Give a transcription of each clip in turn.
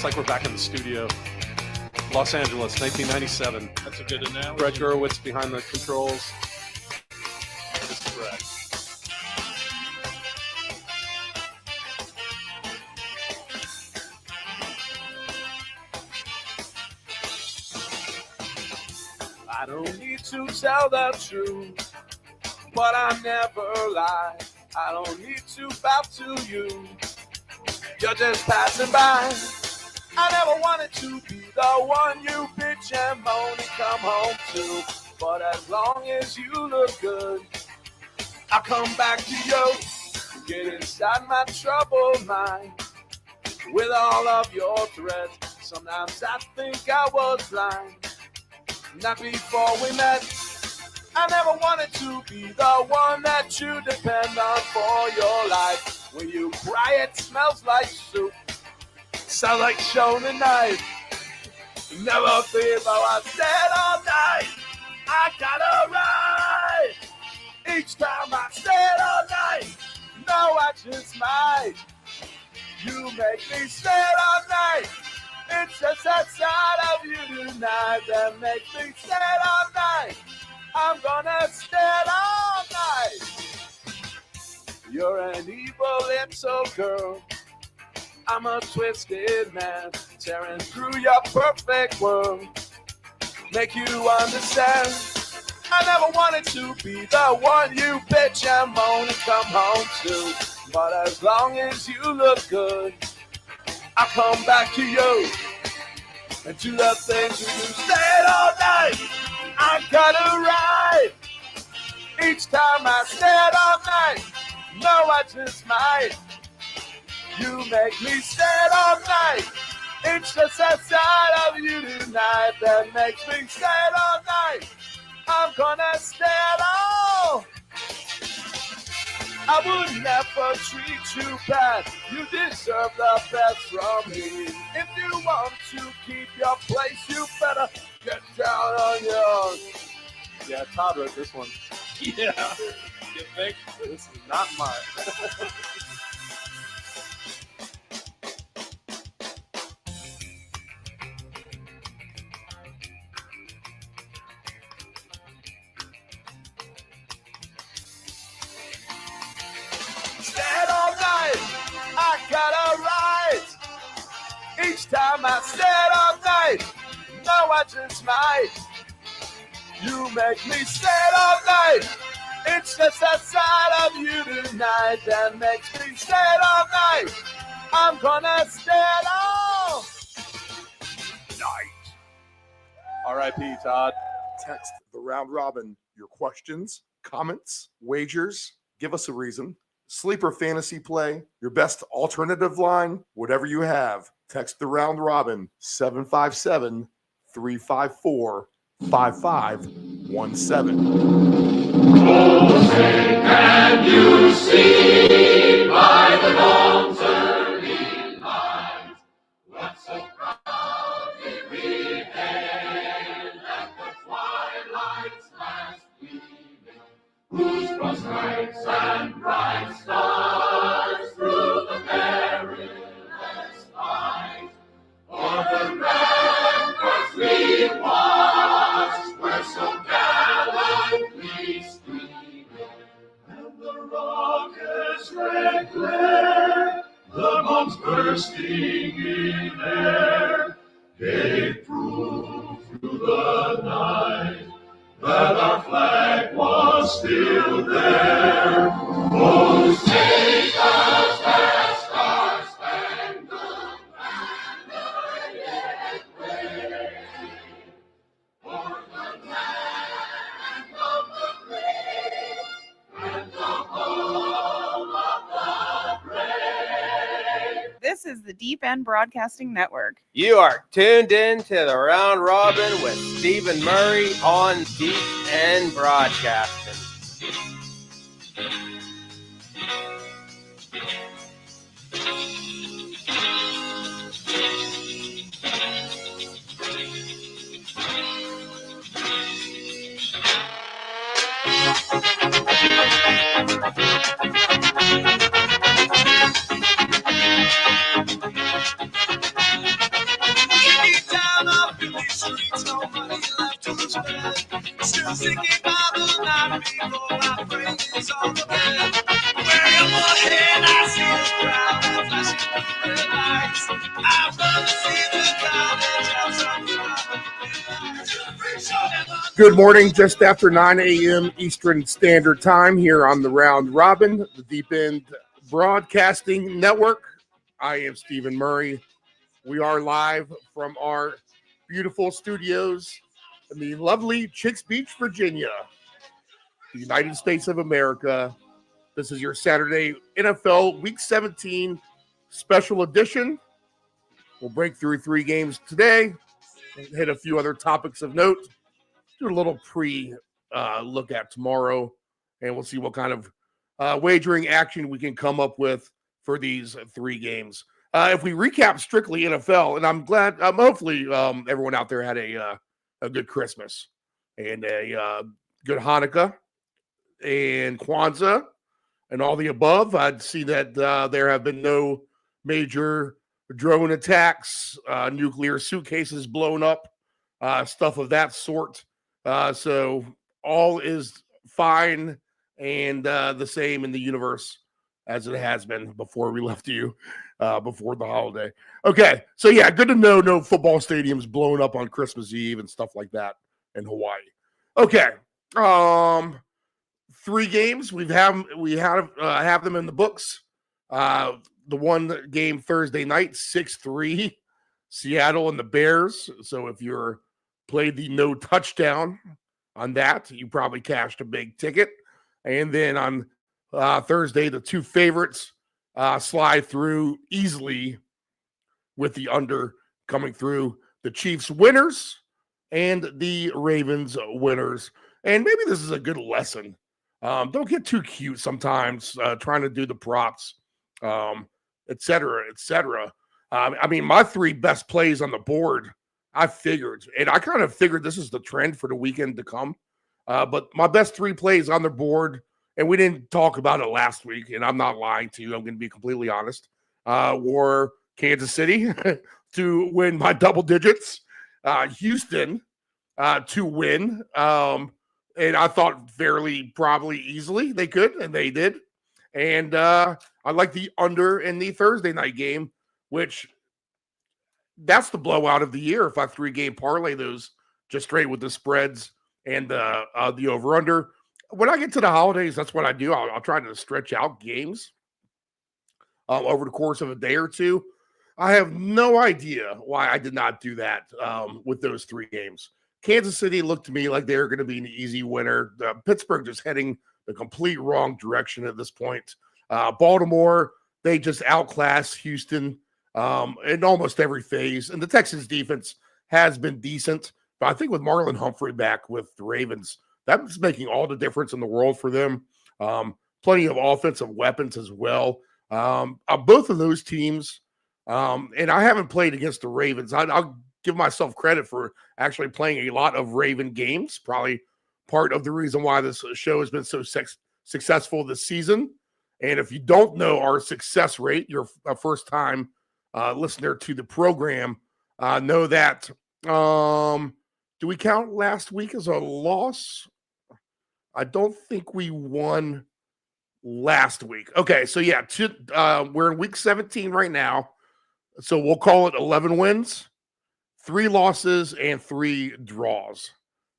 It's like we're back in the studio. Los Angeles, 1997. That's a good analogy. Brett Gurewitz behind the controls. This is Brett. I don't need to tell the truth, but I never lie. I don't need to bow to you. You're just passing by. I never wanted to be the one you bitch and moan and come home to. But as long as you look good, I'll come back to you. Get inside my troubled mind with all of your threats. Sometimes I think I was blind. Not before we met. I never wanted to be the one that you depend on for your life. When you cry, it smells like soup. Sounds like Shona knife. Never feel though I said all night. I gotta ride. Each time I said all night. No, I just might. You make me sad all night. It's just that side of you tonight that makes me sad all night. I'm gonna stand all night. You're an evil little girl. I'm a twisted man, tearing through your perfect world. Make you understand. I never wanted to be the one you bitch and moan and come home to. But as long as you look good, I'll come back to you and do the things we do. Stay all night. I gotta ride. Each time I stand all night. No, I just might. You make me stand all night. It's just that side of you tonight that makes me stand all night. I'm gonna stand all. I would never treat you bad. You deserve the best from me. If you want to keep your place, you better get down on yours. Yeah, Todd wrote this one. Yeah. You think? This is not mine. Stand all night. I gotta ride. Each time I stand all night. No, I just might. You make me stand all night. It's just that side of you tonight that makes me stand all night. I'm gonna stand all night. R.I.P. Todd. Text the round robin your questions, comments, wagers. Give us a reason. Sleeper fantasy play, your best alternative line, whatever you have. Text the round robin 757-354-5517. Can you see by the dawn's early light what so proudly we hailed at the twilight's last gleaming, whose broad stripes and bright stars through the perilous fight o'er the ramparts we watched were so gallantly streaming, and the rocket's red glare, the bombs bursting in air, gave proof through the night that our flag was still there. Oh, take us past our spangled banner yet wave, for the land of the free and the home of the brave. This is the Deep End Broadcasting Network. You are tuned in to the Round Robin with Stephen Murray on Deep End Broadcasting. no money left to spend. Still thinking about the night before my brain is on the bed. Way up ahead, I see the crowd and flashing blue red lights. I'd rather see the crowd than just some. Good morning, just after 9 a.m. Eastern Standard Time here on the Round Robin, the Deep End Broadcasting Network. I am Stephen Murray. We are live from our beautiful studios in the lovely Chicks Beach, Virginia, the United States of America. This is your Saturday NFL Week 17 special edition. We'll break through 3 games today and hit a few other topics of note. Do a little look at tomorrow, and we'll see what kind of wagering action we can come up with for these 3 games. If we recap strictly NFL, and I'm glad, hopefully everyone out there had a good Christmas and a good Hanukkah and Kwanzaa and all the above. I'd see that there have been no major drone attacks, nuclear suitcases blown up, stuff of that sort. So all is fine and the same in the universe as it has been before we left you, before the holiday. Okay, so yeah, good to know no football stadiums blown up on Christmas Eve and stuff like that in Hawaii. Okay, 3 games we have them in the books. The one game Thursday night, 6-3, Seattle and the Bears. So if you're played the no touchdown on that, you probably cashed a big ticket. And then on Thursday, the 2 favorites slide through easily with the under coming through, the Chiefs winners and the Ravens winners. And maybe this is a good lesson. Don't get too cute sometimes trying to do the props, et cetera, et cetera. I mean, my 3 best plays on the board, I figured, and I kind of figured this is the trend for the weekend to come. But my best 3 plays on the board, and we didn't talk about it last week, and I'm not lying to you, I'm going to be completely honest, were Kansas City to win by double digits, Houston to win, and I thought fairly probably easily they could, and they did. And I like the under in the Thursday night game, which that's the blowout of the year if I 3-game parlay those just straight with the spreads and the over-under. When I get to the holidays, that's what I do. I'll try to stretch out games over the course of a day or two. I have no idea why I did not do that with those 3 games. Kansas City looked to me like they were going to be an easy winner. Pittsburgh just heading the complete wrong direction at this point. Baltimore, they just outclassed Houston in almost every phase. And the Texans defense has been decent. But I think with Marlon Humphrey back with the Ravens, that's making all the difference in the world for them. Plenty of offensive weapons as well. Both of those teams, and I haven't played against the Ravens. I'll give myself credit for actually playing a lot of Raven games, probably part of the reason why this show has been so successful this season. And if you don't know our success rate, you're a first-time listener to the program, know that do we count last week as a loss? I don't think we won last week. Okay, so yeah, we're in week 17 right now. So we'll call it 11 wins, 3 losses, and 3 draws.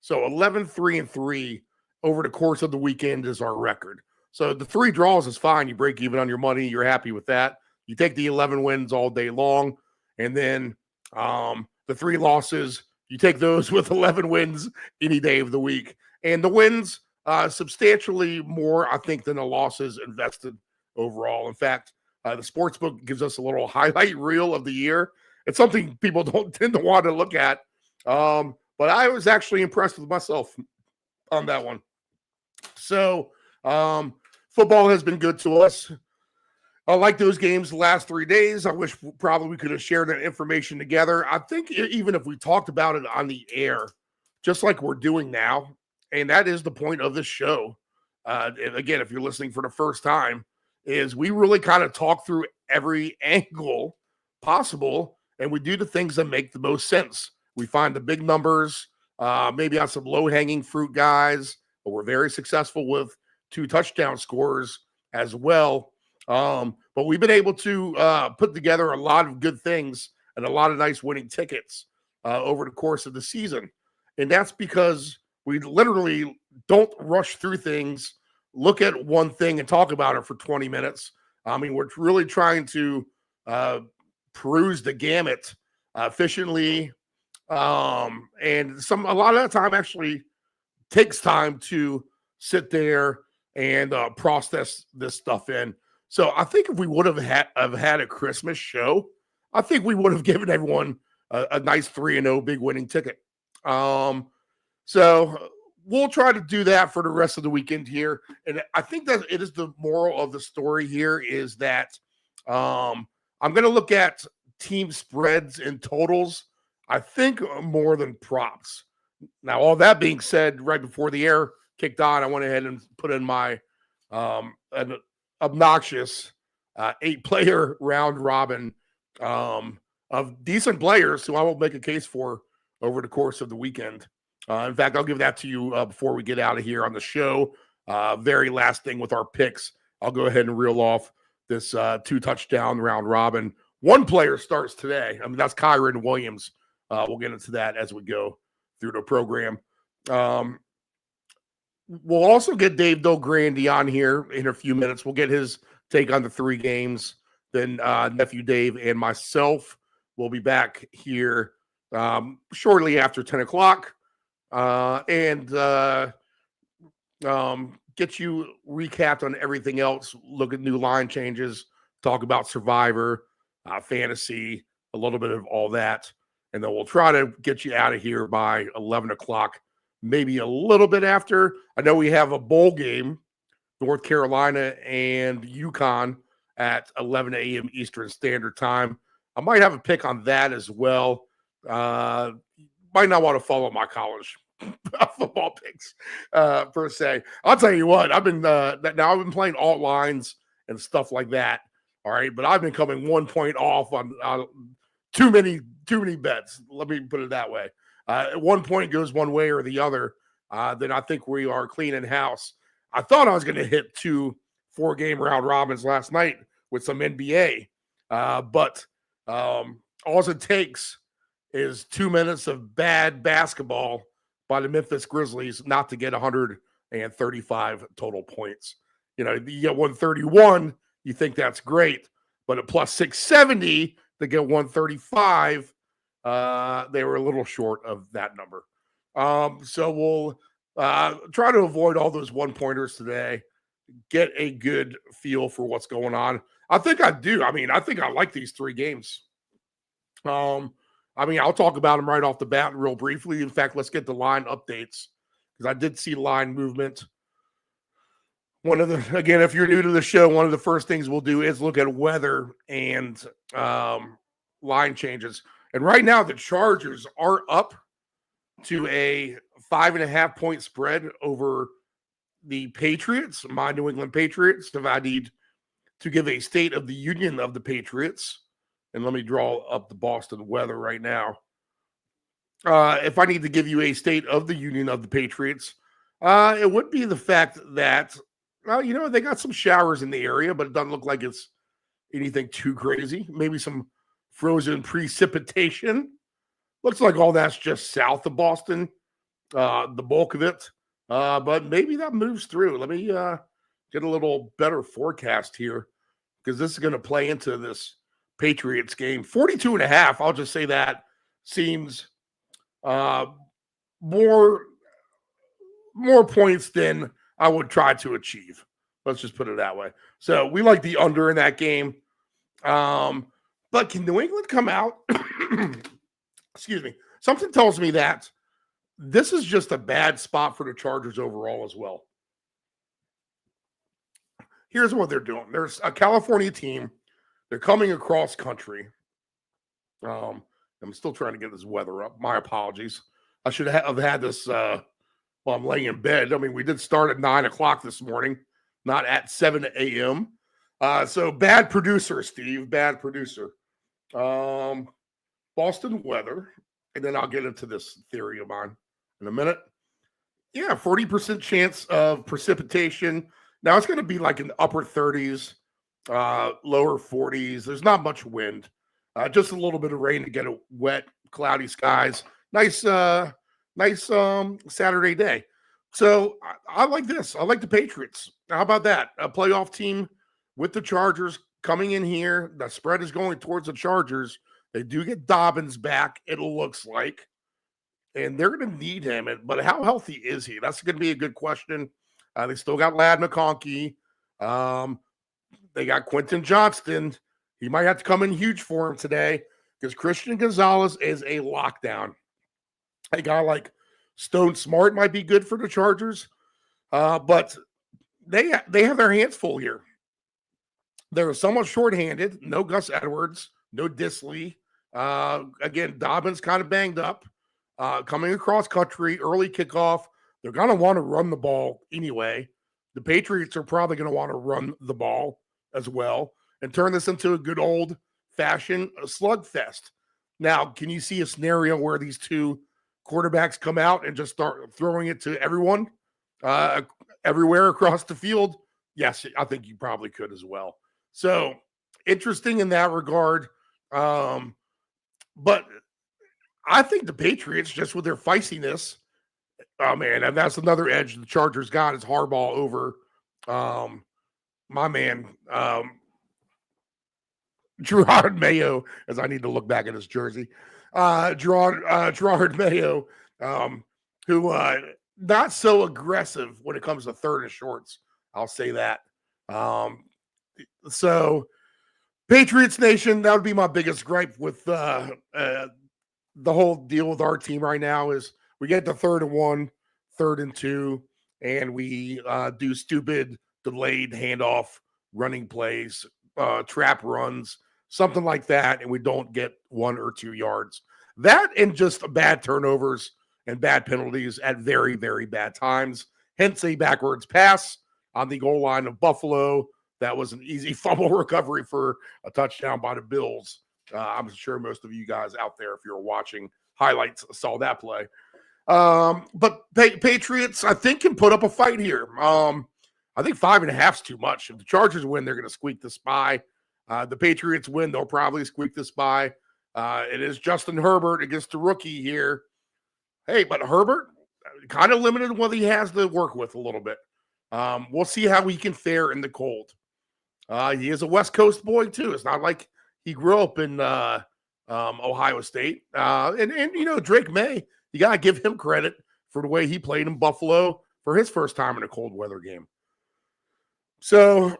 So 11, 3, and 3 over the course of the weekend is our record. So the 3 draws is fine. You break even on your money. You're happy with that. You take the 11 wins all day long. And then the 3 losses, you take those with 11 wins any day of the week. And the wins, substantially more, I think, than the losses invested overall. In fact, the sportsbook gives us a little highlight reel of the year. It's something people don't tend to want to look at. But I was actually impressed with myself on that one. So football has been good to us. I like those games the last 3 days. I wish probably we could have shared that information together. I think even if we talked about it on the air, just like we're doing now, and that is the point of this show. And again, if you're listening for the first time, is we really kind of talk through every angle possible, and we do the things that make the most sense. We find the big numbers, maybe on some low-hanging fruit guys, but we're very successful with 2 touchdown scores as well. But we've been able to put together a lot of good things and a lot of nice winning tickets over the course of the season. And that's because we literally don't rush through things, look at one thing and talk about it for 20 minutes. I mean, we're really trying to peruse the gamut efficiently. And a lot of that time actually takes time to sit there and process this stuff in. So I think if we would have had a Christmas show, I think we would have given everyone a nice 3-0 big winning ticket. So we'll try to do that for the rest of the weekend here. And I think that it is the moral of the story here is that I'm going to look at team spreads and totals, I think, more than props. Now, all that being said, right before the air kicked on, I went ahead and put in my an obnoxious 8-player round robin of decent players who I will make a case for over the course of the weekend. In fact, I'll give that to you before we get out of here on the show. Very last thing with our picks, I'll go ahead and reel off this 2-touchdown round robin. One player starts today. I mean, that's Kyron Williams. We'll get into that as we go through the program. We'll also get Dave Del Grande on here in a few minutes. We'll get his take on the 3 games. Then nephew Dave and myself will be back here shortly after 10 o'clock. And get you recapped on everything else, look at new line changes, talk about Survivor, fantasy, a little bit of all that. And then we'll try to get you out of here by 11 o'clock, maybe a little bit after. I know we have a bowl game, North Carolina and UConn at 11 a.m. Eastern Standard Time. I might have a pick on that as well. Might not want to follow my college football picks per se. I'll tell you what, I've been playing alt lines and stuff like that. All right, but I've been coming 1 point off on too many bets. Let me put it that way. 1 point goes one way or the other, then I think we are cleaning house. I thought I was going to hit 2 4-game round robins last night with some NBA, but all it takes is 2 minutes of bad basketball by the Memphis Grizzlies not to get 135 total points. You know, you get 131, you think that's great, but at plus 670 to get 135, they were a little short of that number. So we'll try to avoid all those 1-pointers today, get a good feel for what's going on. I think I do. I mean, I think I like these 3 games. I mean, I'll talk about them right off the bat real briefly. In fact, let's get the line updates because I did see line movement. Again, if you're new to the show, one of the first things we'll do is look at weather and line changes. And right now, the Chargers are up to a 5.5-point spread over the Patriots, my New England Patriots. If I need to give a State of the Union of the Patriots, and let me draw up the Boston weather right now. If I need to give you a State of the Union of the Patriots, it would be the fact that, they got some showers in the area, but it doesn't look like it's anything too crazy. Maybe some frozen precipitation. Looks like all that's just south of Boston, the bulk of it. But maybe that moves through. Let me get a little better forecast here because this is going to play into this Patriots game. 42.5, I'll just say that seems more points than I would try to achieve. Let's just put it that way. So we like the under in that game. But can New England come out? Excuse me. Something tells me that this is just a bad spot for the Chargers overall as well. Here's what they're doing. There's a California team. They're coming across country. I'm still trying to get this weather up. My apologies. I should have had this while I'm laying in bed. I mean, we did start at 9 o'clock this morning, not at 7 a.m. So bad producer, Steve. Bad producer. Boston weather. and then I'll get into this theory of mine in a minute. Yeah, 40% chance of precipitation. Now it's going to be like in the upper 30s, lower 40s. There's not much wind, just a little bit of rain to get it wet, cloudy skies. Nice Saturday day. So I like this. I like the Patriots. How about that? A playoff team with the Chargers coming in here. The spread is going towards the Chargers. They do get Dobbins back, it looks like. And they're going to need him. But how healthy is he? That's going to be a good question. They still got Ladd McConkey. They got Quentin Johnston. He might have to come in huge for him today because Christian Gonzalez is a lockdown. A guy like Stone Smart might be good for the Chargers. But they have their hands full here. They're somewhat shorthanded. No Gus Edwards. No Disley. Again, Dobbins kind of banged up. Coming across country, early kickoff. They're going to want to run the ball anyway. The Patriots are probably going to want to run the ball as well and turn this into a good old-fashioned slugfest. Now, can you see a scenario where these two quarterbacks come out and just start throwing it to everyone, everywhere across the field? Yes, I think you probably could as well. So, interesting in that regard. But I think the Patriots, just with their feistiness, oh man, and that's another edge the Chargers got is Harbaugh over my man, Gerard Mayo, as I need to look back at his jersey. Gerard Mayo, who not so aggressive when it comes to third and shorts. I'll say that. So Patriots Nation, that would be my biggest gripe with the whole deal with our team right now is we get the 3rd and 1, 3rd and 2, and we do stupid delayed handoff running plays, trap runs, something like that, and we don't get 1 or 2 yards. That and just bad turnovers and bad penalties at very, very bad times. Hence a backwards pass on the goal line of Buffalo. That was an easy fumble recovery for a touchdown by the Bills. I'm sure most of you guys out there, if you're watching highlights, saw that play. But Patriots, I think, can put up a fight here. I think 5.5 is too much. If the Chargers win, they're going to squeak this by. The Patriots win, they'll probably squeak this by. It is Justin Herbert against the rookie here. Hey, but Herbert, kind of limited what he has to work with a little bit. We'll see how he can fare in the cold. He is a West Coast boy, too. It's not like he grew up in Ohio State. And you know, Drake May, you got to give him credit for the way he played in Buffalo for his first time in a cold weather game. So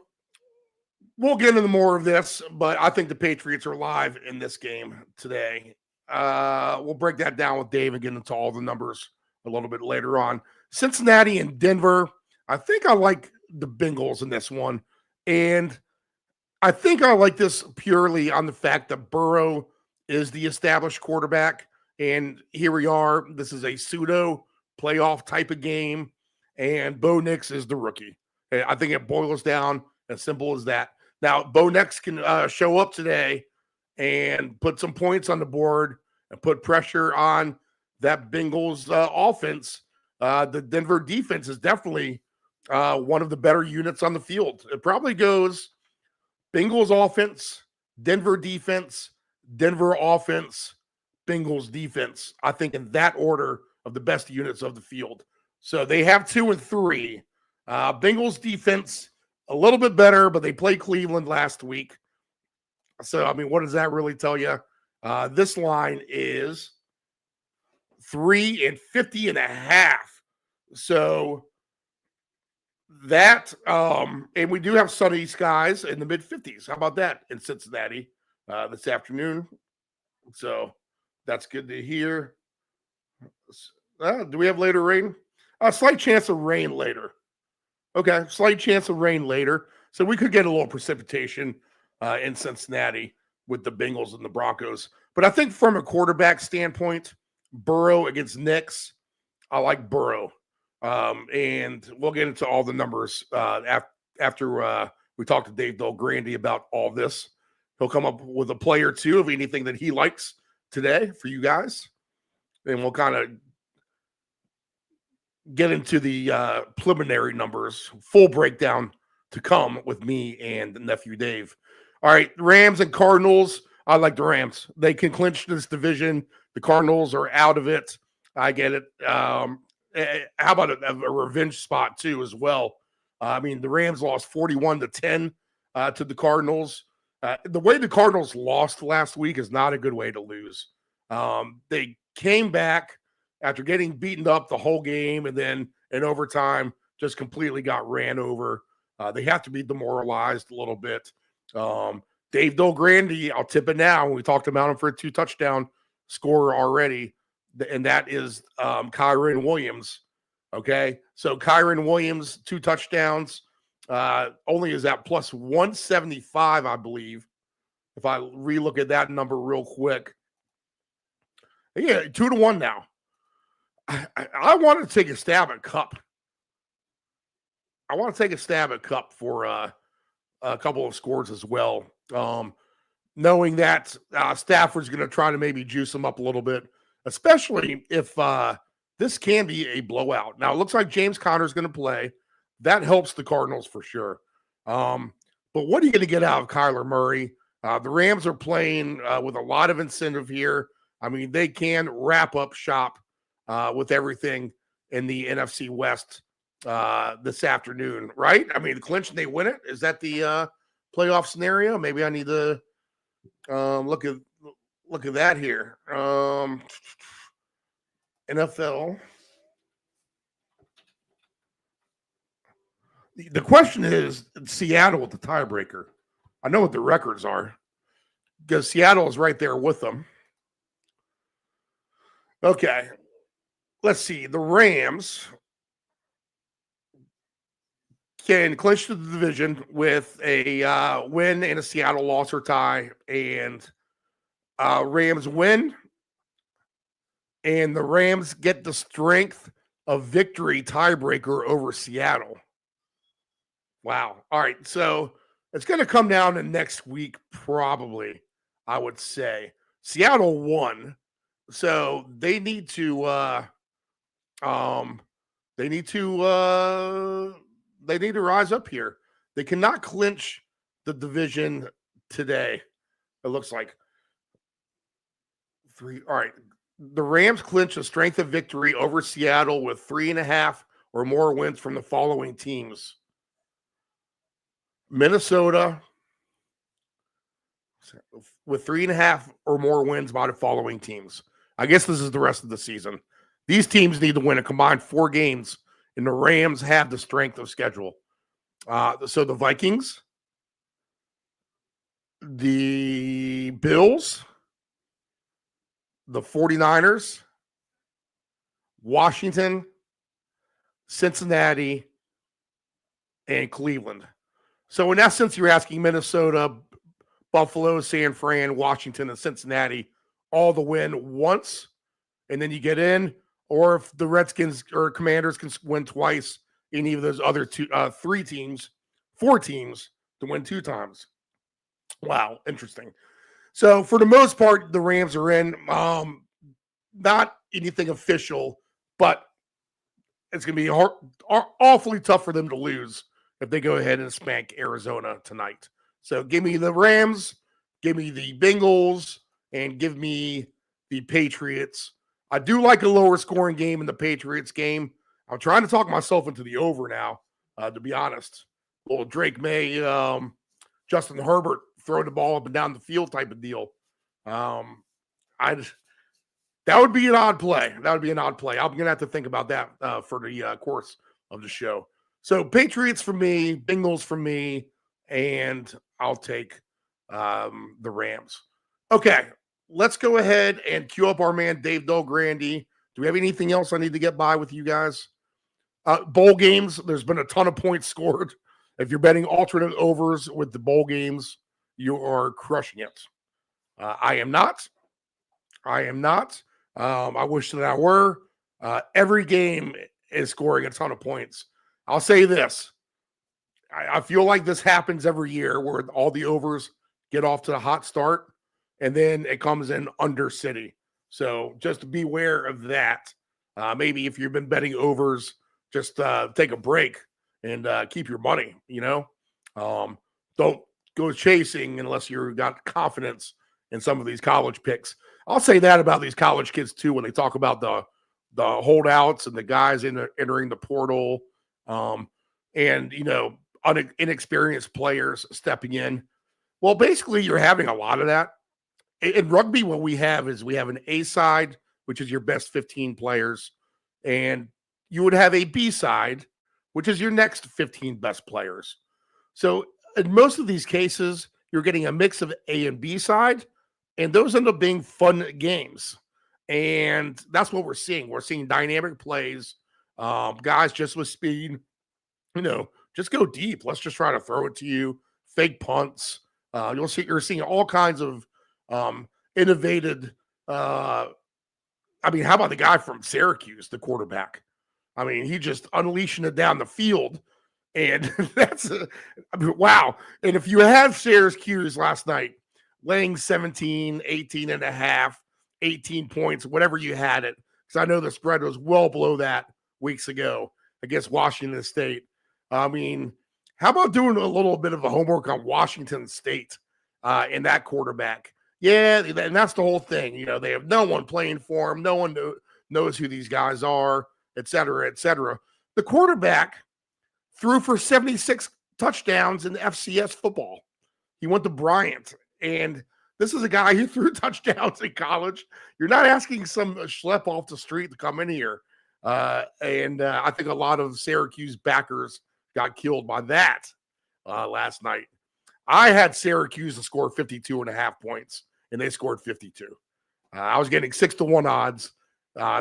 we'll get into more of this, but I think the Patriots are live in this game today. We'll break that down with Dave and get into all the numbers a little bit later on. Cincinnati and Denver. I think I like the Bengals in this one. And I think I like this purely on the fact that Burrow is the established quarterback. And here we are. This is a pseudo playoff type of game. And Bo Nix is the rookie. I think it boils down as simple as that. Now, Bo Nix can show up today and put some points on the board and put pressure on that Bengals offense. The Denver defense is definitely one of the better units on the field. It probably goes Bengals offense, Denver defense, Denver offense, Bengals defense. I think in that order of the best units of the field. So they have 2 and 3. Bengals defense, a little bit better, but they played Cleveland last week. So, I mean, what does that really tell you? This line is 3.50.5. So that, and we do have sunny skies in the mid-50s. How about that in Cincinnati this afternoon? So that's good to hear. Do we have later rain? A slight chance of rain later. Okay, slight chance of rain later. So we could get a little precipitation in Cincinnati with the Bengals and the Broncos. But I think from a quarterback standpoint, Burrow against Nix, I like Burrow. And we'll get into all the numbers after we talk to Dave Del Grande about all this. He'll come up with a play or two of anything that he likes today for you guys. and we'll kind of get into the preliminary numbers. Full breakdown to come with me and nephew Dave. All right, Rams and Cardinals. I like the Rams. They can clinch this division. The Cardinals are out of it. I get it. How about a revenge spot too as well? I mean, the Rams lost 41-10 to the Cardinals. The way the Cardinals lost last week is not a good way to lose. They came back after getting beaten up the whole game, and then in overtime just completely got ran over. They have to be demoralized a little bit. Dave Del Grande, I'll tip it now. We talked about him for a 2-touchdown scorer already, and that is Kyren Williams. Okay, so Kyren Williams, 2 touchdowns, only is at plus 175, I believe. If I relook at that number real quick, yeah, 2-1 now. I want to take a stab at Cup. I want to take a stab at Cup for a couple of scores as well. Knowing that Stafford's going to try to maybe juice him up a little bit, especially if this can be a blowout. Now, it looks like James Conner's going to play. That helps the Cardinals for sure. But what are you going to get out of Kyler Murray? The Rams are playing with a lot of incentive here. I mean, they can wrap up shop with everything in the NFC West this afternoon, right? I mean, the clinch and they win it. Is that the playoff scenario? Maybe I need to look at that here. NFL. The question is Seattle with the tiebreaker. I know what the records are because Seattle is right there with them. Okay. Let's see. The Rams can clinch the division with a win and a Seattle loss or tie, and Rams win, and the Rams get the strength of victory tiebreaker over Seattle. Wow. All right. So it's going to come down to next week, probably, I would say. Seattle won, so they need to rise up here. They cannot clinch the division today. It looks like 3. All right. The Rams clinch a strength of victory over Seattle with 3.5 or more wins from the following teams: Minnesota with 3.5 or more wins by the following teams. I guess this is the rest of the season. These teams need to win a combined 4 games, and the Rams have the strength of schedule. So the Vikings, the Bills, the 49ers, Washington, Cincinnati, and Cleveland. So in essence, you're asking Minnesota, Buffalo, San Fran, Washington, and Cincinnati all to win once, and then you get in. Or if the Redskins or Commanders can win twice, any of those other 4 teams to win 2 times. Wow, interesting. So for the most part, the Rams are in. Not anything official, but it's going to be awfully tough for them to lose if they go ahead and spank Arizona tonight. So give me the Rams, give me the Bengals, and give me the Patriots. I do like a lower scoring game in the Patriots game. I'm trying to talk myself into the over now, to be honest. Well, Drake May, Justin Herbert throw the ball up and down the field type of deal. That would be an odd play. That would be an odd play. I'm going to have to think about that for the course of the show. So Patriots for me, Bengals for me, and I'll take the Rams. Okay, let's go ahead and cue up our man Dave Del Grande. Do we have anything else I need to get by with you guys? Bowl games, there's been a ton of points scored. If you're betting alternate overs with the bowl games, you are crushing it. I am not. I wish that I were. Every game is scoring a ton of points. I'll say this. I feel like this happens every year where all the overs get off to the hot start, and then it comes in under City. So just beware of that. Maybe if you've been betting overs, just take a break and keep your money, don't go chasing unless you've got confidence in some of these college picks. I'll say that about these college kids too, when they talk about the holdouts and the guys entering the portal, and inexperienced players stepping in. Well, basically, you're having a lot of that. In rugby, what we have is we have an A side, which is your best 15 players, and you would have a B side, which is your next 15 best players. So in most of these cases, you're getting a mix of A and B side, and those end up being fun games. And that's what we're seeing. We're seeing dynamic plays, guys just with speed, just go deep. Let's just try to throw it to you. Fake punts. You're seeing all kinds of innovated. How about the guy from Syracuse, the quarterback? He just unleashing it down the field. And that's wow. And if you had Syracuse last night, laying 17, 18 and a half, 18 points, whatever you had it, because I know the spread was well below that weeks ago against Washington State. How about doing a little bit of a homework on Washington State and that quarterback? Yeah, and that's the whole thing. They have no one playing for them. No one knows who these guys are, et cetera, et cetera. The quarterback threw for 76 touchdowns in FCS football. He went to Bryant, and this is a guy who threw touchdowns in college. You're not asking some schlep off the street to come in here. And I think a lot of Syracuse backers got killed by that last night. I had Syracuse to score 52.5 points, and they scored 52. I was getting 6-1 odds,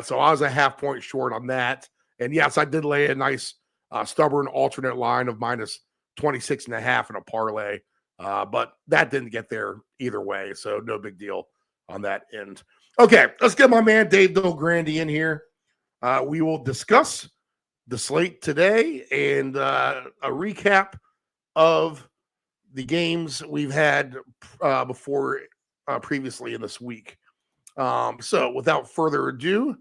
so I was a half point short on that. And yes, I did lay a nice stubborn alternate line of minus 26.5 in a parlay, but that didn't get there either way, so no big deal on that end. Okay, let's get my man Dave Del Grande in here. We will discuss the slate today and a recap of the games we've had before previously in this week. So without further ado,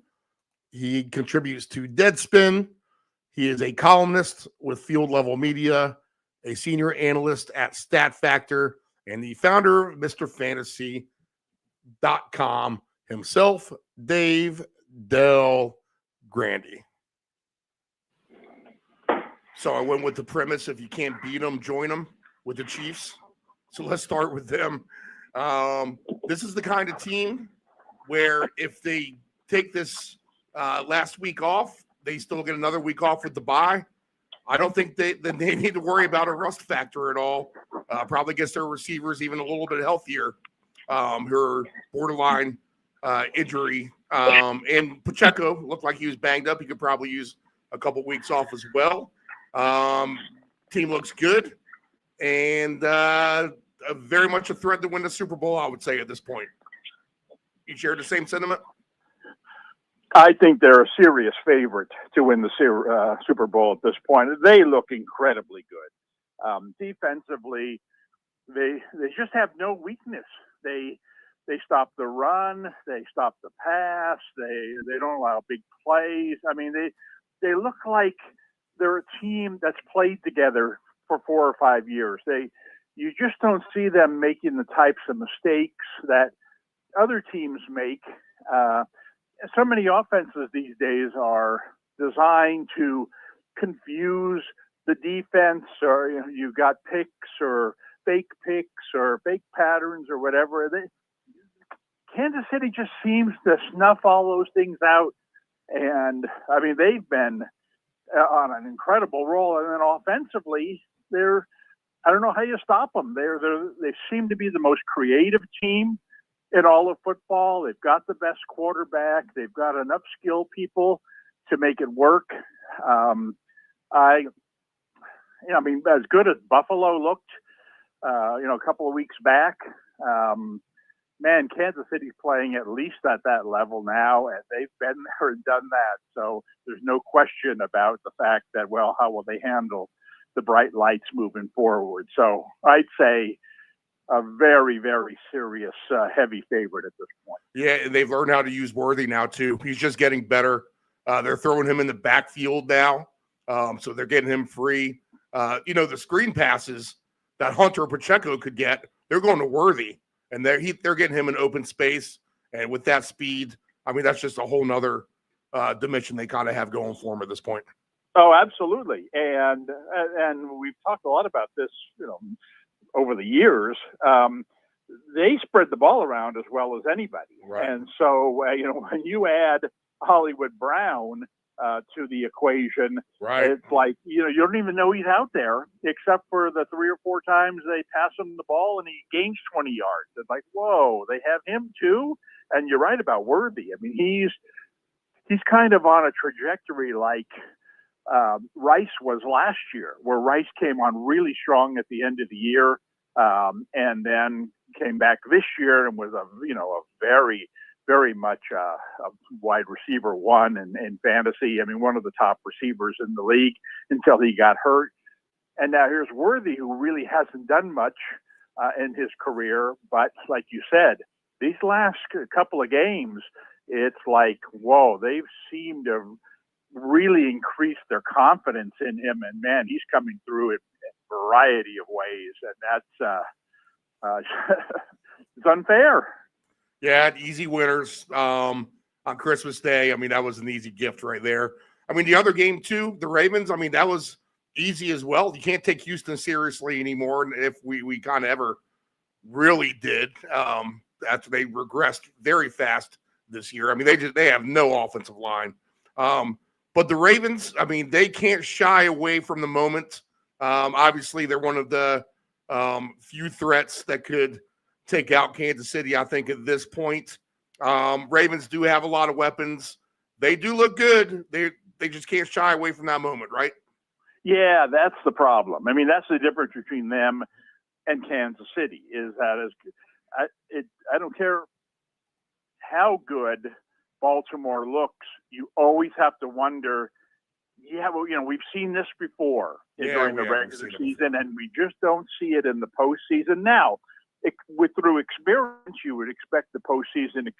he contributes to Deadspin. He is a columnist with Field Level Media, a senior analyst at Stat Factor, and the founder of MrFantasy.com himself, Dave Del Grande. So I went with the premise, if you can't beat them, join them with the Chiefs. So let's start with them. This is the kind of team where if they take this last week off, they still get another week off with the bye. I don't think they need to worry about a rust factor at all. Probably gets their receivers even a little bit healthier. Her borderline injury. And Pacheco looked like he was banged up. He could probably use a couple weeks off as well. Team looks good. And very much a threat to win the Super Bowl, I would say, at this point. You share the same sentiment? I think they're a serious favorite to win the Super Bowl at this point. They look incredibly good. Defensively, they just have no weakness. They stop the run, they stop the pass, they don't allow big plays. They look like they're a team that's played together for 4 or 5 years. You just don't see them making the types of mistakes that other teams make. So many offenses these days are designed to confuse the defense, or you've got picks or fake patterns or whatever. Kansas City just seems to snuff all those things out, and they've been on an incredible roll. And then offensively, I don't know how you stop them. They seem to be the most creative team in all of football. They've got the best quarterback. They've got enough skill people to make it work. As good as Buffalo looked, a couple of weeks back, Kansas City's playing at least at that level now, and they've been there and done that. So there's no question about the fact that, how will they handle the bright lights moving forward? So I'd say a very, very serious heavy favorite at this point. Yeah, and they've learned how to use Worthy now too. He's just getting better. They're throwing him in the backfield now, so they're getting him free. The screen passes that Hunter Pacheco could get, they're going to Worthy, and they're getting him in open space. And with that speed, I mean, that's just a whole nother dimension they kind of have going for him at this point. Oh, absolutely. And we've talked a lot about this, over the years. They spread the ball around as well as anybody. Right. And so, when you add Hollywood Brown to the equation, right, it's like, you don't even know he's out there except for the 3 or 4 times they pass him the ball and he gains 20 yards. It's like, whoa, they have him too? And you're right about Worthy. I mean, he's kind of on a trajectory like Rice was last year, where Rice came on really strong at the end of the year, and then came back this year and was a very, very much a wide receiver one in fantasy. I mean, one of the top receivers in the league until he got hurt. And now here's Worthy, who really hasn't done much in his career. But like you said, these last couple of games, it's like, whoa, they've seemed to really increase their confidence in him. And man, he's coming through in a variety of ways. And that's it's unfair. Yeah, easy winners on Christmas Day. I mean, that was an easy gift right there. I mean, the other game too, the Ravens, I mean, that was easy as well. You can't take Houston seriously anymore. And if we kind of ever really did, after they regressed very fast this year. I mean, they have no offensive line. But the Ravens, I mean, they can't shy away from the moment. Obviously, they're one of the few threats that could take out Kansas City, I think, at this point. Ravens do have a lot of weapons. They do look good. They just can't shy away from that moment, right? Yeah, that's the problem. I mean, that's the difference between them and Kansas City, is that I don't care how good Baltimore looks, you always have to wonder, we've seen this before during the regular season, and we just don't see it in the postseason. Now, through experience, you would expect the postseason,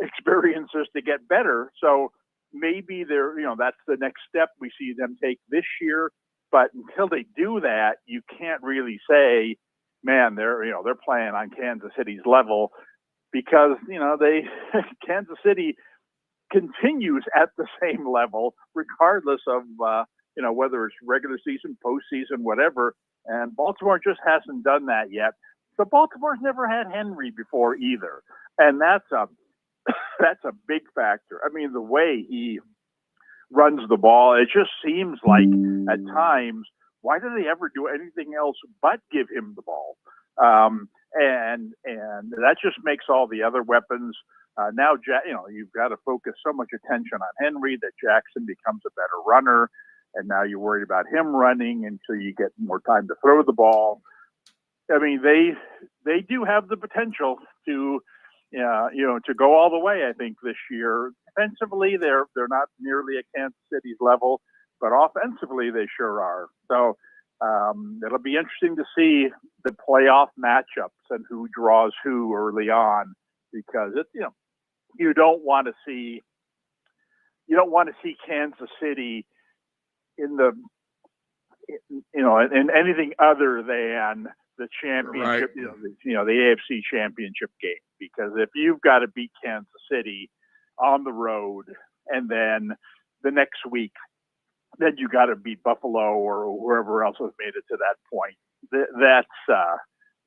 experiences to get better. So maybe that's the next step we see them take this year. But until they do that, you can't really say, man, they're playing on Kansas City's level, because Kansas City continues at the same level regardless of whether it's regular season, postseason, whatever. And Baltimore just hasn't done that yet. But Baltimore's never had Henry before either, and that's a big factor. I mean, the way he runs the ball, it just seems like at times, why do they ever do anything else but give him the ball? And that just makes all the other weapons now. You've got to focus so much attention on Henry that Jackson becomes a better runner, and now you're worried about him running until you get more time to throw the ball. I mean, they do have the potential to go all the way. I think this year, defensively, they're not nearly at Kansas City's level, but offensively, they sure are. So. It'll be interesting to see the playoff matchups and who draws who early on, because you don't want to see Kansas City in anything other than the championship, right. The AFC championship game, because if you've got to beat Kansas City on the road and then the next week, then you got to beat Buffalo or whoever else has made it to that point. That's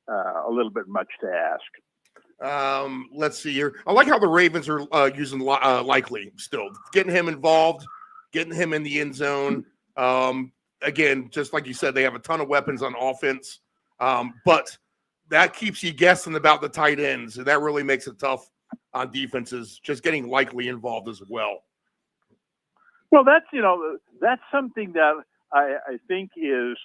a little bit much to ask. Let's see here. I like how the Ravens are using Likely still, getting him involved, getting him in the end zone. Again, just like you said, they have a ton of weapons on offense, but that keeps you guessing about the tight ends, and that really makes it tough on defenses, just getting Likely involved as well. Well, that's something that I think is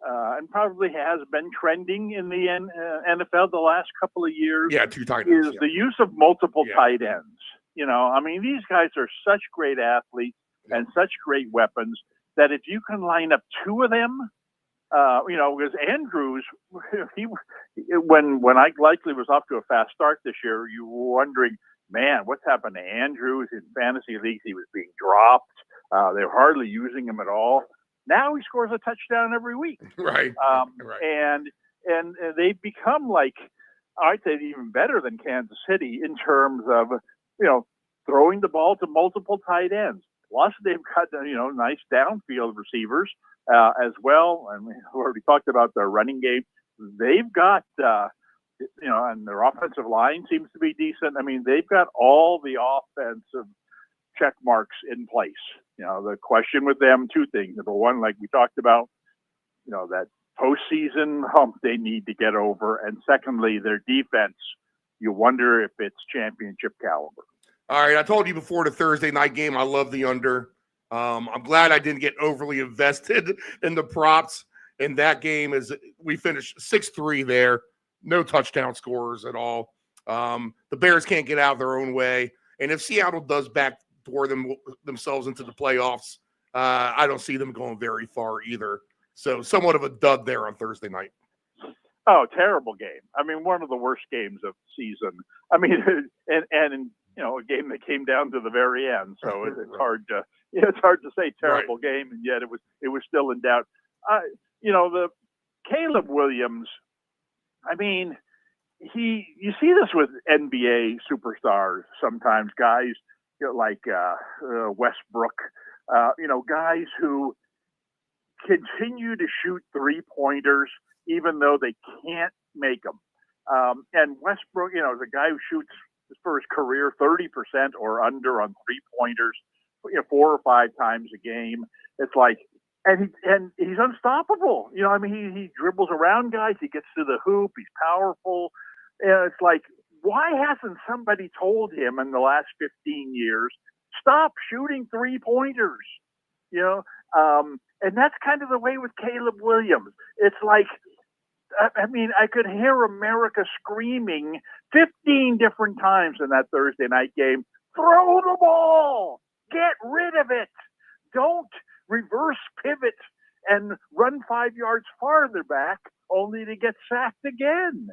and probably has been trending in the NFL the last couple of years. Yeah, 2 tight ends. Is the use of multiple tight ends. I mean, these guys are such great athletes and such great weapons that if you can line up 2 of them, Because Andrews, when I likely was off to a fast start this year, you were wondering, man, what's happened to Andrews in fantasy leagues? He was being dropped. They were hardly using him at all. Now he scores a touchdown every week. Right. Right. And they've become like, I'd say even better than Kansas City in terms of, throwing the ball to multiple tight ends. Plus they've got, nice downfield receivers as well. And we already talked about their running game. They've got, and their offensive line seems to be decent. I mean, they've got all the offensive check marks in place. The question with them, two things. Number one, like we talked about, that postseason hump they need to get over. And secondly, their defense, you wonder if it's championship caliber. All right. I told you before the Thursday night game, I love the under. I'm glad I didn't get overly invested in the props in that game as we finished 6-3 there. No touchdown scores at all. The Bears can't get out of their own way. And if Seattle does backdoor themselves into the playoffs, I don't see them going very far either. So somewhat of a dud there on Thursday night. Oh, terrible game. I mean, one of the worst games of the season. I mean, and a game that came down to the very end. So it's hard to say terrible game, and yet it was still in doubt. The Caleb Williams. I mean, you see this with NBA superstars sometimes, guys like Westbrook, guys who continue to shoot 3-pointers even though they can't make them. And Westbrook, is a guy who shoots for his career 30% or under on 3-pointers, 4 or 5 times a game. It's like, and he's unstoppable. He dribbles around guys. He gets to the hoop. He's powerful. And it's like, why hasn't somebody told him in the last 15 years, stop shooting 3-pointers? And that's kind of the way with Caleb Williams. It's like, I could hear America screaming 15 different times in that Thursday night game, throw the ball, get rid of it. Don't reverse pivot and run 5 yards farther back only to get sacked again.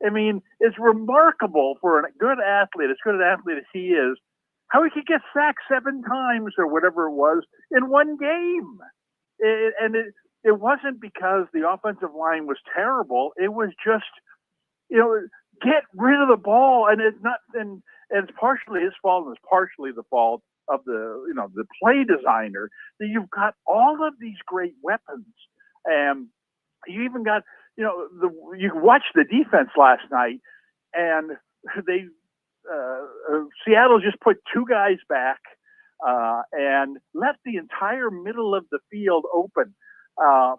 I mean, it's remarkable for a good athlete, as good an athlete as he is, how he could get sacked 7 times or whatever it was in one game. It wasn't because the offensive line was terrible. It was just, get rid of the ball. And it's not, and it's partially his fault, and it's partially the fault of the play designer, that you've got all of these great weapons. And you even got, you watched the defense last night, and they, Seattle just put 2 guys back and left the entire middle of the field open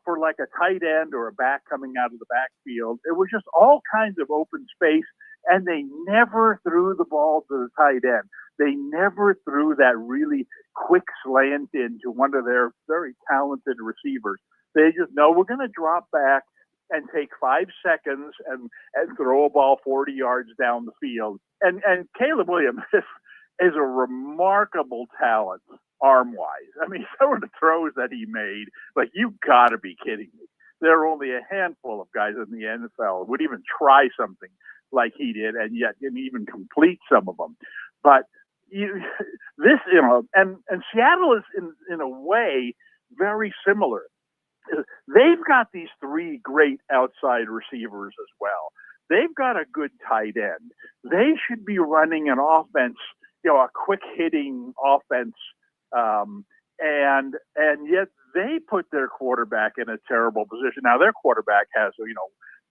for like a tight end or a back coming out of the backfield. It was just all kinds of open space, and they never threw the ball to the tight end. They never threw that really quick slant into one of their very talented receivers. They just, no, we're going to drop back and take 5 seconds and throw a ball 40 yards down the field. And Caleb Williams is a remarkable talent arm-wise. I mean, some of the throws that he made, like, you've got to be kidding me. There are only a handful of guys in the NFL who would even try something like he did, and yet didn't even complete some of them. But and Seattle is in a way very similar. They've got these 3 great outside receivers as well. They've got a good tight end. They should be running an offense, a quick hitting offense. And yet they put their quarterback in a terrible position. Now their quarterback has,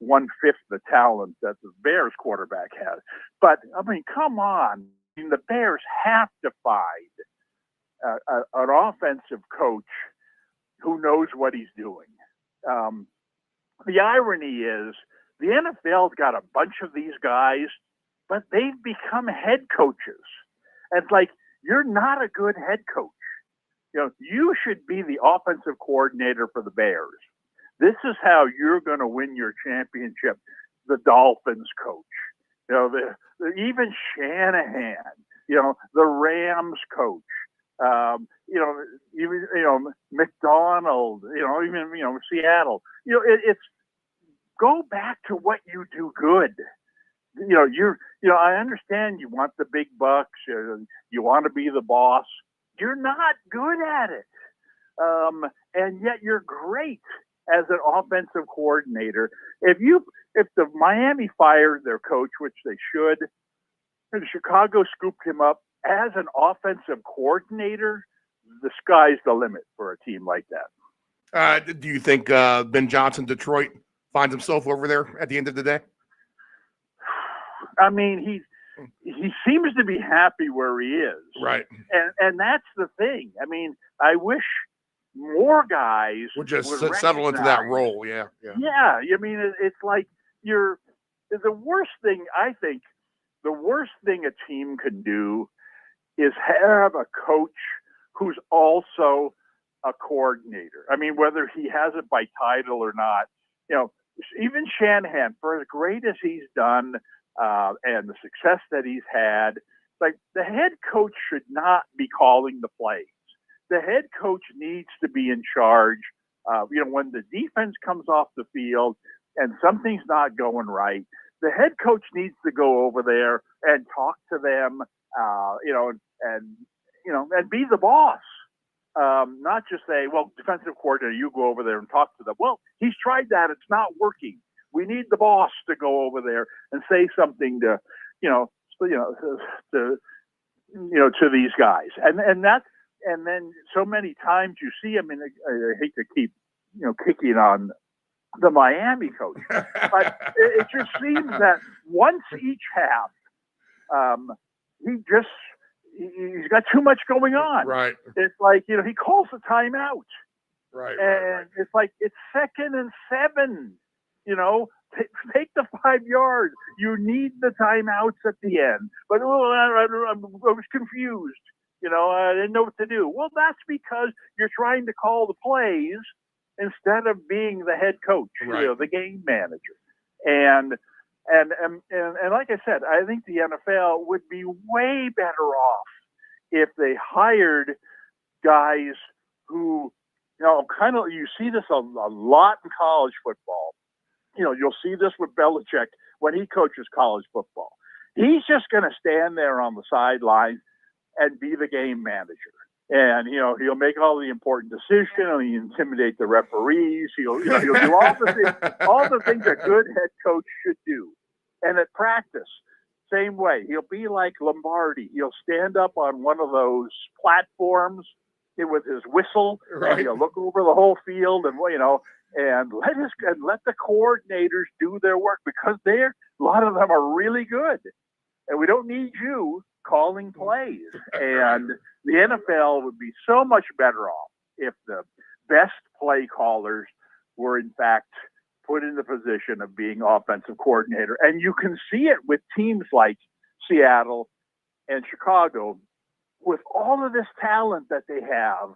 1/5 the talent that the Bears quarterback has. But I mean, come on. I mean, the Bears have to find an offensive coach who knows what he's doing. The irony is the NFL's got a bunch of these guys, but they've become head coaches. And it's like, you're not a good head coach. You should be the offensive coordinator for the Bears. This is how you're going to win your championship. The Dolphins coach, even Shanahan, the Rams coach. Even McDonald, even Seattle. It's go back to what you do good. I understand you want the big bucks, you want to be the boss. You're not good at it, and yet you're great as an offensive coordinator. If the Miami fired their coach, which they should, and Chicago scooped him up as an offensive coordinator, the sky's the limit for a team like that. Do you think Ben Johnson, Detroit, finds himself over there at the end of the day? I mean, he seems to be happy where he is, right? And that's the thing. I mean, I wish more guys would just would settle into that role. Yeah. I mean, it's like the worst thing. I think the worst thing a team can do is have a coach who's also a coordinator. I mean, whether he has it by title or not, even Shanahan, for as great as he's done and the success that he's had, like the head coach should not be calling the plays. The head coach needs to be in charge. When the defense comes off the field and something's not going right, the head coach needs to go over there and talk to them, and be the boss. Not just say, well, defensive coordinator, you go over there and talk to them. Well, he's tried that. It's not working. We need the boss to go over there and say something to these guys. And then so many times you see, I mean, I hate to keep, kicking on the Miami coach, but it just seems that once each half, he's got too much going on. Right. It's like, he calls a timeout. Right. And it's like, it's 2nd and 7, take the 5 yards. You need the timeouts at the end. But I was confused. I didn't know what to do. Well, that's because you're trying to call the plays instead of being the head coach, right. The game manager. And like I said, I think the NFL would be way better off if they hired guys who, you see this a lot in college football. You'll see this with Belichick when he coaches college football. He's just going to stand there on the sidelines and be the game manager. And, he'll make all the important decisions. He'll intimidate the referees. He'll do all the things a good head coach should do. And at practice, same way. He'll be like Lombardi. He'll stand up on one of those platforms with his whistle, right. And he'll look over the whole field and let the coordinators do their work, because a lot of them are really good, and we don't need you calling plays. And the NFL would be so much better off if the best play callers were in fact put in the position of being offensive coordinator. And you can see it with teams like Seattle and Chicago, with all of this talent that they have,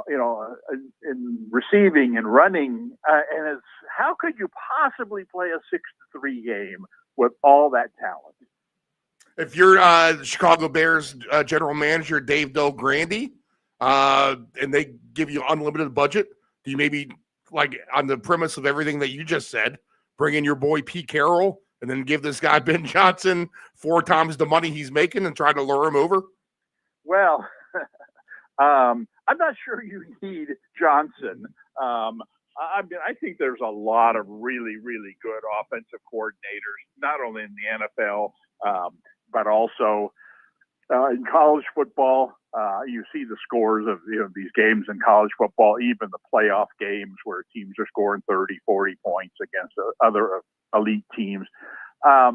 in receiving and running. And it's, how could you possibly play a 6-3 game with all that talent? If you're the Chicago Bears general manager, Dave Del Grande, and they give you unlimited budget, do you maybe, like on the premise of everything that you just said, bring in your boy Pete Carroll and then give this guy Ben Johnson 4 times the money he's making and try to lure him over? Well, I'm not sure you need Johnson. I think there's a lot of really, really good offensive coordinators, not only in the NFL, but also in college football. You see the scores of these games in college football, even the playoff games where teams are scoring 30, 40 points against other elite teams. I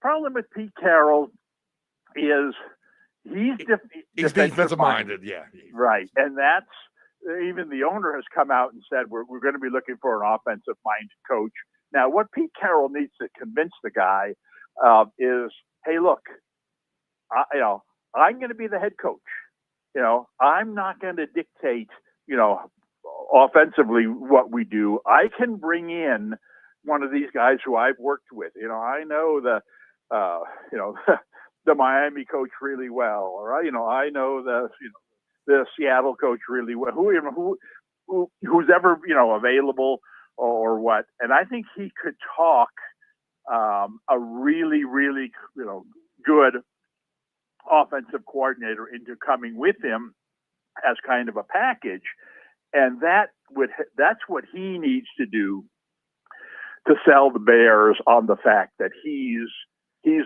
problem with Pete Carroll is he's defensive minded, yeah. Right. And that's, even the owner has come out and said, we're going to be looking for an offensive minded coach. Now, what Pete Carroll needs to convince the guy is, hey, look, I'm going to be the head coach. I'm not going to dictate, offensively what we do. I can bring in one of these guys who I've worked with. I know the Miami coach really well, or I know the Seattle coach really well. Who's ever available or what? And I think he could talk a really, really good offensive coordinator into coming with him as kind of a package, and that's what he needs to do to sell the Bears on the fact that he's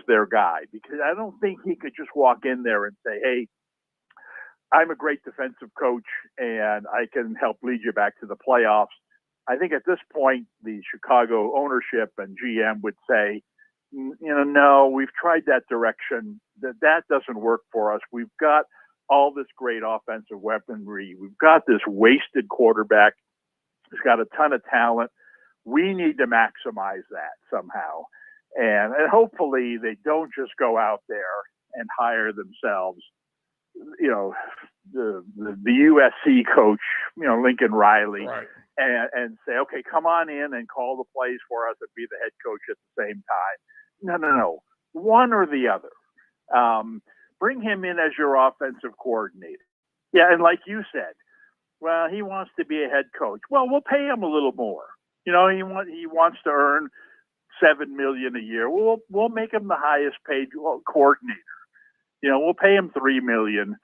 their guy. Because I don't think he could just walk in there and say, "Hey, I'm a great defensive coach and I can help lead you back to the playoffs." I think at this point, the Chicago ownership and GM would say, no, we've tried that direction. That doesn't work for us. We've got all this great offensive weaponry. We've got this wasted quarterback who's got a ton of talent. We need to maximize that somehow. And hopefully they don't just go out there and hire themselves, the USC coach, Lincoln Riley, Right. and say, okay, come on in and call the plays for us and be the head coach at the same time. No. One or the other. Bring him in as your offensive coordinator. Yeah, and like you said, well, he wants to be a head coach. Well, we'll pay him a little more. He wants to earn $7 million a year. We'll make him the highest paid coordinator. We'll pay him $3 million.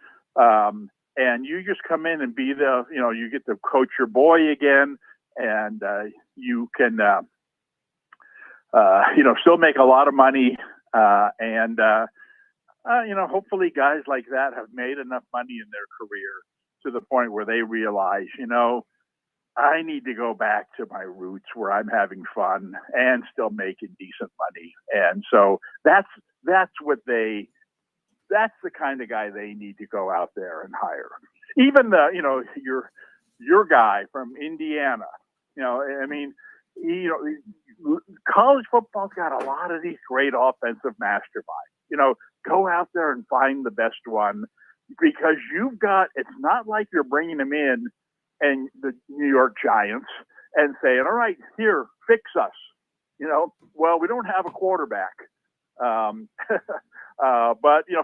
And you just come in and be you get to coach your boy again, and you can, still make a lot of money. And hopefully guys like that have made enough money in their career to the point where they realize, I need to go back to my roots where I'm having fun and still making decent money. And so that's the kind of guy they need to go out there and hire. Even your guy from Indiana, college football's got a lot of these great offensive masterminds. Go out there and find the best one, because it's not like you're bringing them in and the New York Giants and saying, all right, here, fix us. Well, we don't have a quarterback. But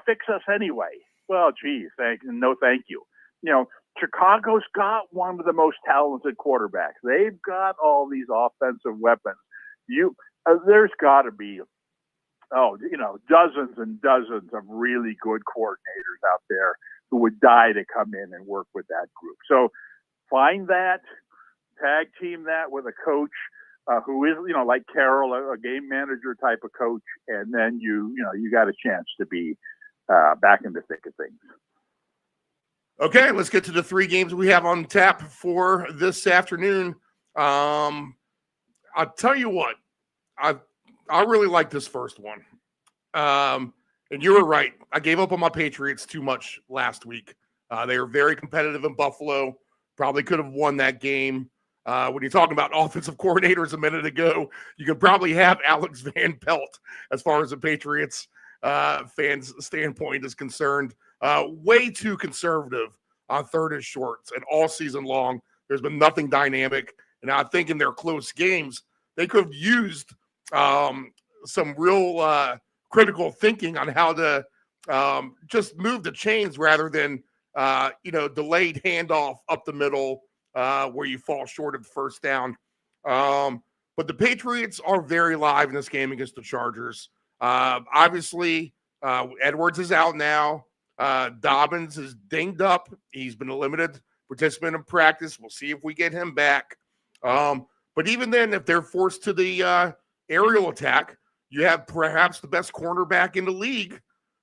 fix us anyway. Well, geez, no, thank you. Chicago's got one of the most talented quarterbacks. They've got all these offensive weapons. There's got to be, dozens and dozens of really good coordinators out there who would die to come in and work with that group. So find that, tag team that with a coach who is, like Carroll, a game manager type of coach, and then you got a chance to be back in the thick of things. Okay, let's get to the three games we have on tap for this afternoon. I'll tell you what, I really like this first one. And you were right. I gave up on my Patriots too much last week. They were very competitive in Buffalo. Probably could have won that game. When you're talking about offensive coordinators a minute ago, you could probably have Alex Van Pelt as far as the Patriots fans' standpoint is concerned. Way too conservative on third and shorts, and all season long, there's been nothing dynamic. And I think in their close games, they could have used some real critical thinking on how to just move the chains rather than delayed handoff up the middle where you fall short of the first down. But the Patriots are very live in this game against the Chargers. Obviously, Edwards is out now. Dobbins is dinged up. He's been a limited participant in practice. We'll see if we get him back. But even then, if they're forced to the aerial attack, you have perhaps the best cornerback in the league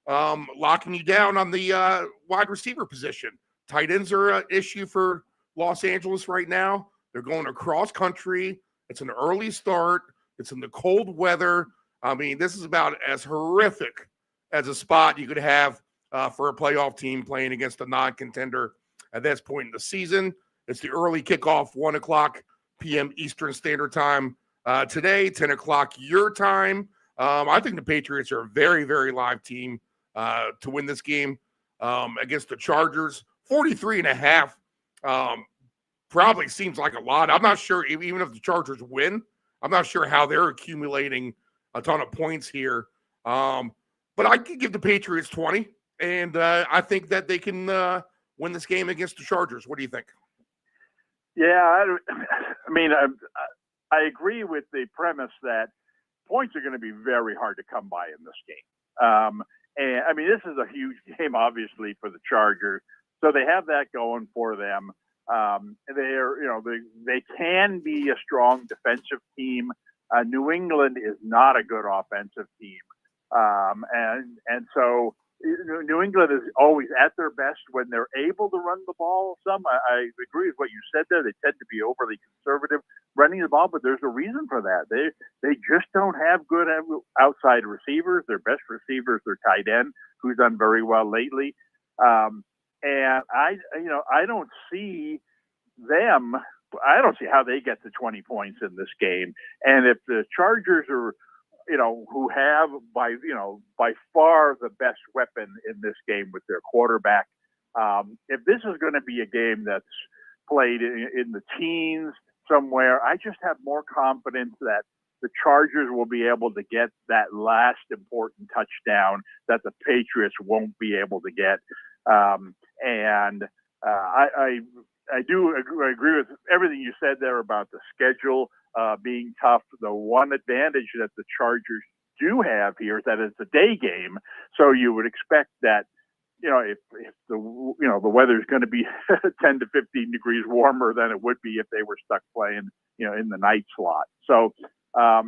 locking you down on the wide receiver position. Tight ends are an issue for Los Angeles right now. They're going across country. It's an early start. It's in the cold weather. I mean, this is about as horrific as a spot you could have for a playoff team playing against a non-contender at this point in the season. It's the early kickoff, 1 o'clock p.m. Eastern Standard Time today, 10 o'clock your time. I think the Patriots are a very, very live team to win this game against the Chargers. 43.5 probably seems like a lot. I'm not sure, even if the Chargers win, I'm not sure how they're accumulating a ton of points here. But but I could give the Patriots 20, and I think that they can win this game against the Chargers. What do you think? Yeah, I mean, I agree with the premise that points are going to be very hard to come by in this game. And I mean, this is a huge game, obviously, for the Chargers. So they have that going for them. They can be a strong defensive team. New England is not a good offensive team. And so New England is always at their best when they're able to run the ball. I agree with what you said there. They tend to be overly conservative running the ball, but there's a reason for that. They just don't have good outside receivers. Their best receivers, their tight end, who's done very well lately. And I don't see them. I don't see how they get to 20 points in this game. And if the Chargers are, who have by far the best weapon in this game with their quarterback, if this is going to be a game that's played in the teens somewhere, I just have more confidence that the Chargers will be able to get that last important touchdown that the Patriots won't be able to get. I do agree with everything you said there about the schedule being tough. The one advantage that the Chargers do have here is that it's a day game, so you would expect that if the weather is going to be 10 to 15 degrees warmer than it would be if they were stuck playing in the night slot. So I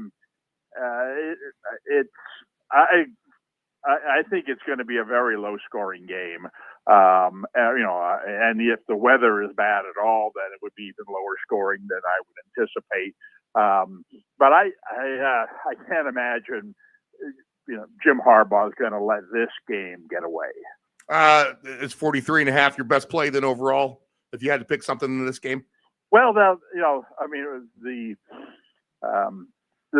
think it's going to be a very low scoring game. And if the weather is bad at all, then it would be even lower scoring than I would anticipate. But I can't imagine, Jim Harbaugh is going to let this game get away. It's 43.5 your best play then overall, if you had to pick something in this game? Well, now, I mean, the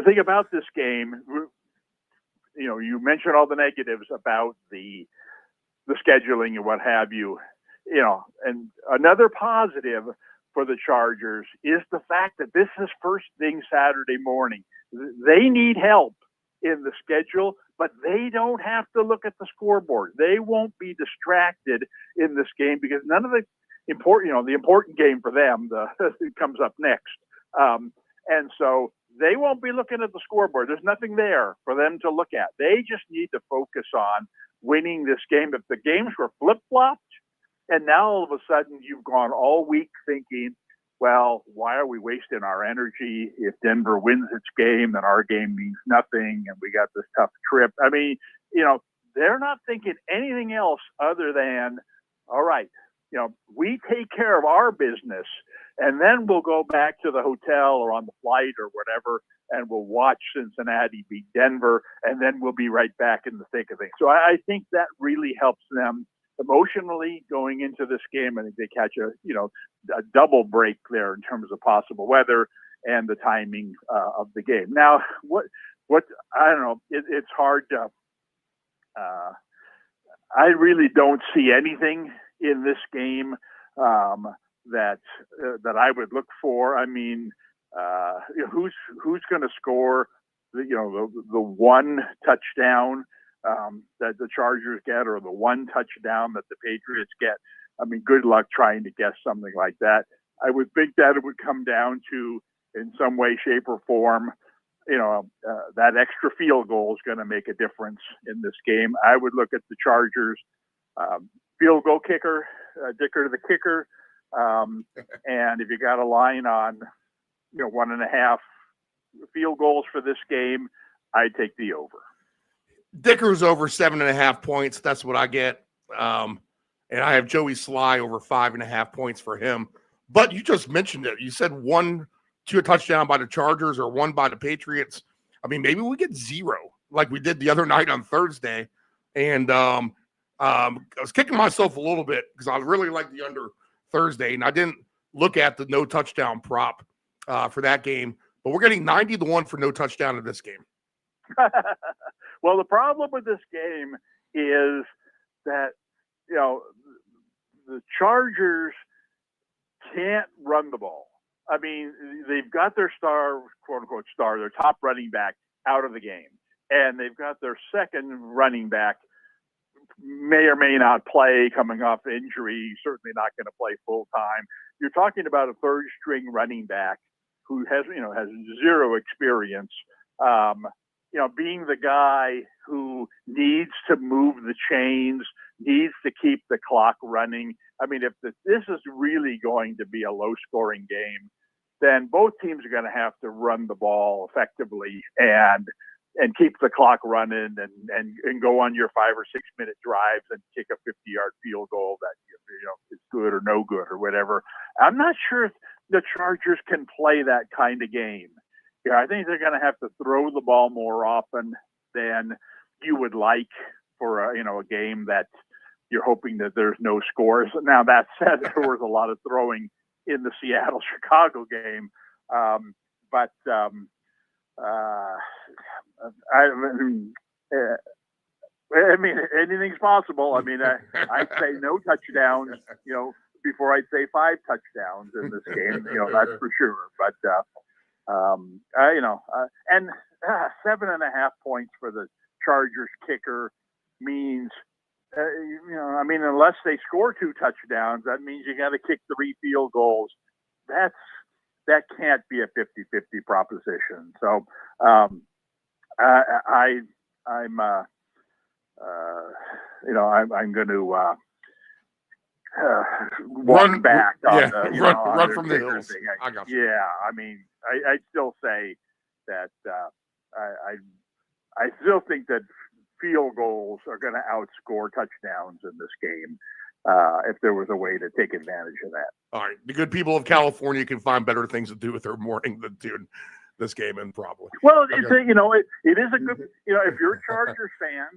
thing about this game, you mentioned all the negatives about the scheduling and what have you, and another positive for the Chargers is the fact that this is first thing Saturday morning. They need help in the schedule, but they don't have to look at the scoreboard. They won't be distracted in this game because none of the important game for them, it comes up next. And so they won't be looking at the scoreboard. There's nothing there for them to look at. They just need to focus on winning this game. If the games were flip-flopped, and now all of a sudden you've gone all week thinking, well, why are we wasting our energy? If Denver wins its game, then our game means nothing, and we got this tough trip. I mean, they're not thinking anything else other than, all right, we take care of our business, and then we'll go back to the hotel or on the flight or whatever, and we'll watch Cincinnati beat Denver, and then we'll be right back in the thick of things. So I think that really helps them emotionally going into this game. I think they catch a double break there in terms of possible weather and the timing of the game. Now, what I don't know, it's hard to. I really don't see anything in this game that I would look for. I mean, who's going to score the one touchdown that the Chargers get, or the one touchdown that the Patriots get? I mean, good luck trying to guess something like that. I would think that it would come down to, in some way, shape, or form, that extra field goal is going to make a difference in this game. I would look at the Chargers field goal kicker, Dicker to the kicker, and if you got a line on 1.5 field goals for this game, I'd take the over. Dicker's over 7.5 points. That's what I get. And I have Joey Sly over 5.5 points for him. But you just mentioned it. You said 1 to a touchdown by the Chargers or 1 by the Patriots. I mean, maybe we get 0 like we did the other night on Thursday. And I was kicking myself a little bit because I really liked the under Thursday, and I didn't look at the no touchdown prop for that game. But we're getting 90-1 for no touchdown in this game. Well, the problem with this game is that, the Chargers can't run the ball. I mean, they've got their star, quote unquote star, their top running back out of the game. and they've got their second running back, may or may not play, coming off injury, certainly not going to play full time. You're talking about a third string running back who has zero experience. Being the guy who needs to move the chains, needs to keep the clock running. I mean, if this is really going to be a low-scoring game, then both teams are going to have to run the ball effectively and keep the clock running and go on your 5 or 6 minute drives and kick a 50-yard field goal that is good or no good or whatever. I'm not sure if the Chargers can play that kind of game. I think they're going to have to throw the ball more often than you would like for a game that you're hoping that there's no scores. Now, that said, there was a lot of throwing in the Seattle-Chicago game. I mean, anything's possible. I mean, I'd say no touchdowns, before I'd say 5 touchdowns in this game, that's for sure. But, 7.5 points for the Chargers kicker means, unless they score 2 touchdowns, that means you got to kick 3 field goals. That can't be a 50-50 proposition. So, I'm going to run back on run from the hills. Thing. I got you. Yeah, I mean, I'd still say that I still think that field goals are going to outscore touchdowns in this game. If there was a way to take advantage of that. All right, the good people of California can find better things to do with their morning than tune this game in, probably. Well, it is a good, if you're a Chargers fan,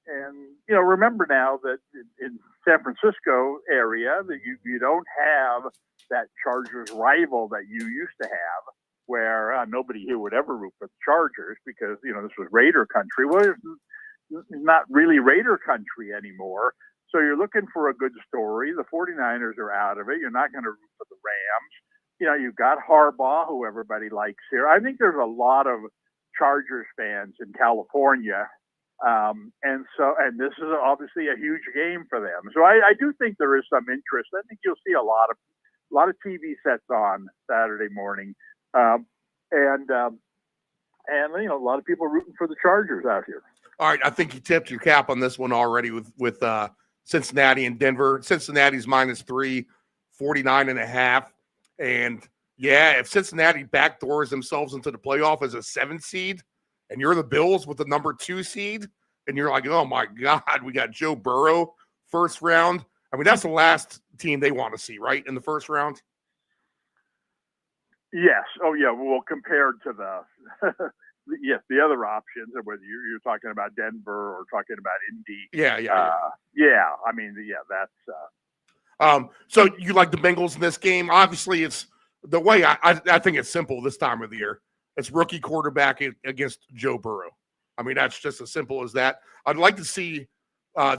and remember now that in San Francisco area that you don't have that Chargers rival that you used to have, where nobody here would ever root for the Chargers because this was Raider country. Well, it's not really Raider country anymore. So you're looking for a good story. The 49ers are out of it. You're not going to root for the Rams. You've got Harbaugh, who everybody likes here. I think there's a lot of Chargers fans in California. And this is obviously a huge game for them. So I do think there is some interest. I think you'll see a lot of TV sets on Saturday morning. And a lot of people rooting for the Chargers out here. All right, I think you tipped your cap on this one already with Cincinnati and Denver. Cincinnati's -3, 49.5. And yeah, if Cincinnati backdoors themselves into the playoff as a 7th seed, and you're the Bills with the number 2 seed, and you're like, oh my God, we got Joe Burrow first round. I mean, that's the last team they want to see, right? In the first round. Yes. Oh yeah. Well, compared to the other options, whether you're talking about Denver or talking about Indy. Yeah. I mean, that's. So you like the Bengals in this game? Obviously, it's the way I think it's simple this time of the year. It's rookie quarterback against Joe Burrow. I mean, that's just as simple as that. I'd like to see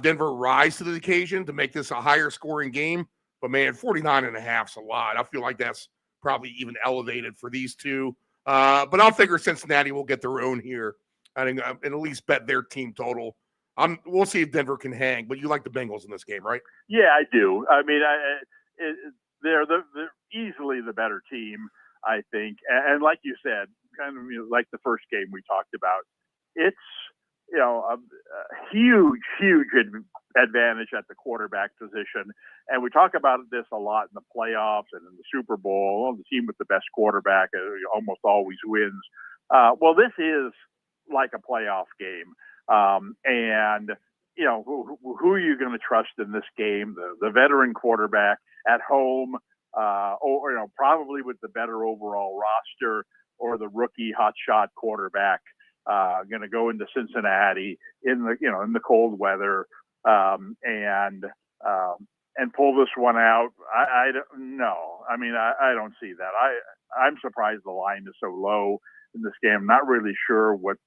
Denver rise to the occasion to make this a higher scoring game. But man, 49.5 is a lot. I feel like that's probably even elevated for these two. But I'll figure Cincinnati will get their own here. I think and at least bet their team total. We'll see if Denver can hang. But you like the Bengals in this game, right? Yeah, I do. I mean, they're easily the better team, I think. And like you said, kind of like the first game we talked about, it's a huge advantage at the quarterback position. And we talk about this a lot in the playoffs and in the Super Bowl. Well, the team with the best quarterback almost always wins. Well, this is like a playoff game. And who are you going to trust in this game? The veteran quarterback at home, or probably with the better overall roster, or the rookie hotshot quarterback going to go into Cincinnati in the cold weather and pull this one out. I don't know. I mean, I don't see that. I'm surprised the line is so low in this game. I'm not really sure what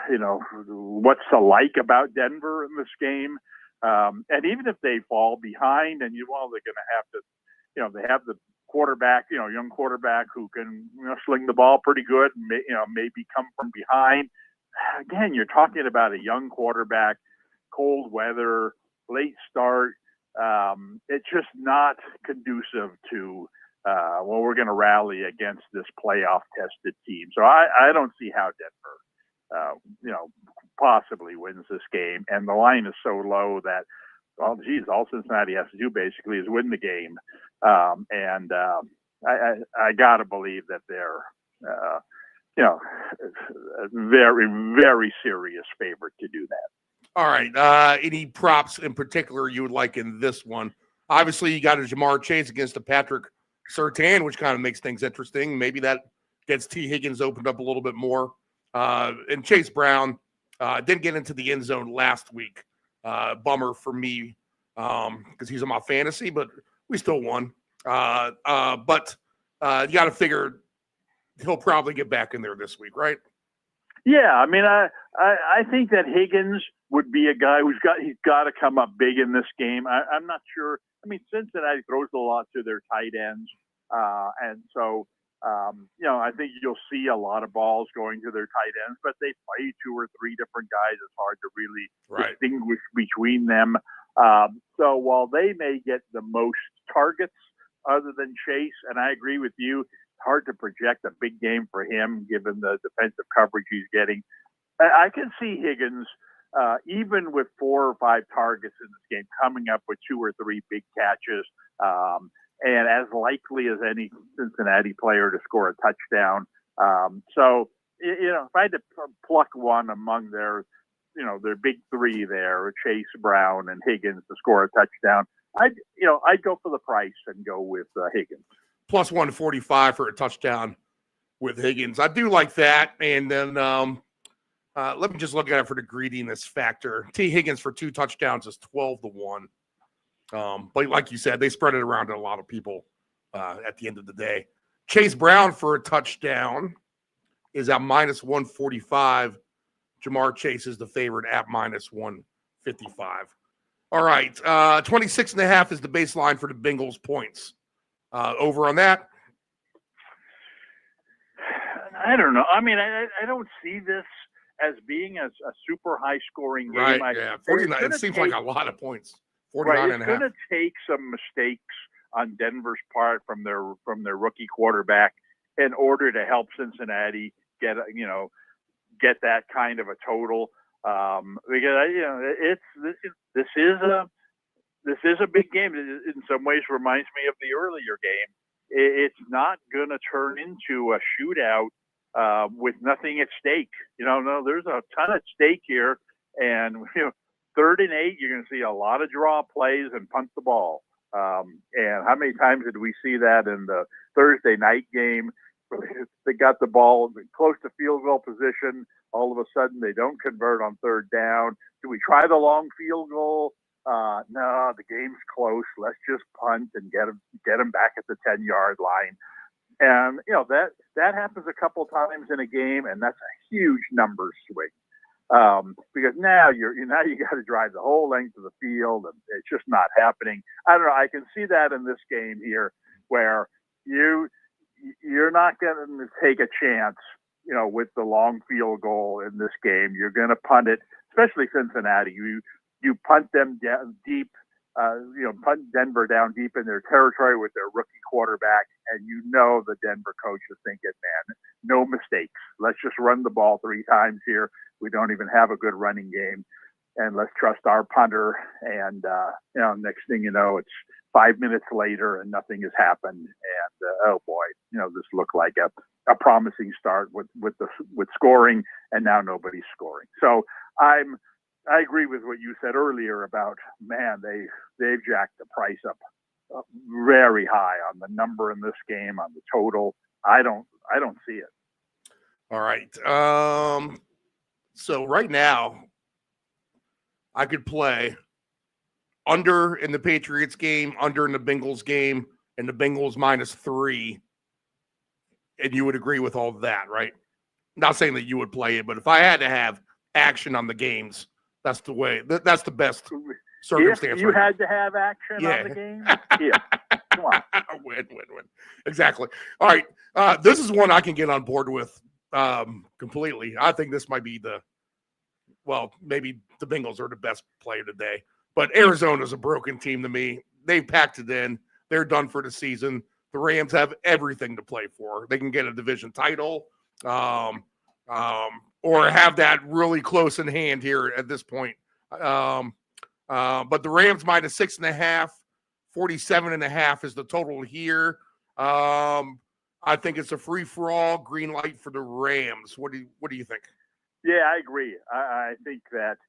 what's to like about Denver in this game. And even if they fall behind and they're going to have to, they have the quarterback, young quarterback who can sling the ball pretty good, and maybe come from behind. Again, you're talking about a young quarterback, cold weather, late start. It's just not conducive to we're going to rally against this playoff tested team. So I don't see how Denver, possibly wins this game. And the line is so low that, all Cincinnati has to do basically is win the game. I got to believe that they're, a very, very serious favorite to do that. All right. Any props in particular you would like in this one? Obviously, you got a Jamar Chase against a Patrick Surtain, which kind of makes things interesting. Maybe that gets T. Higgins opened up a little bit more. And Chase Brown didn't get into the end zone last week. Bummer for me because he's on my fantasy, but we still won. But you got to figure he'll probably get back in there this week, right? Yeah, I mean, I think that Higgins would be a guy he's got to come up big in this game. I'm not sure. I mean, Cincinnati throws a lot to their tight ends, and so I think you'll see a lot of balls going to their tight ends, but they play 2 or 3 different guys. It's hard to really distinguish between them. So while they may get the most targets other than Chase, and I agree with you, hard to project a big game for him given the defensive coverage he's getting. I can see Higgins, even with 4 or 5 targets in this game, coming up with 2 or 3 big catches, and as likely as any Cincinnati player to score a touchdown. So, if I had to pluck one among their big 3 there, Chase, Brown, and Higgins to score a touchdown, I'd go for the price and go with Higgins. Plus 145 for a touchdown with Higgins. I do like that. And then let me just look at it for the greediness factor. T. Higgins for 2 touchdowns is 12-1. But like you said, they spread it around to a lot of people at the end of the day. Chase Brown for a touchdown is at minus 145. Jamar Chase is the favorite at minus 155. All right. 26.5 is the baseline for the Bengals points. Over on that? I don't know. I mean, I don't see this as being a super high-scoring game. Right, yeah. 49. It seems like a lot of points. 49 and a half. It's going to take some mistakes on Denver's part from their rookie quarterback in order to help Cincinnati get that kind of a total. Because this is a big game. It in some ways reminds me of the earlier game. It's not going to turn into a shootout with nothing at stake. No, there's a ton at stake here. And 3rd and 8, you're going to see a lot of draw plays and punt the ball. And how many times did we see that in the Thursday night game? They got the ball close to field goal position. All of a sudden, they don't convert on 3rd down. Do we try the long field goal? No, the game's close. Let's just punt and get them back at the 10-yard line. And that happens a couple times in a game, and that's a huge numbers swing. Because now you got to drive the whole length of the field, and it's just not happening. I don't know. I can see that in this game here, where you're not going to take a chance, with the long field goal in this game. You're going to punt it, especially Cincinnati. You punt them down deep, punt Denver down deep in their territory with their rookie quarterback, and the Denver coach is thinking, man, no mistakes. Let's just run the ball 3 times here. We don't even have a good running game, and let's trust our punter. And next thing you know, it's 5 minutes later and nothing has happened. And oh boy, this looked like a promising start with scoring, and now nobody's scoring. So I agree with what you said earlier about, man, they've jacked the price up very high on the number in this game, on the total. I don't see it. All right. So right now, I could play under in the Patriots game, under in the Bengals game, and the Bengals -3. And you would agree with all of that, right? Not saying that you would play it, but if I had to have action on the games, that's the way. That's the best circumstance. If you had to have action on the game, come on. Win. Exactly. All right. This is one I can get on board with completely. I think this might be maybe the Bengals are the best player today. But Arizona's a broken team to me. They've packed it in. They're done for the season. The Rams have everything to play for. They can get a division title or have that really close in hand here at this point. But the Rams minus 6.5, 47.5 is the total here. I think it's a free-for-all, green light for the Rams. What do you think? Yeah, I agree. I think that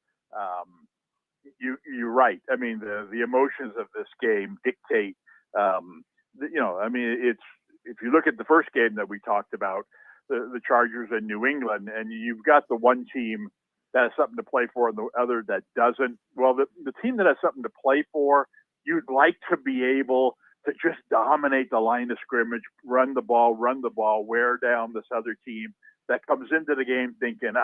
you're right. I mean, the emotions of this game dictate. It's if you look at the first game that we talked about, the Chargers in New England, and you've got the one team that has something to play for and the other that doesn't. Well, the team that has something to play for, you'd like to be able to just dominate the line of scrimmage, run the ball, wear down this other team that comes into the game thinking,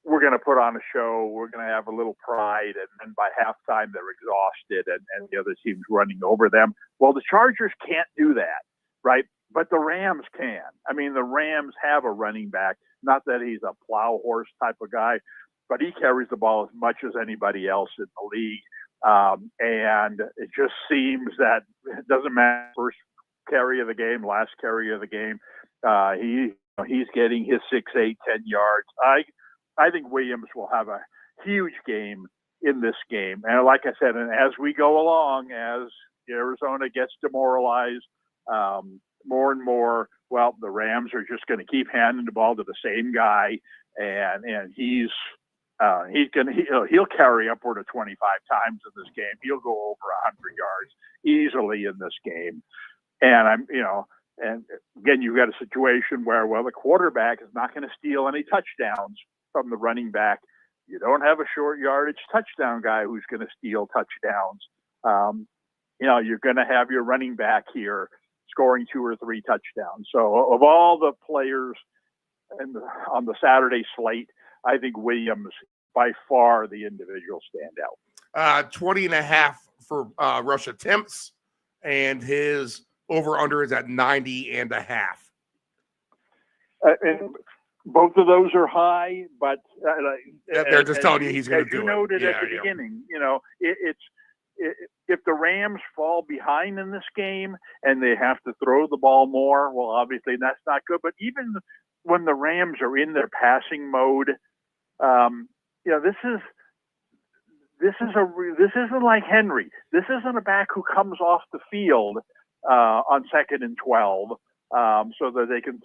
we're going to put on a show, we're going to have a little pride, and then by halftime they're exhausted and the other team's running over them. Well, the Chargers can't do that, right? But the Rams can. I mean, the Rams have a running back, not that he's a plow horse type of guy, but he carries the ball as much as anybody else in the league. And it just seems that it doesn't matter first carry of the game, last carry of the game. He's getting his 6, 8, 10 yards. I think Williams will have a huge game in this game. And like I said, and as we go along, as Arizona gets demoralized more and more, well, the Rams are just going to keep handing the ball to the same guy, and he'll carry upward of 25 times in this game. He'll go over 100 yards easily in this game. And and again, you've got a situation where, well, the quarterback is not going to steal any touchdowns from the running back. You don't have a short yardage touchdown guy who's going to steal touchdowns. You're going to have your running back here scoring 2 or 3 touchdowns. So of all the players on the Saturday slate, I think Williams by far the individual standout. 20.5 for rush attempts, and his over-under is at 90.5. And both of those are high, but they're just telling you he's going to do it. You noted at the beginning, if the Rams fall behind in this game and they have to throw the ball more, well, obviously that's not good. But even when the Rams are in their passing mode, this isn't like Henry. This isn't a back who comes off the field on 2nd and 12 so that they can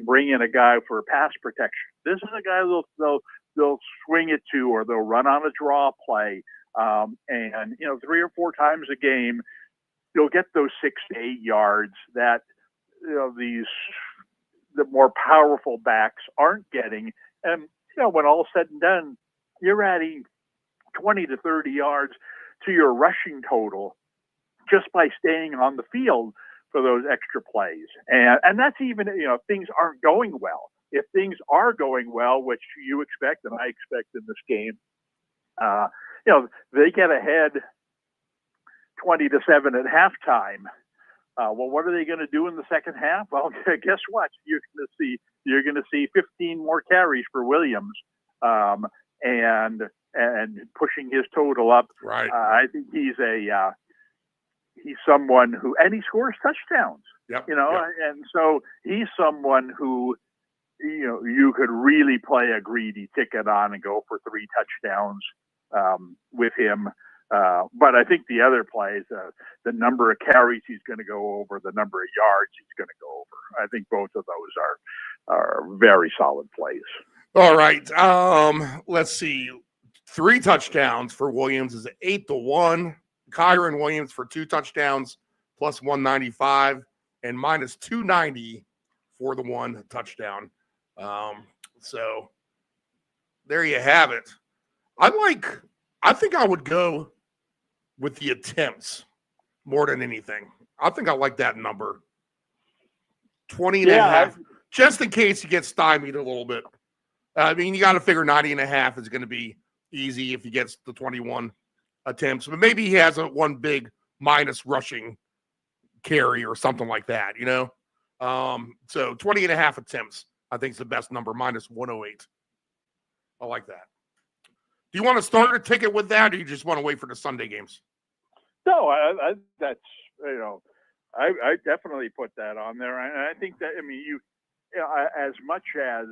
bring in a guy for pass protection. This is a guy they'll swing it to, or they'll run on a draw play. And 3 or 4 times a game, you'll get those 6 to 8 yards that the more powerful backs aren't getting. And when all's said and done, you're adding 20 to 30 yards to your rushing total just by staying on the field for those extra plays. And that's even if things aren't going well. If things are going well, which you expect and I expect in this game, they get ahead 20-7 at halftime. Well, what are they going to do in the second half? Well, guess what? You're going to see 15 more carries for Williams, and pushing his total up. Right. I think he's someone who, and he scores touchdowns. Yep. And so he's someone who you could really play a greedy ticket on and go for 3 touchdowns with him. But I think the other plays, the number of carries he's going to go over, the number of yards he's going to go over. I think both of those are very solid plays. All right. Let's see. 3 touchdowns for Williams is 8-1. Kyron Williams for 2 touchdowns plus 195 and minus 290 for the 1 touchdown. So there you have it. I think I would go with the attempts more than anything. I think I like that number. 20.5, just in case you get stymied a little bit. I mean, you got to figure 90.5 is going to be easy if he gets the 21 attempts. But maybe he has one big minus rushing carry or something like that, you know? So 20.5 attempts, I think is the best number, minus 108. I like that. Do you want to start a ticket with that, or you just want to wait for the Sunday games? No, that's, you know, I definitely put that on there. And I think that, I mean, you know, as much as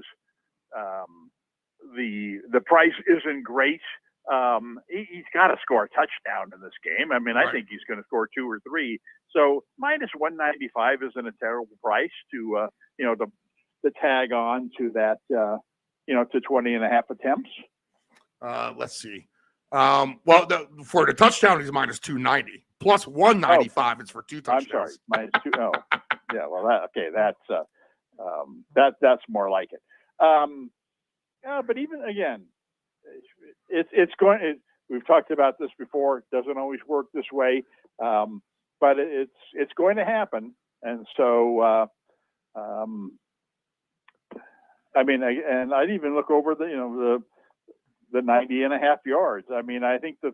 the price isn't great, he's got to score a touchdown in this game. I mean, I think he's going to score 2 or 3. So minus 195 isn't a terrible price to, you know, to tag on to that, you know, to 20.5 attempts. Let's see. Well, for the touchdown, he's minus 290. Plus 195 is for 2 touchdowns. I'm sorry, minus 2. Oh, yeah. Well, that's more like it. But even again, it's going. We've talked about this before. It doesn't always work this way, but it's going to happen. And so, I mean, and I'd even look over the 90.5 yards. I mean, I think that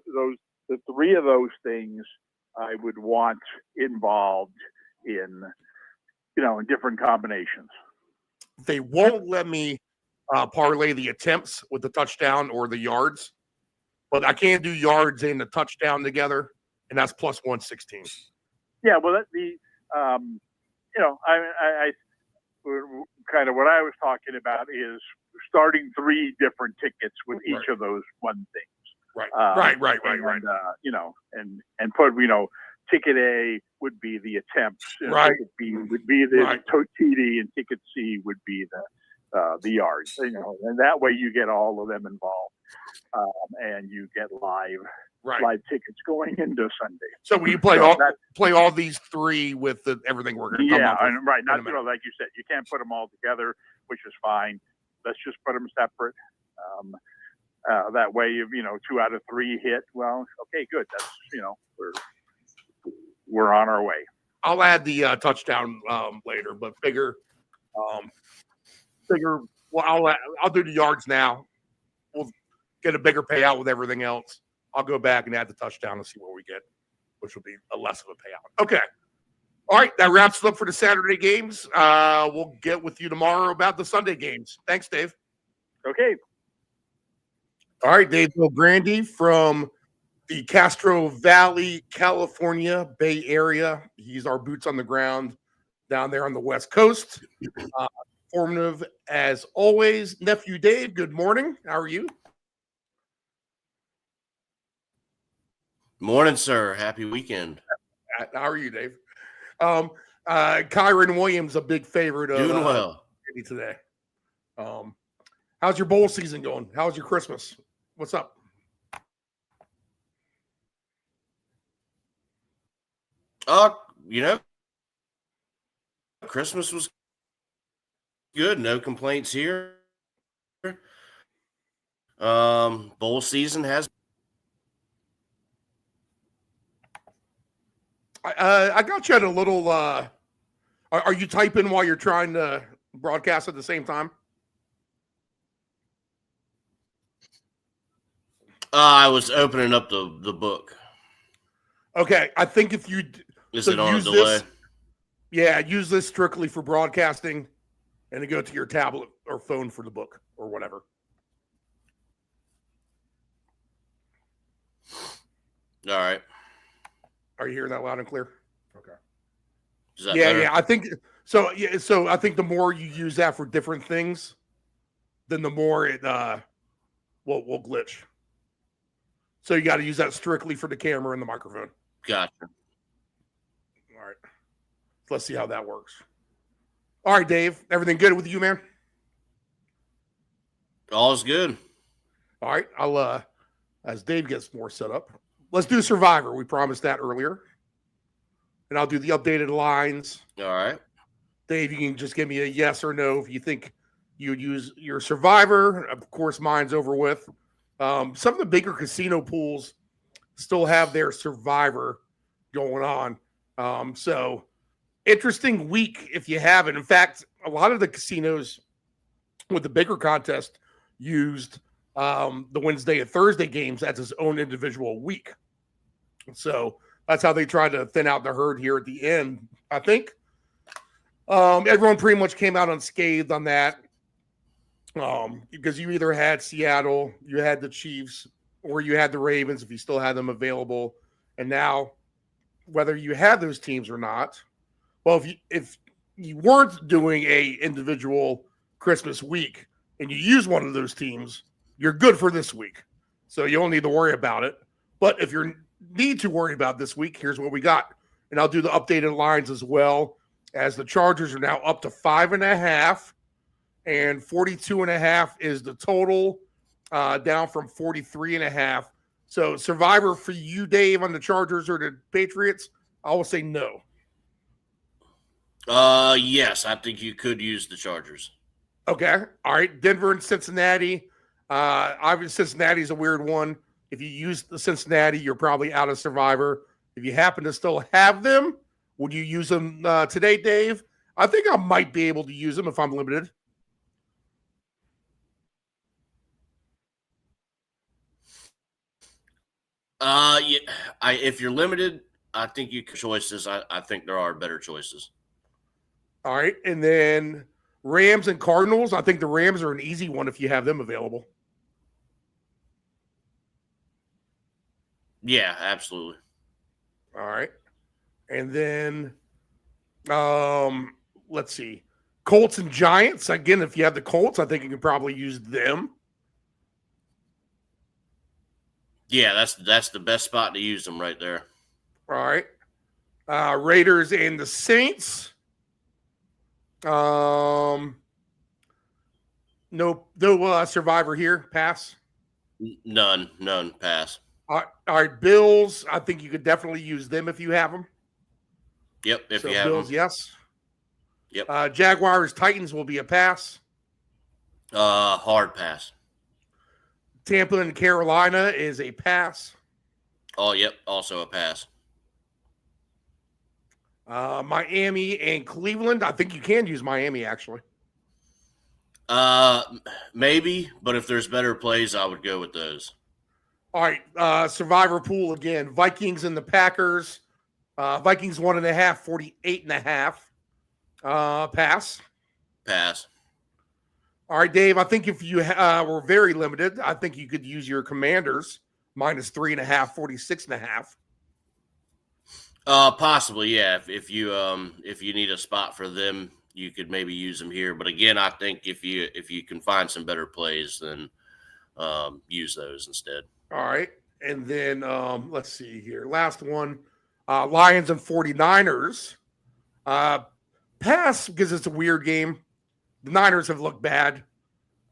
the 3 of those things I would want involved in, you know, in different combinations. They won't let me parlay the attempts with the touchdown or the yards, but I can do yards and the touchdown together, and that's plus 116. Yeah, well, you know, I kind of what I was talking about is starting 3 different tickets with each of those one things. Right. You know, and put, you know, ticket A would be the attempts. Right. Ticket B would be the TD, and ticket C would be the yards. You know, and that way you get all of them involved, and you get live tickets going into Sunday. So when you play all these 3 with everything we're going to come up with. Right. Not, you know, like you said, you can't put them all together, which is fine. Let's just put them separate. That way, you know, 2 out of 3 hit. Well, okay, good. That's, you know, we're on our way. I'll add the touchdown later, but figure. Well, I'll do the yards now. We'll get a bigger payout with everything else. I'll go back and add the touchdown and see what we get, which will be a less of a payout. Okay. All right, that wraps it up for the Saturday games. We'll get with you tomorrow about the Sunday games. Thanks, Dave. Okay. All right, Dave Del Grande from the Castro Valley, California Bay Area. He's our boots on the ground down there on the West Coast. Informative as always. Nephew Dave, good morning. How are you? Morning, sir. Happy weekend. How are you, Dave? Kyron Williams, a big favorite of doing well today. How's your bowl season going? How's your Christmas? What's up? You know, Christmas was good. No complaints here. Bowl season has. I got you at a little. Are you typing while you're trying to broadcast at the same time? I was opening up the book. Okay, I think if you is it on a delay? Use this strictly for broadcasting, and then go to your tablet or phone for the book or whatever. All right. Are you hearing that loud and clear? Okay. Is that better? I think so. Yeah, so I think the more you use that for different things, then the more it will glitch. So you got to use that strictly for the camera and the microphone. Gotcha. All right. Let's see how that works. All right, Dave. Everything good with you, man? All's good. All right. I'll as Dave gets more set up, let's do Survivor. We promised that earlier. And I'll do the updated lines. All right. Dave, you can just give me a yes or no if you think you would use your Survivor. Of course, mine's over with. Some of the bigger casino pools still have their Survivor going on. So interesting week if you haven't. In fact, a lot of the casinos with the bigger contest used the Wednesday and Thursday games as its own individual week. So that's how they try to thin out the herd here at the end, I think. Everyone pretty much came out unscathed on that because you either had Seattle, you had the Chiefs, or you had the Ravens if you still had them available. And now, whether you had those teams or not, well, if you weren't doing a individual Christmas week and you use one of those teams, you're good for this week. So you don't need to worry about it. But if you need to worry about this week, here's what we got. And I'll do the updated lines as well, as the Chargers are now up to 5.5, and 42.5 is the total, down from 43.5. So survivor for you, Dave, on the Chargers or the Patriots, I will say no. Yes, I think you could use the Chargers. Okay. All right. Denver and Cincinnati. Obviously, Cincinnati's a weird one. If you use the Cincinnati, you're probably out of survivor. If you happen to still have them, would you use them today, Dave? I think I might be able to use them if I'm limited. Yeah, if you're limited, I think you can choices. I think there are better choices. All right. And then Rams and Cardinals. I think the Rams are an easy one if you have them available. Yeah, absolutely. All right. And then let's see. Colts and Giants. Again, if you have the Colts, I think you can probably use them. Yeah, that's the best spot to use them right there. All right. Raiders and the Saints. No survivor here. Pass. None. Pass. All right. Bills. I think you could definitely use them if you have them. Yep. If so you have Bills, them. yes. Yep. Jaguars, Titans will be a pass. Hard pass. Tampa and Carolina is a pass. Oh, yep. Also a pass. Miami and Cleveland. I think you can use Miami, actually. Maybe, but if there's better plays, I would go with those. All right. Survivor pool again. Vikings and the Packers. Vikings 1.5, 48.5. Pass. Pass. All right, Dave. I think if you were very limited, I think you could use your Commanders -3.5, 46.5. Possibly, yeah. If you need a spot for them, you could maybe use them here. But again, I think if you can find some better plays, then use those instead. All right, and then let's see here. Last one, Lions and 49ers. Pass because it's a weird game. The Niners have looked bad.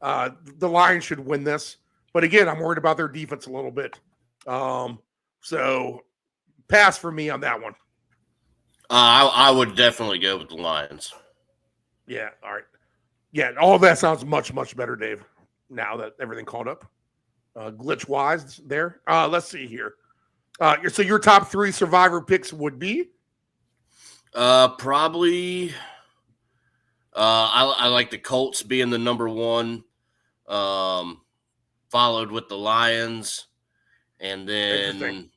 The Lions should win this, but again, I'm worried about their defense a little bit. So pass for me on that one. I would definitely go with the Lions. Yeah. All right. Yeah. All that sounds much, much better, Dave, now that everything caught up glitch wise there. Let's see here. So your top 3 survivor picks would be? Probably. I like the Colts being the number 1, followed with the Lions, and then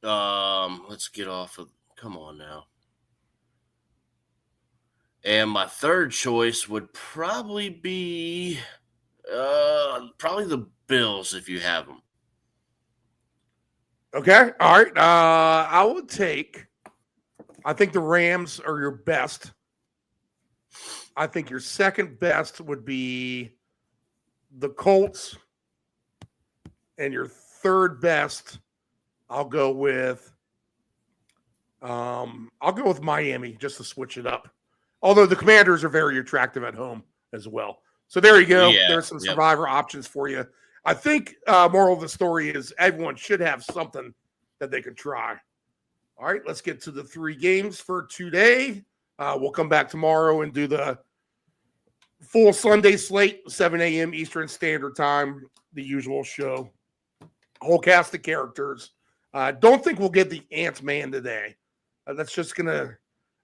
let's get off of. Come on now. And my third choice would probably be probably the Bills if you have them. Okay. All right. I would take. I think the Rams are your best. I think your second best would be the Colts. And your third best, I'll go with Miami just to switch it up. Although the Commanders are very attractive at home as well. So there you go. Yeah, there's some survivor options for you. I think moral of the story is everyone should have something that they could try. All right, let's get to the 3 games for today. We'll come back tomorrow and do the full Sunday slate, 7 a.m. Eastern Standard Time, the usual show. Whole cast of characters. Don't think we'll get the Ant-Man today. That's just going to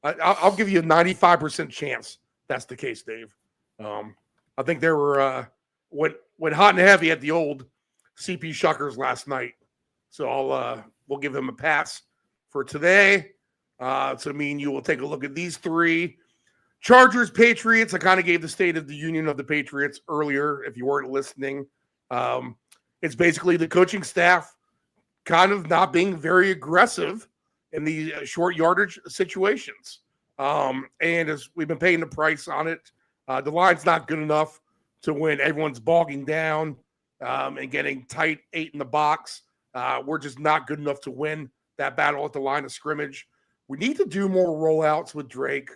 I'll give you a 95% chance that's the case, Dave. I think there were went hot and heavy at the old CP Shuckers last night. So we'll give them a pass for today. So me and you will take a look at these three. Chargers, Patriots. I kind of gave the state of the union of the Patriots earlier, if you weren't listening. It's basically the coaching staff kind of not being very aggressive in the short yardage situations. And as we've been paying the price on it, the line's not good enough to win. Everyone's bogging down and getting tight 8 in the box. We're just not good enough to win that battle at the line of scrimmage. We need to do more rollouts with Drake.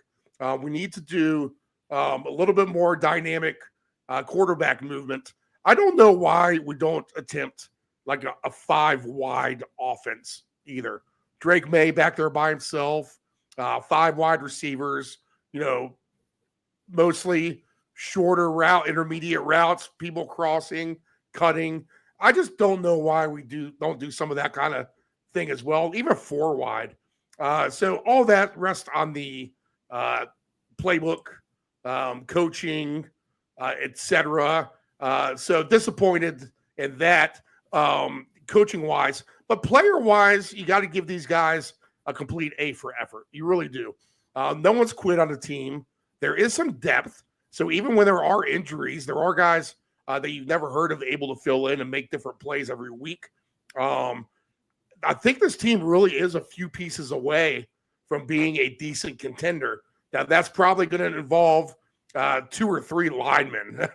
We need to do a little bit more dynamic quarterback movement. I don't know why we don't attempt like a 5-wide offense either. Drake May back there by himself, 5 wide receivers, mostly shorter route, intermediate routes, people crossing, cutting. I just don't know why we don't do some of that kind of thing as well, even 4 wide. So all that rests on the playbook, coaching, etc. So disappointed in that coaching-wise. But player-wise, you got to give these guys a complete A for effort. You really do. No one's quit on the team. There is some depth. So even when there are injuries, there are guys that you've never heard of able to fill in and make different plays every week. I think this team really is a few pieces away from being a decent contender. Now, that's probably going to involve 2 or 3 linemen,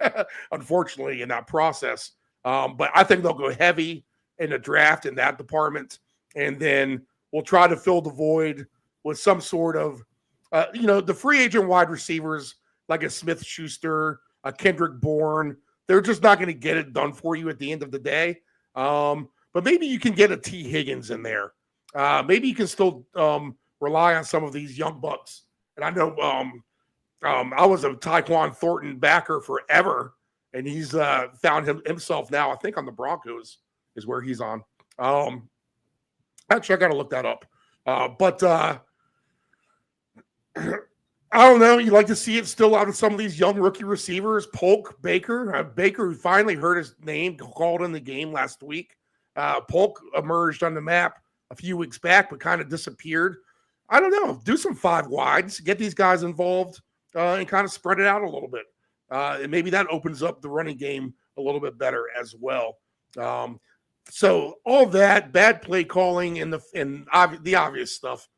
unfortunately, in that process. But I think they'll go heavy in the draft in that department. And then we'll try to fill the void with some sort of, the free agent wide receivers like a Smith-Schuster, a Kendrick Bourne. They're just not going to get it done for you at the end of the day. But maybe you can get a T. Higgins in there. Maybe you can still rely on some of these young bucks. And I know I was a Tyquan Thornton backer forever, and he's found himself now, I think, on the Broncos is where he's on. Actually, I got to look that up. But I don't know. You like to see it still out of some of these young rookie receivers. Polk, Baker. Baker, who finally heard his name called in the game last week. Polk emerged on the map a few weeks back, but kind of disappeared. I don't know. Do some 5 wides. Get these guys involved and kind of spread it out a little bit. And maybe that opens up the running game a little bit better as well. So all that, bad play calling and the obvious stuff.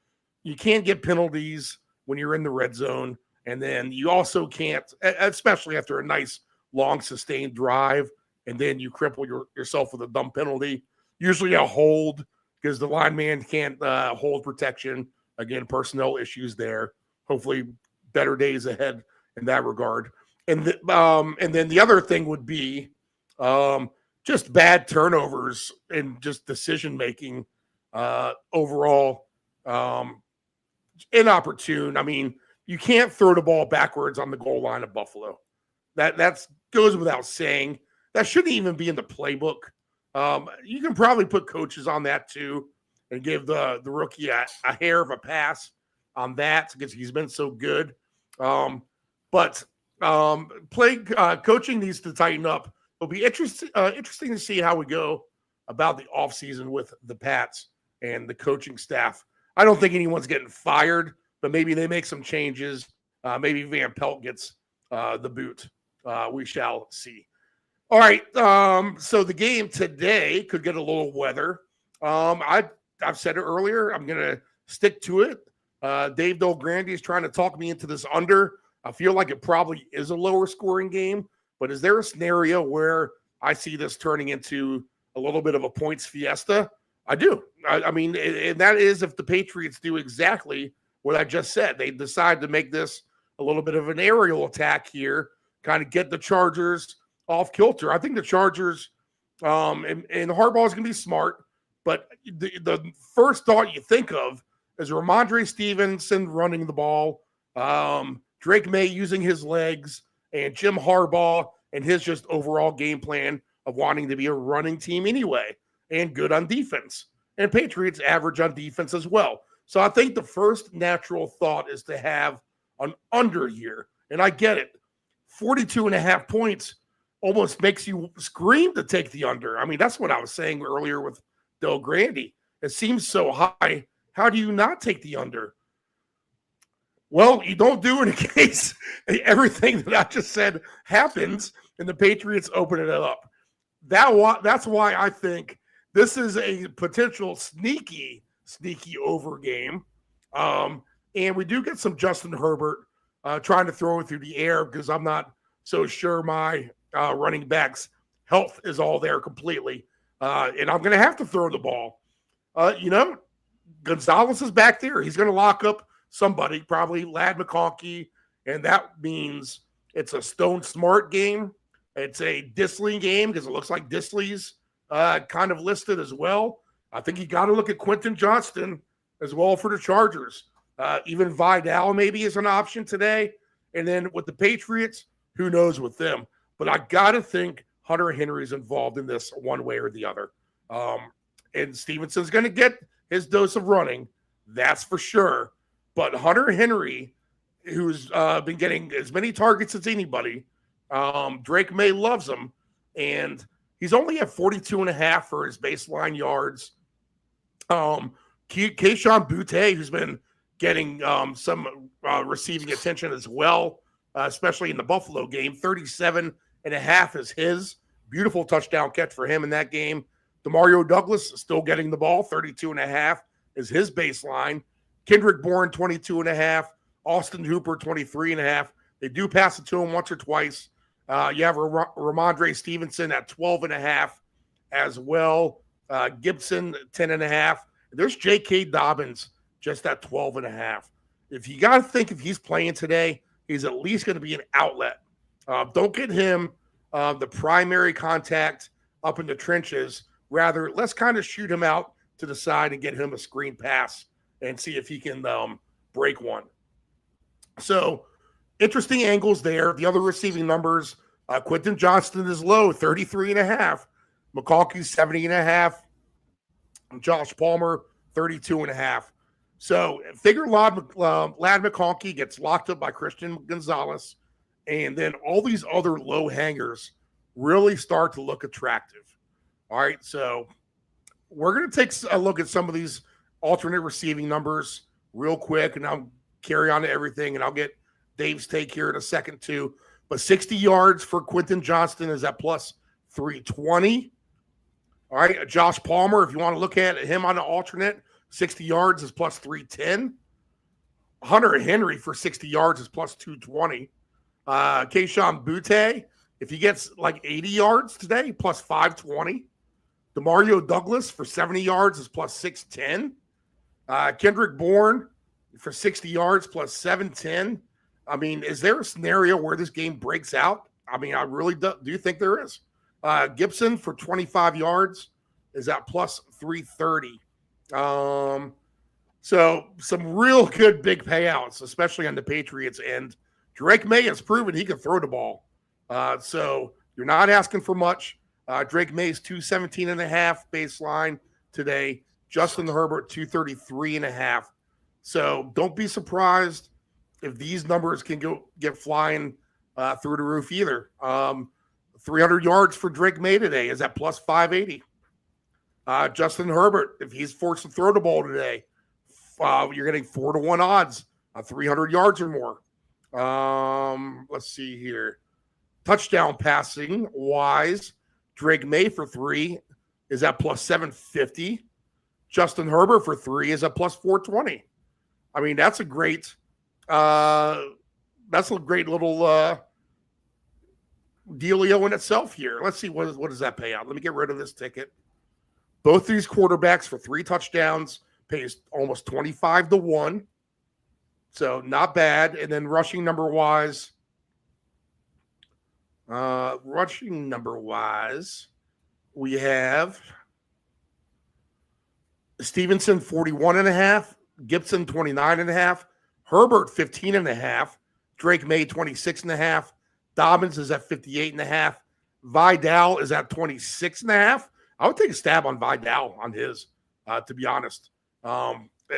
You can't get penalties when you're in the red zone. And then you also can't, especially after a nice, long, sustained drive, and then you cripple yourself with a dumb penalty. Usually a hold because the lineman can't hold protection. Again, personnel issues there. Hopefully better days ahead in that regard. And then the other thing would be just bad turnovers and just decision-making overall inopportune. I mean, you can't throw the ball backwards on the goal line of Buffalo. That goes without saying. That shouldn't even be in the playbook. You can probably put coaches on that too and give the rookie a hair of a pass on that because he's been so good. But coaching needs to tighten up. It'll be interesting to see how we go about the offseason with the Pats and the coaching staff. I don't think anyone's getting fired, but maybe they make some changes. Maybe Van Pelt gets the boot. We shall see. All right. So the game today could get a little weather. I've said it earlier. I'm going to stick to it. Dave Del Grande is trying to talk me into this under. I feel like it probably is a lower scoring game, but is there a scenario where I see this turning into a little bit of a points fiesta? I do. I mean, and that is if the Patriots do exactly what I just said. They decide to make this a little bit of an aerial attack here, kind of get the Chargers off kilter. I think the Chargers and Harbaugh is going to be smart, but the first thought you think of is Ramondre Stevenson running the ball, Drake May using his legs, and Jim Harbaugh and his just overall game plan of wanting to be a running team anyway and good on defense. And Patriots average on defense as well. So I think the first natural thought is to have an under here. And I get it. 42.5 points almost makes you scream to take the under. I mean, that's what I was saying earlier with Del Grande. It seems so high. How do you not take the under? Well, you don't do it in case everything that I just said happens and the Patriots open it up. That's why I think this is a potential sneaky over game. And we do get some Justin Herbert trying to throw it through the air because I'm not so sure my running back's health is all there completely. And I'm going to have to throw the ball. Gonzalez is back there. He's going to lock up somebody, probably Ladd McConkey, and that means it's a Stone Smart game. It's a Disley game because it looks like Disley's kind of listed as well. I think you got to look at Quentin Johnston as well for the Chargers. Even Vidal maybe is an option today. And then with the Patriots, who knows with them. But I got to think Hunter Henry's involved in this one way or the other. And Stevenson's going to get his dose of running, that's for sure. But Hunter Henry, who's been getting as many targets as anybody, Drake May loves him, and he's only at 42.5 for his baseline yards. Kayshon Boutte, who's been getting some receiving attention as well, especially in the Buffalo game, 37.5 is his. Beautiful touchdown catch for him in that game. DeMario Douglas still getting the ball, 32.5 is his baseline. Kendrick Bourne, 22.5. Austin Hooper, 23.5. They do pass it to him once or twice. You have Ramondre Stevenson at 12.5 as well. Gibson, 10.5. There's J.K. Dobbins just at 12.5. If you got to think if he's playing today, he's at least going to be an outlet. Don't get him the primary contact up in the trenches. Rather, let's kind of shoot him out to the side and get him a screen pass and see if he can break one. So, interesting angles there. The other receiving numbers, Quentin Johnston is low, 33.5. McConkey's 70.5. Josh Palmer, 32.5. So, figure Ladd McConkey gets locked up by Christian Gonzalez, and then all these other low hangers really start to look attractive. All right, so we're going to take a look at some of these alternate receiving numbers real quick, and I'll carry on to everything, and I'll get Dave's take here in a second too. But 60 yards for Quentin Johnston is at plus 320. All right, Josh Palmer, if you want to look at him on the alternate, 60 yards is plus 310. Hunter Henry for 60 yards is plus 220. Kayshon Boutte, if he gets like 80 yards today, plus 520. DeMario Douglas for 70 yards is plus 610. Kendrick Bourne for 60 yards plus 710. I mean, is there a scenario where this game breaks out? I mean, I really do think there is. Gibson for 25 yards is at plus 330. So some real good big payouts, especially on the Patriots end. Drake May has proven he can throw the ball. So you're not asking for much. Drake May's 217.5 baseline today. Justin Herbert, 233.5. So don't be surprised if these numbers can get flying through the roof either. 300 yards for Drake May today is at plus 580. Justin Herbert, if he's forced to throw the ball today, you're getting 4-1 odds on 300 yards or more. Let's see here. Touchdown passing wise, Drake May for 3 is at plus 750. Justin Herbert for 3 is at plus 420. I mean, that's a great little dealio in itself here. Let's see what does that pay out. Let me get rid of this ticket. Both these quarterbacks for 3 touchdowns pays almost 25-1. So not bad. And then rushing number wise, we have Stevenson 41.5, Gibson 29.5, Herbert 15.5, Drake May 26.5, Dobbins is at 58.5, Vidal is at 26.5. I would take a stab on Vidal on his, to be honest,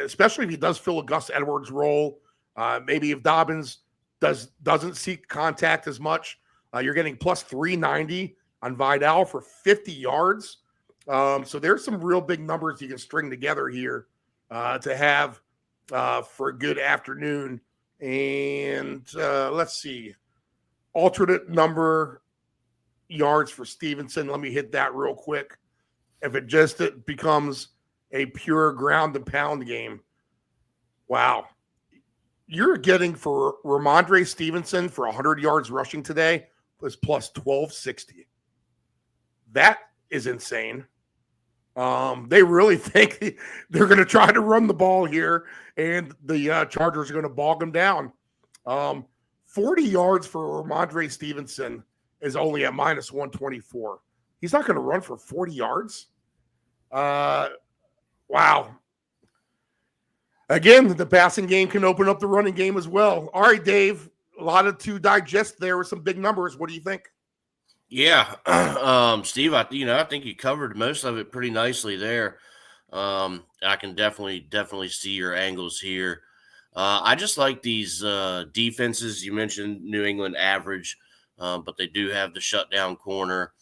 especially if he does fill a Gus Edwards role. Maybe if Dobbins doesn't seek contact as much, You're getting plus 390 on Vidal for 50 yards. So there's some real big numbers you can string together here to have for a good afternoon. And let's see. Alternate number yards for Stevenson. Let me hit that real quick. If it becomes a pure ground and pound game, wow. You're getting for Ramondre Stevenson for 100 yards rushing today was plus 1260. That is insane. They really think they're going to try to run the ball here, and the Chargers are going to bog them down. 40 yards for Ramondre Stevenson is only at minus 124. He's not going to run for 40 yards. Wow. Again, the passing game can open up the running game as well. All right, Dave, a lot to digest there with some big numbers. What do you think? Yeah, Steve, I think you covered most of it pretty nicely there. I can definitely see your angles here. I just like these defenses. You mentioned New England average, but they do have the shutdown corner.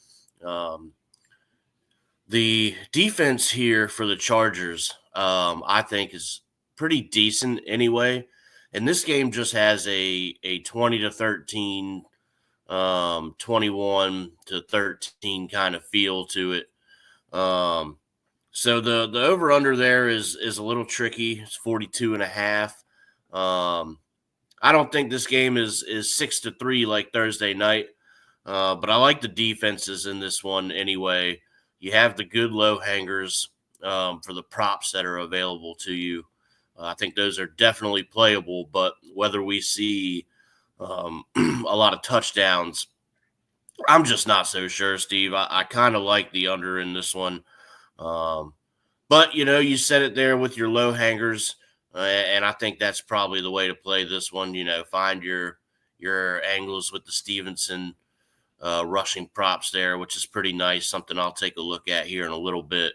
The defense here for the Chargers, I think, is pretty decent anyway. And this game just has a 20-13, 21-13 kind of feel to it. So the over under there is a little tricky. It's 42.5. I don't think this game is 6-3 like Thursday night. But I like the defenses in this one anyway. You have the good low hangers for the props that are available to you. I think those are definitely playable, but whether we see a lot of touchdowns, I'm just not so sure, Steve. I kind of like the under in this one. But, you said it there with your low hangers, and I think that's probably the way to play this one. Find your angles with the Stevenson rushing props there, which is pretty nice, something I'll take a look at here in a little bit.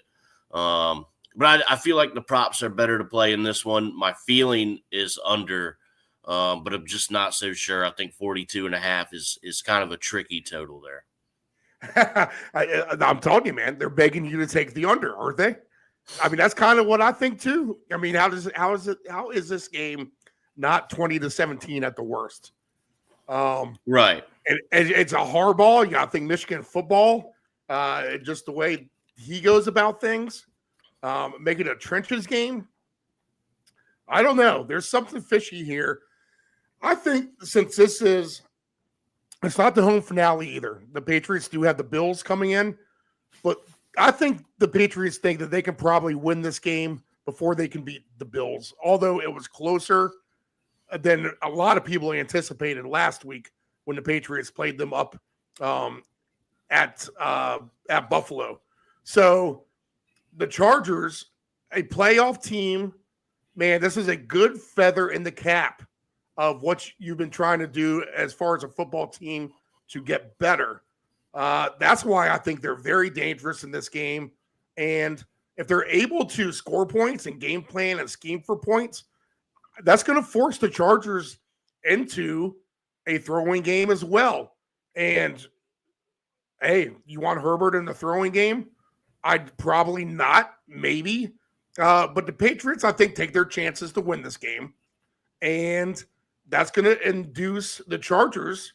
But I feel like the props are better to play in this one. My feeling is under, but I'm just not so sure. I think 42.5 is kind of a tricky total there. I'm telling you, man, they're begging you to take the under, aren't they? I mean, that's kind of what I think too. I mean, how is this game not 20-17 at the worst? Right. And it's a hardball. You got to think Michigan football, just the way he goes about things, make it a trenches game. I don't know. There's something fishy here. I think since it's not the home finale either. The Patriots do have the Bills coming in, but I think the Patriots think that they can probably win this game before they can beat the Bills, although it was closer than a lot of people anticipated last week when the Patriots played them up at Buffalo. So the Chargers, a playoff team, man, this is a good feather in the cap of what you've been trying to do as far as a football team to get better. That's why I think they're very dangerous in this game. And if they're able to score points and game plan and scheme for points, that's going to force the Chargers into a throwing game as well. And, hey, you want Herbert in the throwing game? I'd probably not, maybe. But the Patriots, I think, take their chances to win this game. And that's going to induce the Chargers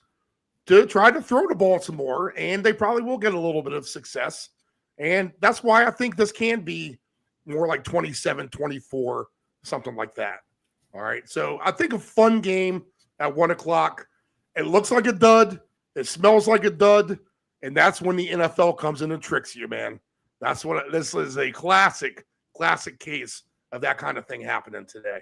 to try to throw the ball some more. And they probably will get a little bit of success. And that's why I think this can be more like 27-24, something like that. All right. So I think a fun game at 1:00. It looks like a dud. It smells like a dud. And that's when the NFL comes in and tricks you, man. That's what this is, a classic case of that kind of thing happening today.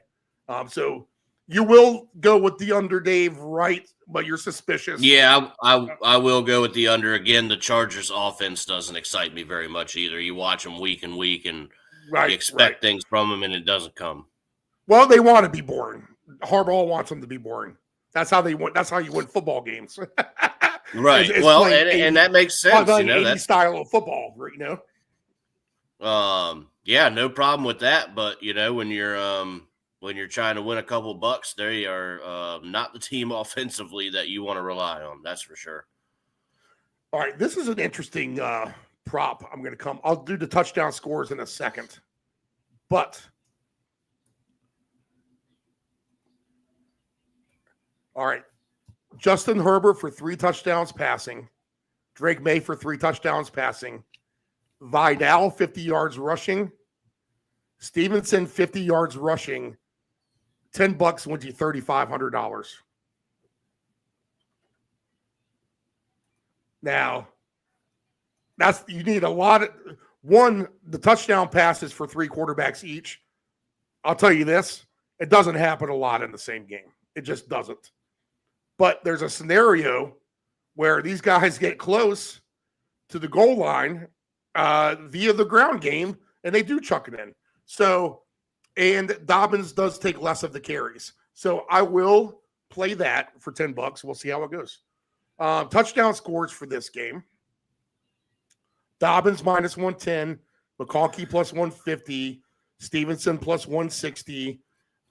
So you will go with the under, Dave, right? But you're suspicious. Yeah, I will go with the under. Again, the Chargers offense doesn't excite me very much either. You watch them week and week and you expect things from them and it doesn't come. Well, they want to be boring. Harbaugh wants them to be boring. That's how they win. That's how you win football games. Right. And that makes sense. That style of football, Yeah, no problem with that. But when you're trying to win a couple bucks, they are not the team offensively that you want to rely on. That's for sure. All right, this is an interesting prop. I'll do the touchdown scores in a second. But all right, Justin Herbert for 3 touchdowns passing. Drake May for 3 touchdowns passing. Vidal, 50 yards rushing. Stevenson, 50 yards rushing. $10 wins you $3,500. Now, you need a lot of the touchdown passes for 3 quarterbacks each. I'll tell you this, it doesn't happen a lot in the same game. It just doesn't. But there's a scenario where these guys get close to the goal line via the ground game, and they do chuck it in. So, and Dobbins does take less of the carries. So I will play that for $10. We'll see how it goes. Touchdown scores for this game. Dobbins minus 110, McConkey plus 150, Stevenson plus 160,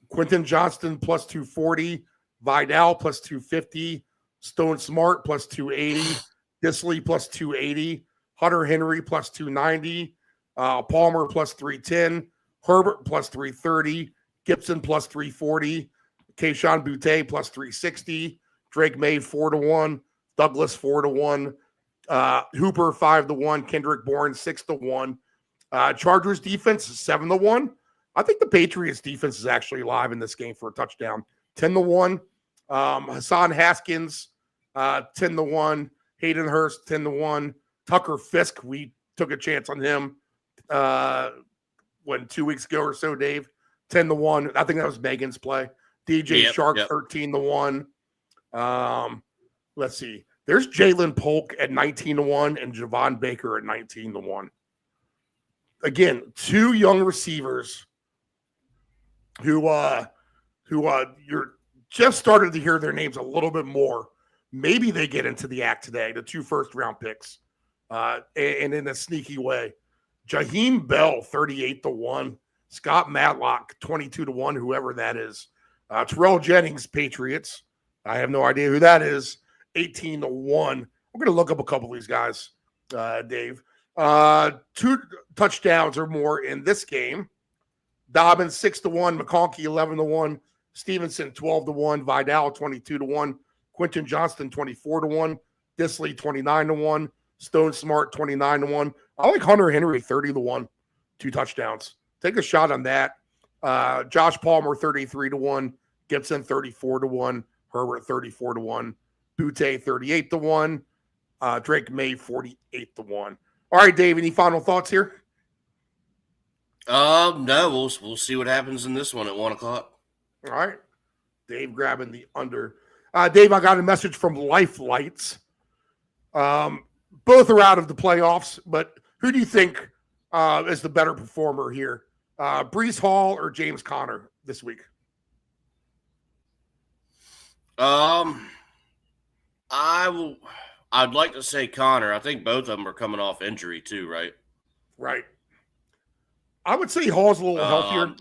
Quentin Johnston plus 240, Vidal plus 250, Stone Smart plus 280, Disley plus 280, Hunter Henry plus 290, Palmer plus 310, Herbert plus 330, Gibson plus 340, Kayshon Boutte plus 360, Drake May 4-1, Douglas 4-1, Hooper 5-1, Kendrick Bourne 6-1. Chargers defense 7-1. I think the Patriots defense is actually alive in this game for a touchdown. 10-1. Hassan Haskins 10-1. Hayden Hurst 10-1. Tucker Fisk, we took a chance on him 2 weeks ago or so, Dave. 10-1. I think that was Megan's play. DJ Shark 13-1. Let's see. There's Jalen Polk at 19-1 and Javon Baker at 19-1. Again, 2 young receivers who you're just started to hear their names a little bit more. Maybe they get into the act today, the 2 first-round picks, and in a sneaky way. Jaheim Bell, 38-1. Scott Matlock, 22-1, whoever that is. Terrell Jennings, Patriots. I have no idea who that is. 18-1. I'm going to look up a couple of these guys, Dave. 2 touchdowns or more in this game. Dobbins 6-1, McConkey 11-1, Stevenson 12-1, Vidal 22-1, Quentin Johnston 24-1, Disley 29-1, Stone Smart 29-1. I like Hunter Henry 30-1, 2 touchdowns. Take a shot on that. Josh Palmer 33-1, Gibson 34-1, Herbert 34-1, Boutte 38-1, Drake May 48-1. All right, Dave, any final thoughts here? No, we'll see what happens in this one at 1 o'clock. All right. Dave grabbing the under. Dave, I got a message from Life Lights. Both are out of the playoffs, but who do you think is the better performer here? Breece Hall or James Conner this week? I'd like to say Connor. I think both of them are coming off injury too, right? Right. I would say Hall's a little healthier.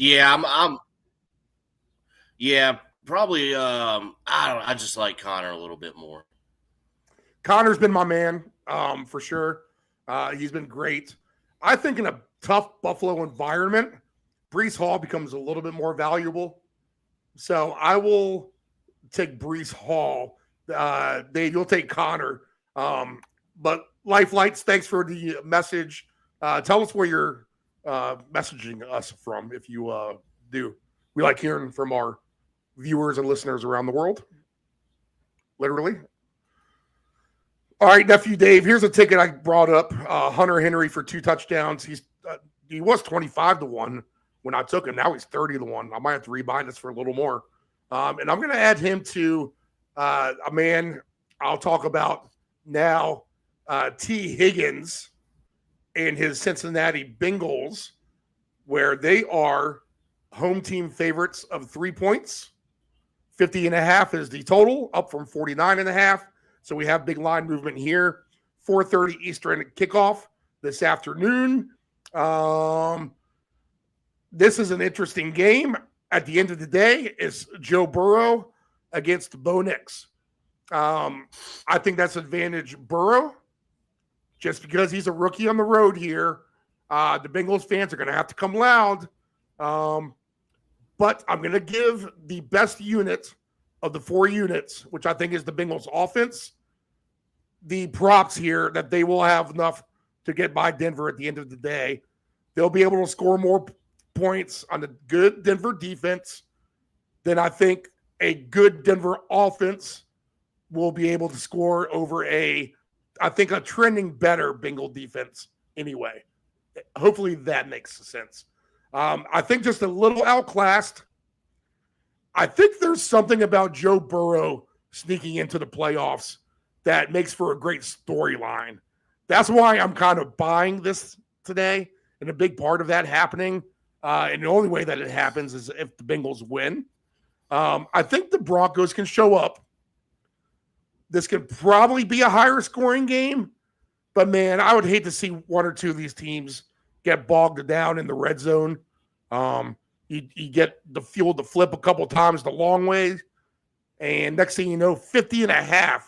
Yeah, probably. I just like Connor a little bit more. Connor's been my man, for sure. He's been great. I think in a tough Buffalo environment, Breece Hall becomes a little bit more valuable. So I will take Breece Hall. Dave, you'll take Connor. But Life Lights, thanks for the message. Tell us where you're messaging us from if you do. We like hearing from our viewers and listeners around the world. Literally. All right, nephew Dave, here's a ticket I brought up. Hunter Henry for 2 touchdowns. He was 25-1 when I took him. Now he's 30-1. I might have to rebuy this for a little more. And I'm going to add him to a man I'll talk about now, T. Higgins and his Cincinnati Bengals, where they are home team favorites of 3 points. 50.5 is the total, up from 49.5. So we have big line movement here. 4:30 Eastern kickoff this afternoon. This is an interesting game. At the end of the day, it's Joe Burrow against Bo Nix. I think that's advantage Burrow. just because he's a rookie on the road here. The Bengals fans are going to have to come loud. But I'm going to give the best unit of the 4 units, which I think is the Bengals offense, the props here that they will have enough to get by Denver at the end of the day. They'll be able to score more points on the good Denver defense than I think a good Denver offense will be able to score over a trending better Bengal defense anyway. Hopefully that makes sense. I think just a little outclassed. I think there's something about Joe Burrow sneaking into the playoffs that makes for a great storyline. That's why I'm kind of buying this today, and a big part of that happening. And the only way that it happens is if the Bengals win. I think the Broncos can show up. This could probably be a higher scoring game, but man, I would hate to see 1 or 2 of these teams get bogged down in the red zone. You get the field to flip a couple times the long way, and next thing you know, 50.5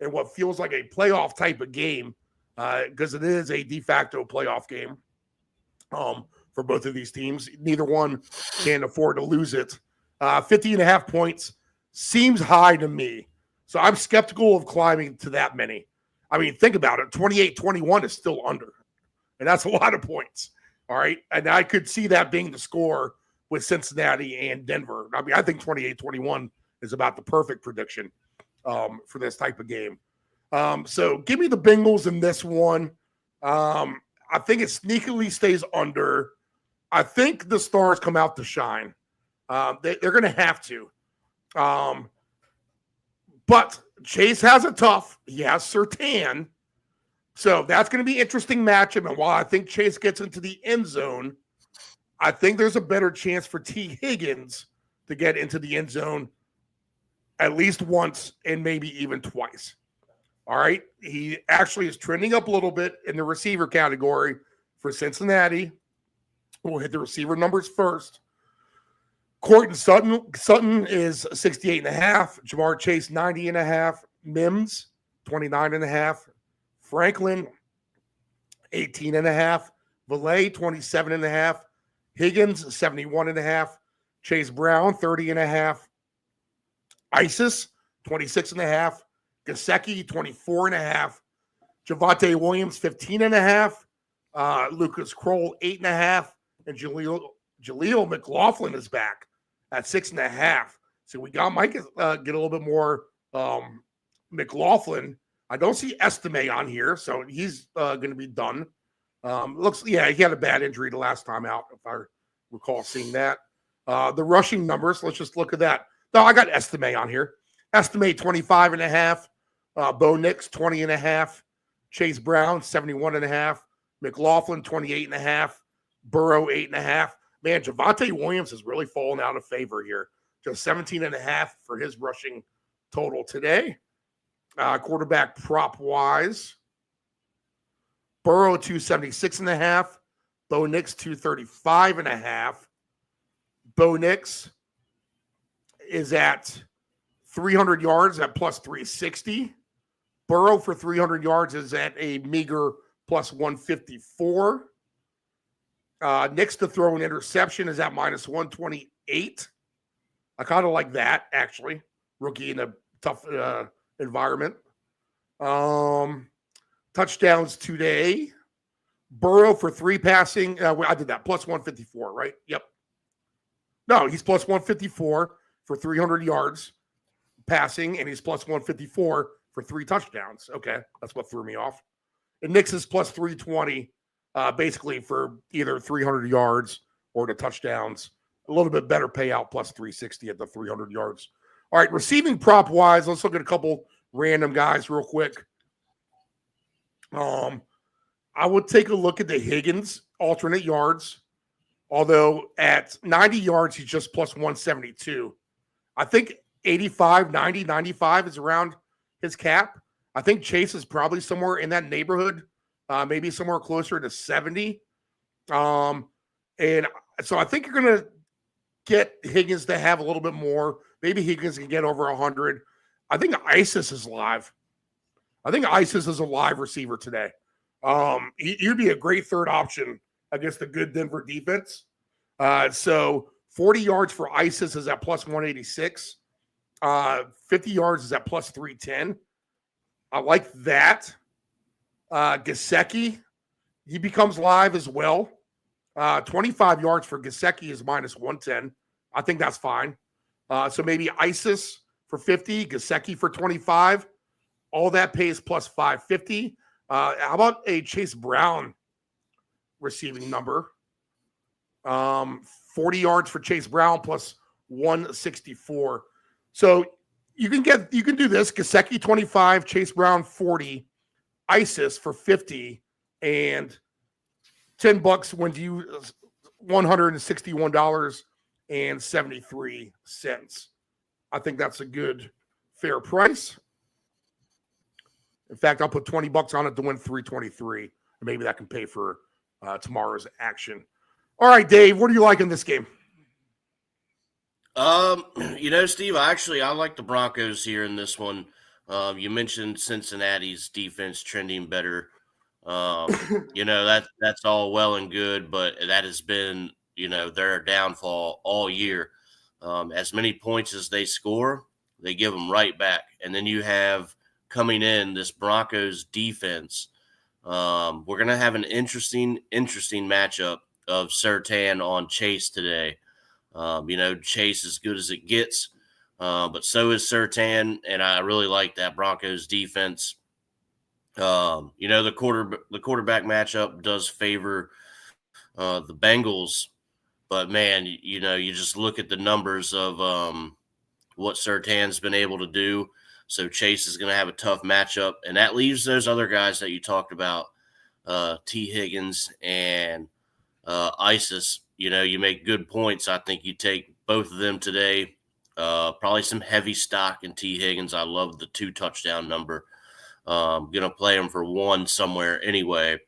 in what feels like a playoff type of game, because it is a de facto playoff game for both of these teams. Neither one can afford to lose it. 50.5 points seems high to me. So I'm skeptical of climbing to that many. I mean, think about it. 28-21 is still under. And that's a lot of points. All right. And I could see that being the score with Cincinnati and Denver. I mean, I think 28-21 is about the perfect prediction for this type of game. So give me the Bengals in this one. I think it sneakily stays under. I think the stars come out to shine. They're going to have to. But Chase has it tough. He has Surtain. So that's going to be an interesting matchup. And while I think Chase gets into the end zone, I think there's a better chance for T. Higgins to get into the end zone at least once and maybe even twice. All right. He actually is trending up a little bit in the receiver category for Cincinnati. We'll hit the receiver numbers first. Courtland Sutton is 68.5. Jamar Chase, 90.5. Mims, 29.5. Franklin, 18.5. Valet, 27.5. Higgins, 71.5. Chase Brown, 30.5. Isis, 26.5. Gesicki, 24.5. Javonte Williams, 15.5. Lucas Kroll, 8.5. And Jaleel McLaughlin is back at 6.5. So we might get a little bit more McLaughlin. I don't see Estime on here, so he's going to be done. He had a bad injury the last time out, if I recall seeing that. The rushing numbers, let's just look at that. No, I got Estime on here. Estime 25.5. Bo Nix 20.5. Chase Brown 71.5. McLaughlin 28.5. Burrow 8.5. Man, Javonte Williams has really fallen out of favor here. Just 17.5 for his rushing total today. Quarterback prop wise, Burrow 276.5. Bo Nix 235.5. Bo Nix is at 300 yards at plus 360. Burrow for 300 yards is at a meager plus 154. Nix to throw an interception is at minus 128. I kind of like that, actually. Rookie in a tough environment. Touchdowns today. Burrow for 3 passing. I did that. Plus 154, right? Yep. No, he's plus 154 for 300 yards passing, and he's plus 154 for 3 touchdowns. Okay, that's what threw me off. And Nix is plus 320, basically for either 300 yards or the touchdowns. A little bit better payout, plus 360 at the 300 yards. All right, receiving prop wise, let's look at a couple random guys real quick. I would take a look at the Higgins alternate yards, although at 90 yards, he's just plus 172. I think 85, 90, 95 is around his cap. I think Chase is probably somewhere in that neighborhood, maybe somewhere closer to 70. And so I think you're going to get Higgins to have a little bit more. Maybe Higgins can get over 100. I think Isis is live. I think Isis is a live receiver today. He'd be a great third option against the good Denver defense. So 40 yards for ISIS is at plus 186. 50 yards is at plus 310. I like that. Gesicki, he becomes live as well. 25 yards for Gesicki is minus 110. I think that's fine. So maybe ISIS for 50, Gesicki for 25. All that pays plus 550. How about a Chase Brown receiving number? 40 yards for Chase Brown plus 164. So you can do this. Gesicki 25, Chase Brown 40, ISIS for 50, and $10 wins you $161.73. I think that's a good, fair price. In fact, I'll put $20 on it to win $323, and maybe that can pay for tomorrow's action. All right, Dave, what do you like in this game? Steve, I like the Broncos here in this one. You mentioned Cincinnati's defense trending better. That's all well and good, but that has been, their downfall all year. As many points as they score, they give them right back. And then you have coming in this Broncos defense. We're going to have an interesting matchup of Surtain on Chase today. Chase as good as it gets, but so is Surtain, and I really like that Broncos defense. The quarterback matchup does favor the Bengals, but man, you just look at the numbers of what Surtain's been able to do. So Chase is going to have a tough matchup, and that leaves those other guys that you talked about, T. Higgins and ISIS. You make good points. I think you take both of them today. Probably some heavy stock in T. Higgins. I love the 2 touchdown number. Going to play him for 1 somewhere anyway.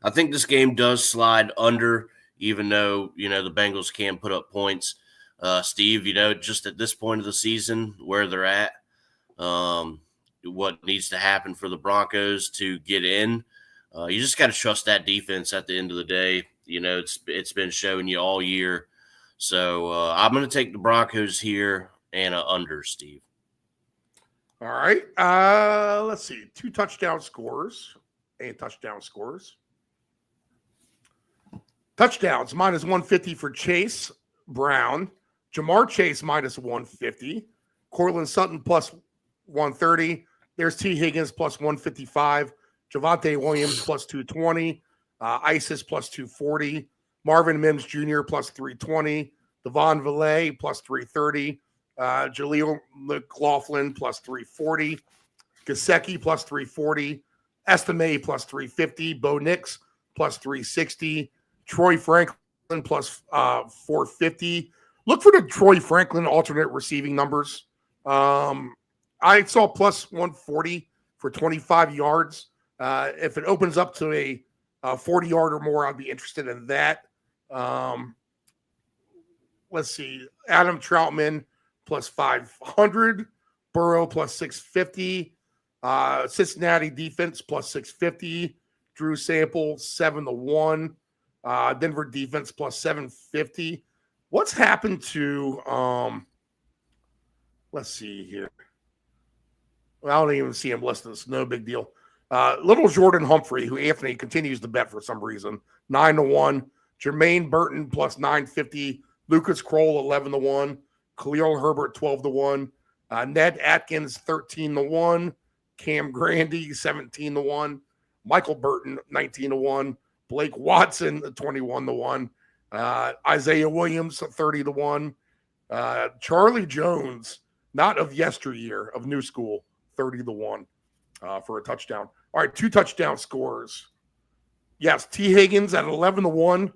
I think this game does slide under, even though, the Bengals can put up points. Steve, just at this point of the season, where they're at, what needs to happen for the Broncos to get in, you just got to trust that defense at the end of the day. It's been showing you all year. So I'm going to take the Broncos here and under, Steve. All right. Let's see. 2 touchdown scores. And touchdown scores. Touchdowns, minus 150 for Chase Brown. Jamar Chase, minus 150. Cortland Sutton, plus 130. There's T. Higgins, plus 155. Javonte Williams, plus 220. ISIS, plus 240. Marvin Mims Jr., plus 320. Devon Villay, plus 330. Jaleel McLaughlin, plus 340. Gesicki, plus 340. Estime, plus 350. Bo Nix, plus 360. Troy Franklin, plus 450. Look for the Troy Franklin alternate receiving numbers. I saw plus 140 for 25 yards. If it opens up to a 40-yard or more, I'd be interested in that. Let's see. Adam Troutman, plus 500. Burrow, plus 650. Cincinnati defense, plus 650. Drew Sample, 7-1. Denver defense, plus 750. What's happened to, let's see here. Well, I don't even see him listed. It's no big deal. Little Jordan Humphrey, who Anthony continues to bet for some reason, 9-1. Jermaine Burton, plus 950. Lucas Kroll, 11-1. Khalil Herbert, 12-1. Ned Atkins, 13-1. Cam Grandy, 17-1. Michael Burton, 19-1. Blake Watson, 21-1. Isaiah Williams, 30-1. Charlie Jones, not of yesteryear, of new school, 30-1 for a touchdown. All right, 2 touchdown scores. Yes, T. Higgins at 11-1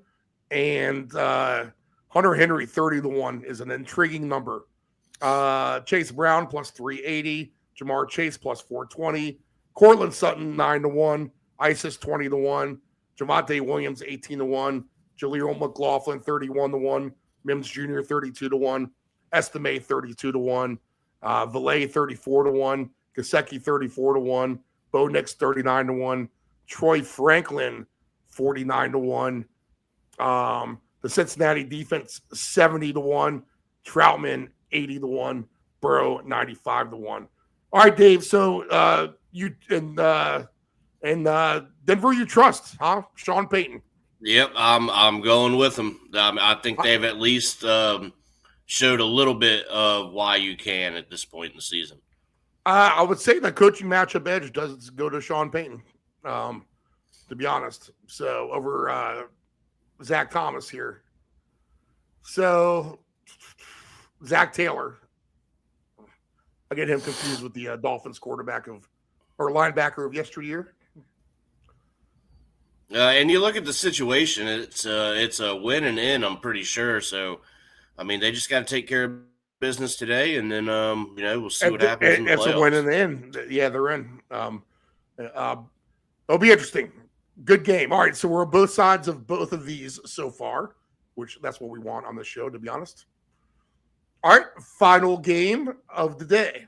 and Hunter Henry 30-1 is an intriguing number. Chase Brown plus 380, Jamar Chase plus 420, Cortland Sutton 9-1, ISIS 20-1, Javonte Williams 18-1, Jaleel McLaughlin 31-1, Mims Jr. 32-1, Estime 32-1, Villay 34-1, Gesicki 34-1, Bo Nix 39-1, Troy Franklin 49-1. The Cincinnati defense 70-1. Troutman 80-1. Burrow 95-1. All right, Dave. So you and Denver, you trust, huh? Sean Payton. Yep, I'm going with them. I think they've at least showed a little bit of why you can at this point in the season. I would say the coaching matchup edge does go to Sean Payton, to be honest. So over Zach Thomas here. So Zach Taylor. I get him confused with the Dolphins linebacker of yesteryear. And you look at the situation; it's a win and in. I'm pretty sure. So, I mean, they just got to take care of business today, and then we'll see what happens in the playoffs. It's a win and in. Yeah, they're in. It'll be interesting. Good game. All right, so we're on both sides of both of these so far, which that's what we want on the show, to be honest. All right, final game of the day.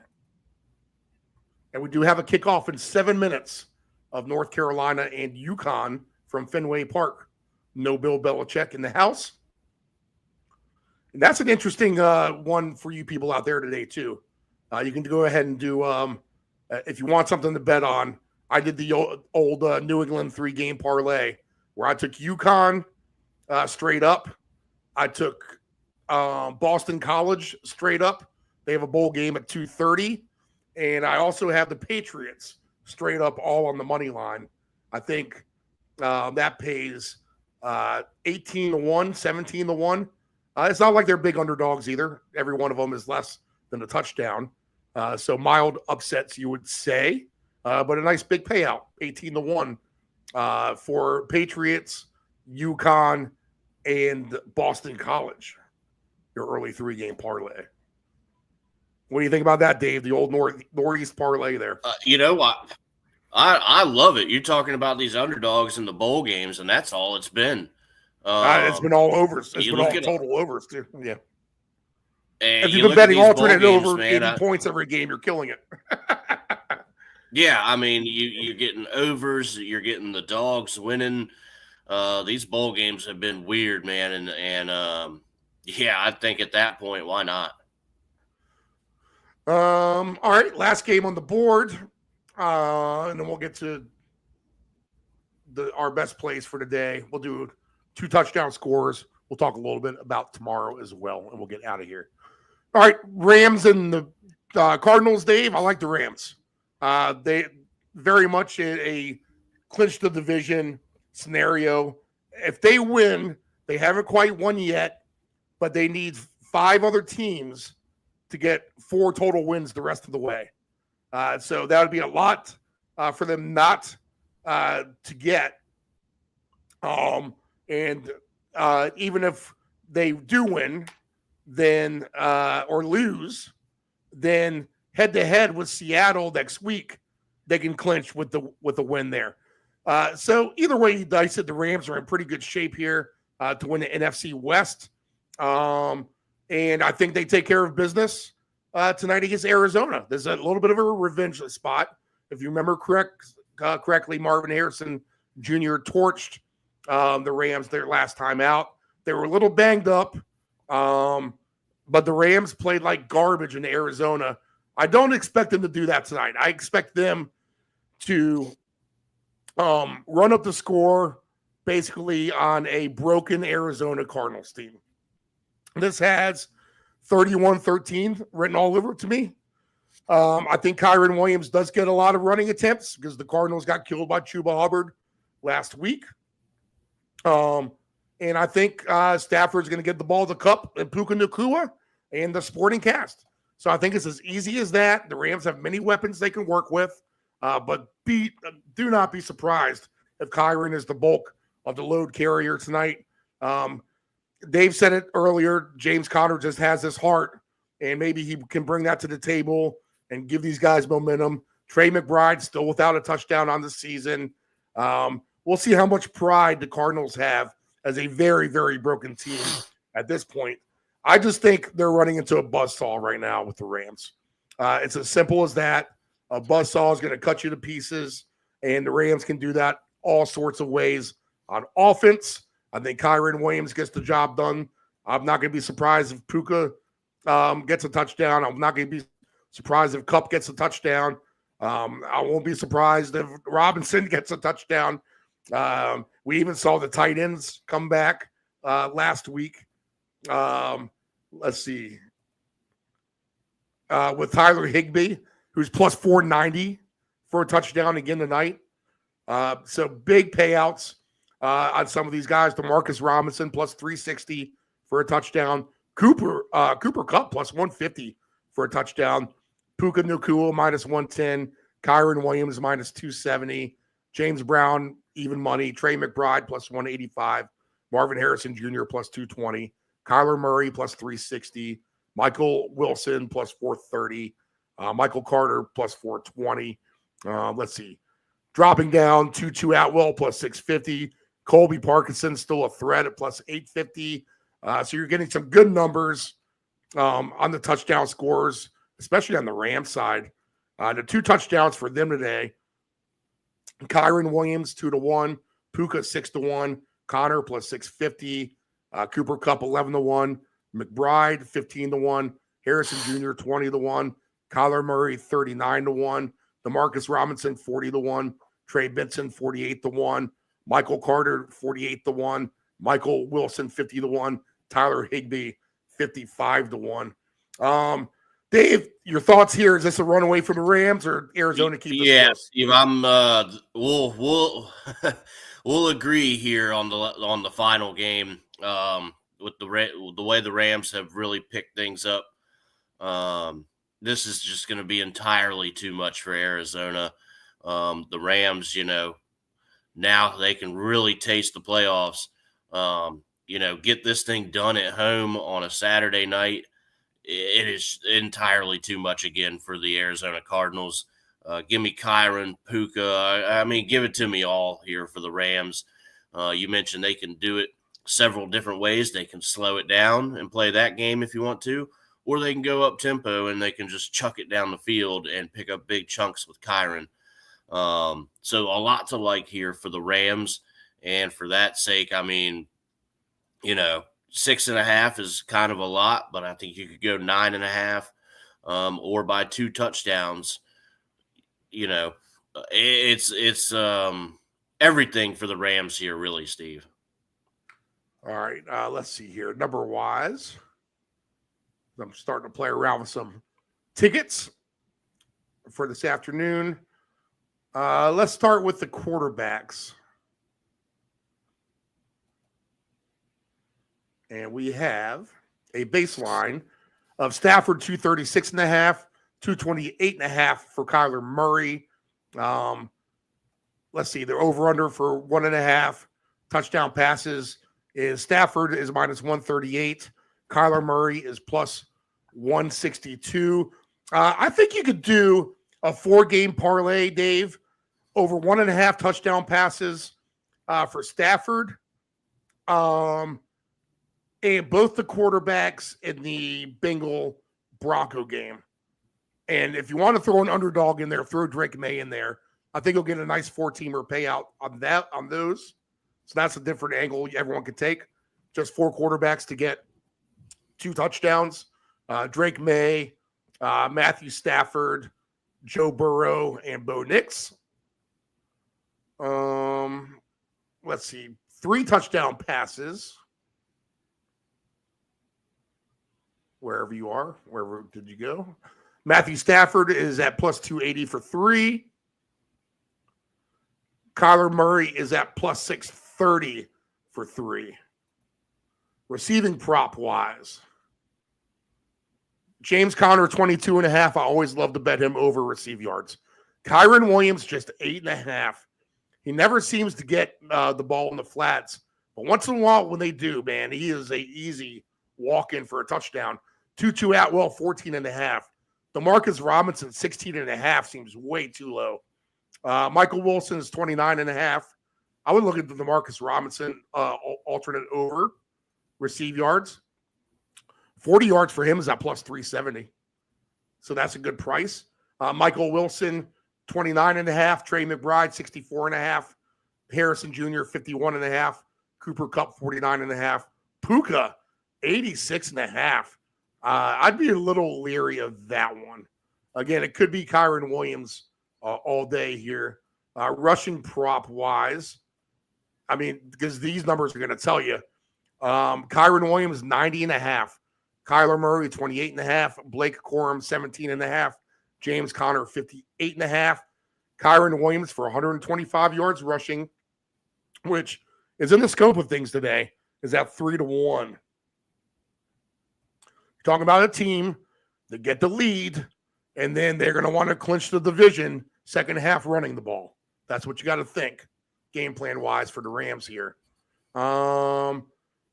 And we do have a kickoff in 7 minutes of North Carolina and UConn from Fenway Park. No Bill Belichick in the house. And that's an interesting one for you people out there today, too. You can go ahead and do, if you want something to bet on, I did the old New England 3-game parlay where I took UConn straight up. I took Boston College straight up. They have a bowl game at 2:30. And I also have the Patriots straight up all on the money line. I think that pays 18-1, 17-1. It's not like they're big underdogs either. Every one of them is less than a touchdown. So mild upsets, you would say. But a nice big payout, 18-1 for Patriots, UConn, and Boston College. Your early 3-game parlay. What do you think about that, Dave? The old Northeast parlay there. You know what? I love it. You're talking about these underdogs in the bowl games, and that's all it's been. It's been all overs. It's been all total overs, too. Yeah. And if you've been betting alternate games, over 80 points every game, you're killing it. Yeah, I mean, you're getting overs. You're getting the dogs winning. These bowl games have been weird, man. And yeah, I think at that point, why not? All right, last game on the board, and then we'll get to our best plays for today. We'll do 2 touchdown scores. We'll talk a little bit about tomorrow as well, and we'll get out of here. All right, Rams and the Cardinals, Dave. I like the Rams. They very much a clinch the division scenario. If they win, they haven't quite won yet, but they need 5 other teams to get 4 total wins the rest of the way. So that would be a lot for them not to get. And even if they do win, then or lose, then head-to-head with Seattle next week, they can clinch with the win there. So either way you dice it, the Rams are in pretty good shape here to win the NFC West. And I think they take care of business tonight against Arizona. There's a little bit of a revenge spot. If you remember correctly, Marvin Harrison Jr. torched the Rams their last time out. They were a little banged up, but the Rams played like garbage in Arizona. I don't expect them to do that tonight. I expect them to run up the score basically on a broken Arizona Cardinals team. This has 31-13 written all over it to me. I think Kyron Williams does get a lot of running attempts because the Cardinals got killed by Chuba Hubbard last week. And I think Stafford's going to get the ball to Kupp and Puka Nacua and the supporting cast. So I think it's as easy as that. The Rams have many weapons they can work with, but do not be surprised if Kyron is the bulk of the load carrier tonight. Dave said it earlier. James Conner just has this heart, and maybe he can bring that to the table and give these guys momentum. Trey McBride still without a touchdown on the season. We'll see how much pride the Cardinals have as a very, very broken team at this point. I just think they're running into a buzzsaw right now with the Rams. It's as simple as that. A buzzsaw is going to cut you to pieces, and the Rams can do that all sorts of ways. On offense, I think Kyron Williams gets the job done. I'm not going to be surprised if Puka gets a touchdown. I'm not going to be surprised if Kupp gets a touchdown. I won't be surprised if Robinson gets a touchdown. We even saw the tight ends come back last week. Let's see. With Tyler Higbee, who's plus 490 for a touchdown again tonight. So big payouts on some of these guys. DeMarcus Robinson plus 360 for a touchdown. Cooper Kupp plus 150 for a touchdown. Puka Nacua minus 110. Kyron Williams minus 270. James Brown even money. Trey McBride plus 185. Marvin Harrison Jr. plus 220. Kyler Murray plus 360. Michael Wilson plus 430. Michael Carter plus 420. Let's see. Dropping down, Tutu Atwell plus 650. Colby Parkinson still a threat at plus 850. So you're getting some good numbers on the touchdown scores, especially on the Rams side. The 2 touchdowns for them today. Kyron Williams 2-1. Puka 6-1. Connor plus 650. Cooper Kupp 11-1. McBride 15-1. Harrison Jr. 20-1. Kyler Murray 39-1. DeMarcus Robinson 40-1. Trey Benson 48-1. Michael Carter 48-1. Michael Wilson 50-1. Tyler Higbee 55-1. Dave, your thoughts here? Is this a runaway for the Rams or Arizona keep this Yes, close? I'm we'll we'll agree here on the final game with the way the Rams have really picked things up. This is just going to be entirely too much for Arizona. The Rams, now they can really taste the playoffs. Get this thing done at home on a Saturday night. It is entirely too much again for the Arizona Cardinals. Give me Kyron, Puka. I mean, give it to me all here for the Rams. You mentioned they can do it several different ways. They can slow it down and play that game if you want to, or they can go up tempo and they can just chuck it down the field and pick up big chunks with Kyron. So a lot to like here for the Rams. And for that sake, I mean, 6.5 is kind of a lot, but I think you could go 9.5 or by 2 touchdowns. It's everything for the Rams here, really, Steve. All right, let's see here. Number-wise, I'm starting to play around with some tickets for this afternoon. Let's start with the quarterbacks. And we have a baseline of Stafford 236.5, 228.5 for Kyler Murray. Let's see, they're over-under for 1.5 touchdown passes. Stafford is minus 138. Kyler Murray is plus 162. I think you could do a 4-game parlay, Dave, over 1.5 touchdown passes for Stafford. And both the quarterbacks in the Bengal-Bronco game. And if you want to throw an underdog in there, throw Drake May in there. I think you'll get a nice 4-teamer payout on those. So that's a different angle everyone could take. Just 4 quarterbacks to get 2 touchdowns. Drake May, Matthew Stafford, Joe Burrow, and Bo Nix. Let's see. 3 touchdown passes. Wherever you are, wherever did you go? Matthew Stafford is at plus 280 for 3. Kyler Murray is at plus 630 for 3. Receiving prop wise, James Conner 22.5. I always love to bet him over receive yards. Kyron Williams just 8.5. He never seems to get the ball in the flats, but once in a while when they do, man, he is a easy walk-in for a touchdown. Tutu Atwell 14.5. DeMarcus Robinson 16.5 seems way too low. Michael Wilson is 29.5. I would look at the DeMarcus Robinson alternate over receive yards. 40 yards for him is at plus 370. So that's a good price. Michael Wilson 29.5. Trey McBride 64.5. Harrison Jr., 51.5. Cooper Kupp, 49.5. Puka, 86.5. I'd be a little leery of that one. Again, it could be Kyron Williams all day here. Rushing prop wise, I mean, because these numbers are going to tell you. Kyron Williams, 90.5. Kyler Murray, 28.5. Blake Corum, 17.5. James Conner, 58.5. Kyron Williams for 125 yards rushing, which is in the scope of things today, is at 3-1. Talking about a team that get the lead, and then they're going to want to clinch the division second half running the ball. That's what you got to think, game plan wise for the Rams here. All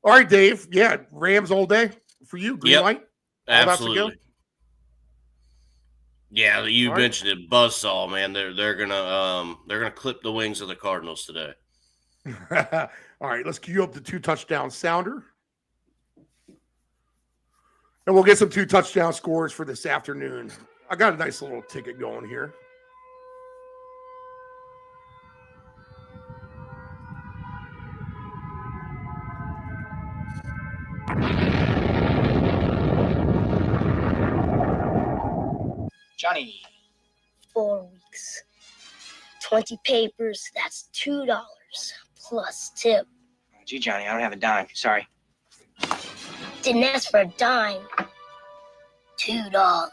right, Dave. Yeah, Rams all day for you. Green light. Absolutely. Yeah, you mentioned it. Buzzsaw, man. They're gonna clip the wings of the Cardinals today. All right, let's cue up the 2-touchdown sounder. And we'll get some 2-touchdown scores for this afternoon. I got a nice little ticket going here. Johnny. 4 weeks. 20 papers, that's $2 plus tip. Gee, Johnny, I don't have a dime. Sorry. Didn't ask for a dime. $2. I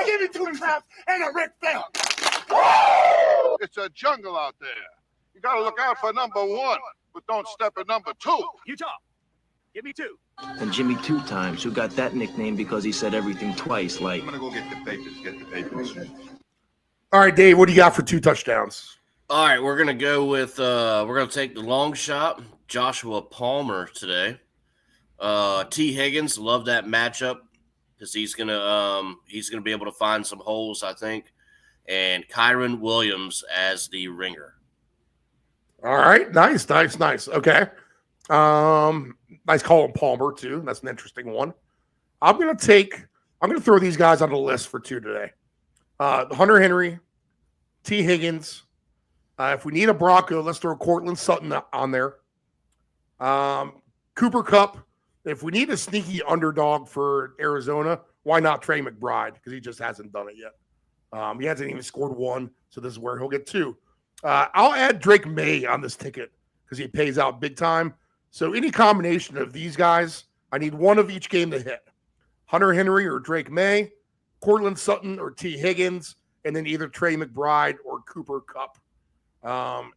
give you 2.5 and a Rick Bell. It's a jungle out there. You got to look out for number 1, but don't step at number 2. Utah, give me 2. And Jimmy 2 times, who got that nickname because he said everything twice, like... I'm going to go get the papers, All right, Dave, what do you got for 2 touchdowns? All right, we're going to go with we're going to take the long shot, Joshua Palmer today. T. Higgins, love that matchup because he's gonna be able to find some holes, I think. And Kyron Williams as the ringer. All right, nice. Okay. Nice call on Palmer too. That's an interesting one. I'm gonna throw these guys on the list for 2 today. Hunter Henry, T. Higgins. If we need a Bronco, let's throw Cortland Sutton on there. Cooper Kupp. If we need a sneaky underdog for Arizona, why not Trey McBride? Because he just hasn't done it yet. He hasn't even scored 1, so this is where he'll get 2. I'll add Drake May on this ticket because he pays out big time. So any combination of these guys, I need one of each game to hit. Hunter Henry or Drake May, Cortland Sutton or T. Higgins, and then either Trey McBride or Cooper Kupp.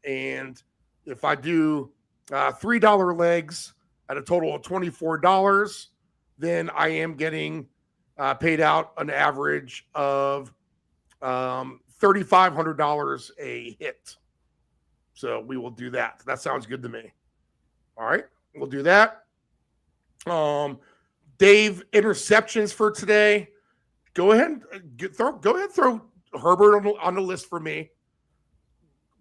And if I do $3 legs at a total of $24, then I am getting paid out an average of $3,500 a hit. So we will do that. That sounds good to me. All right, we'll do that. Dave, interceptions for today. Go ahead and throw Herbert on the list for me.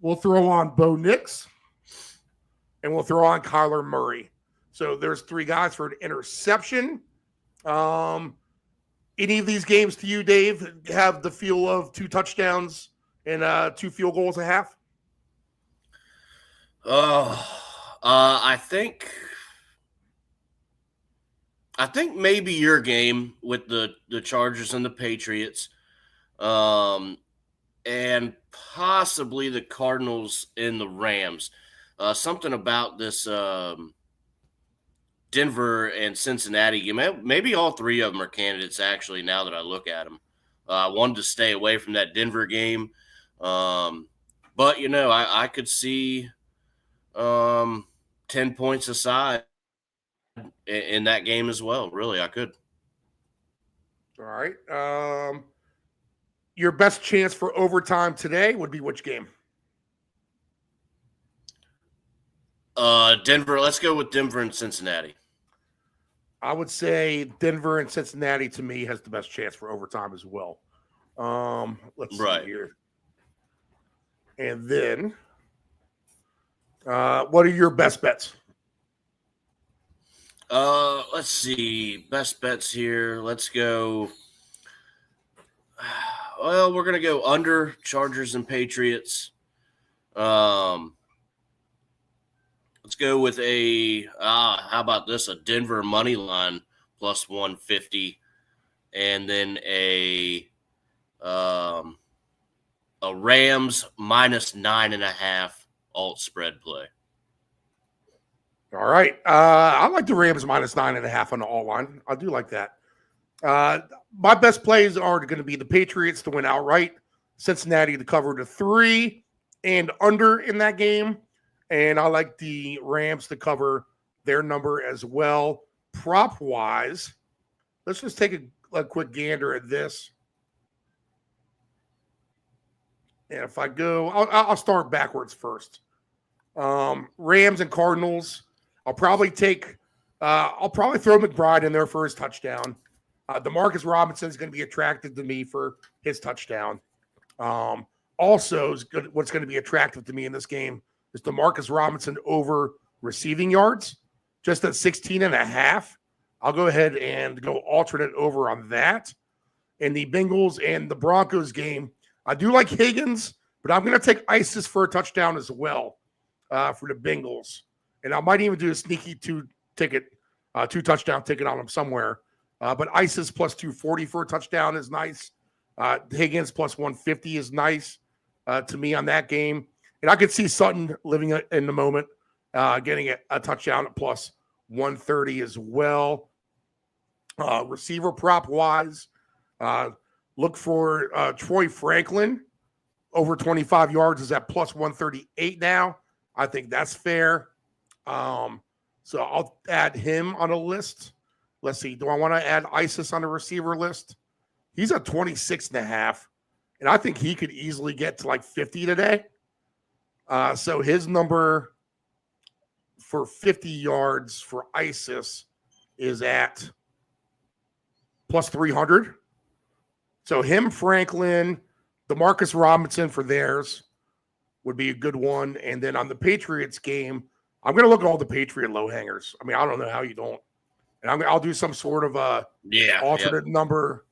We'll throw on Bo Nix, and we'll throw on Kyler Murray. So there's 3 guys for an interception. Any of these games to you, Dave, have the feel of 2 touchdowns and 2 field goals a half? I think maybe your game with the Chargers and the Patriots, and possibly the Cardinals and the Rams. Something about this Denver and Cincinnati game. Maybe all 3 of them are candidates, actually, now that I look at them. I wanted to stay away from that Denver game. But, I could see 10 points aside in that game as well. Really, I could. All right. Your best chance for overtime today would be which game? Denver. Let's go with Denver and Cincinnati. I would say Denver and Cincinnati, to me, has the best chance for overtime as well. Let's see here. And then, what are your best bets? Let's see. Best bets here. Let's go. Well, we're going to go under Chargers and Patriots. Let's go with how about this? A Denver money line plus 150, and then a Rams minus 9.5 alt spread play. All right. I like the Rams minus 9.5 on the all line. I do like that. My best plays are going to be the Patriots to win outright, Cincinnati to cover the 3 and under in that game. And I like the Rams to cover their number as well. Prop wise, let's just take a quick gander at this. And if I go, I'll start backwards first. Rams and Cardinals. I'll probably throw McBride in there for his touchdown. DeMarcus Robinson is going to be attractive to me for his touchdown. Also, what's going to be attractive to me in this game is DeMarcus Robinson over receiving yards, just at 16.5. I'll go ahead and go alternate over on that. In the Bengals and the Broncos game, I do like Higgins, but I'm going to take ISIS for a touchdown as well for the Bengals. And I might even do a sneaky two touchdown ticket on him somewhere. But ISIS plus 240 for a touchdown is nice. Higgins plus 150 is nice to me on that game. And I could see Sutton living in the moment, getting a touchdown at plus 130 as well. Receiver prop wise, look for Troy Franklin over 25 yards is at plus 138 now. I think that's fair. So I'll add him on a list. Let's see. Do I want to add ISIS on the receiver list? He's at 26.5, and I think he could easily get to like 50 today. So his number for 50 yards for ISIS is at plus 300. So him, Franklin, DeMarcus Robinson for theirs would be a good one. And then on the Patriots game, I'm going to look at all the Patriot low hangers. I mean, I don't know how you don't. And I'll do some sort of alternate number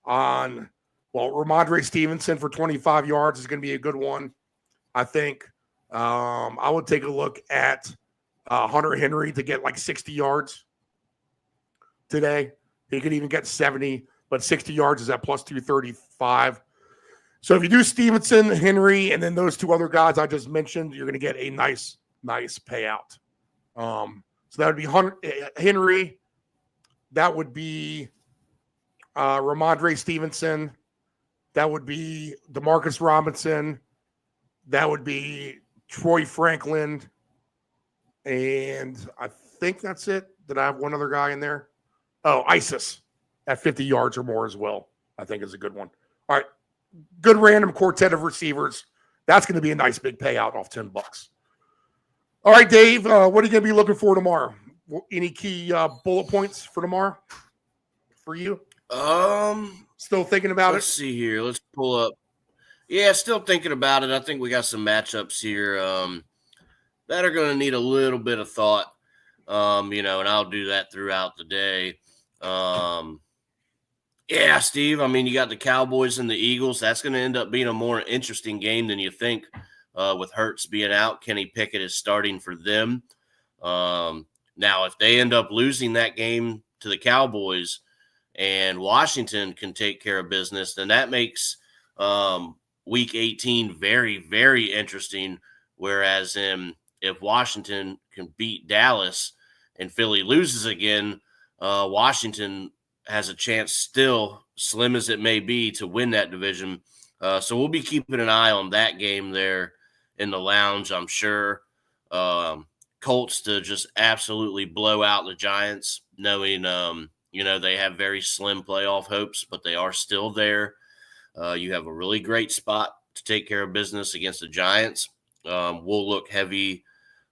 on, Ramondre Stevenson for 25 yards is going to be a good one, I think. I would take a look at Hunter Henry to get like 60 yards today. He could even get 70, but 60 yards is at plus 235. So if you do Stevenson, Henry, and then those two other guys I just mentioned, you're going to get a nice payout. So that would be Henry. That would be Ramondre Stevenson. That would be DeMarcus Robinson. That would be Troy Franklin. And I think that's it. Did I have one other guy in there? Oh, ISIS at 50 yards or more as well, I think is a good one. All right. Good random quartet of receivers. That's going to be a nice big payout off $10. All right, Dave, what are you going to be looking for tomorrow? Any key bullet points for tomorrow for you? Still thinking about Let's see here. Let's pull up. Yeah, still thinking about it. I think we got some matchups here that are going to need a little bit of thought, and I'll do that throughout the day. Yeah, Steve, I mean, you got the Cowboys and the Eagles. That's going to end up being a more interesting game than you think with Hurts being out. Kenny Pickett is starting for them. Now, if they end up losing that game to the Cowboys and Washington can take care of business, then that makes Week 18 very, very interesting. Whereas if Washington can beat Dallas and Philly loses again, Washington has a chance still, slim as it may be, to win that division. So we'll be keeping an eye on that game there in the lounge, I'm sure. Colts to just absolutely blow out the Giants, knowing, they have very slim playoff hopes, but they are still there. You have a really great spot to take care of business against the Giants. We'll look heavy,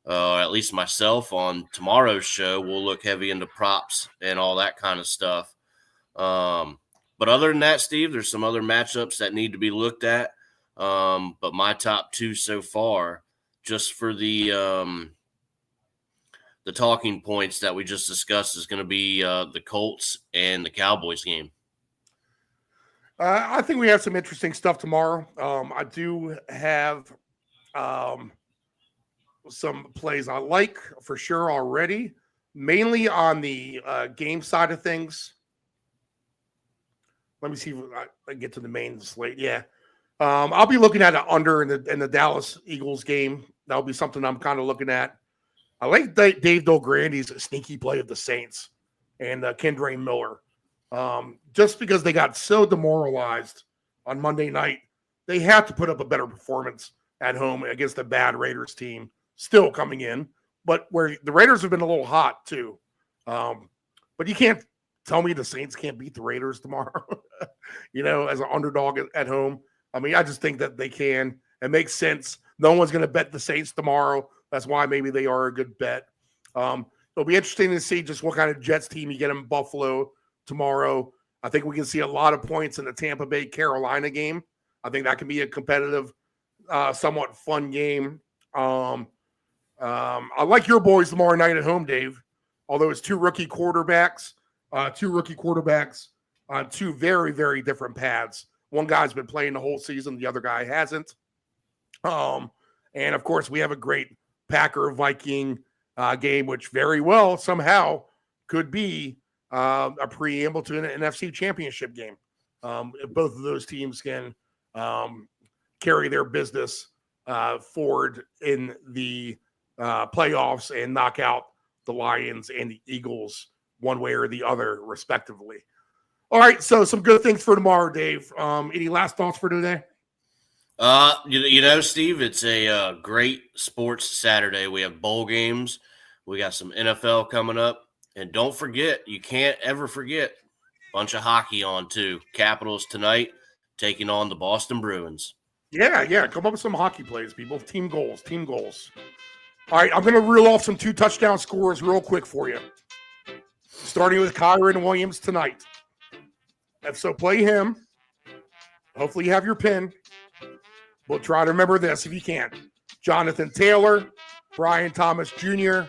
at least myself on tomorrow's show, we'll look heavy into props and all that kind of stuff. But other than that, Steve, there's some other matchups that need to be looked at. But my top two so far, just for the talking points that we just discussed, is going to be the Colts and the Cowboys game. I think we have some interesting stuff tomorrow. I do have some plays I like for sure already, mainly on the game side of things. Let me see if I get to the main slate. Yeah. I'll be looking at an under in the Dallas Eagles game. That'll be something I'm kind of looking at. I like Dave Del Grande's sneaky play of the Saints and Kendre Miller. Just because they got so demoralized on Monday night, they had to put up a better performance at home against a bad Raiders team still coming in, but where the Raiders have been a little hot too. But you can't tell me the Saints can't beat the Raiders tomorrow, as an underdog at home. I mean, I just think that they can. It makes sense. No one's going to bet the Saints tomorrow. That's why maybe they are a good bet. It'll be interesting to see just what kind of Jets team you get in Buffalo tomorrow. I think we can see a lot of points in the Tampa Bay Carolina game. I think that can be a competitive, somewhat fun game. I like your boys tomorrow night at home, Dave. Although it's two rookie quarterbacks on two very, very different paths. One guy's been playing the whole season. The other guy hasn't. And, of course, we have a great Packer-Viking game, which very well somehow could be a preamble to an NFC championship game. If both of those teams can carry their business forward in the playoffs and knock out the Lions and the Eagles one way or the other, respectively. All right, so some good things for tomorrow, Dave. Any last thoughts for today? Steve, it's a great sports Saturday. We have bowl games. We got some NFL coming up. And don't forget, you can't ever forget, a bunch of hockey on too. Capitals tonight taking on the Boston Bruins. Yeah. Come up with some hockey plays, people. Team goals. All right, I'm going to reel off some 2 touchdown scores real quick for you. Starting with Kyron Williams tonight. So play him. Hopefully you have your pen. We'll try to remember this if you can. Jonathan Taylor, Brian Thomas Jr.,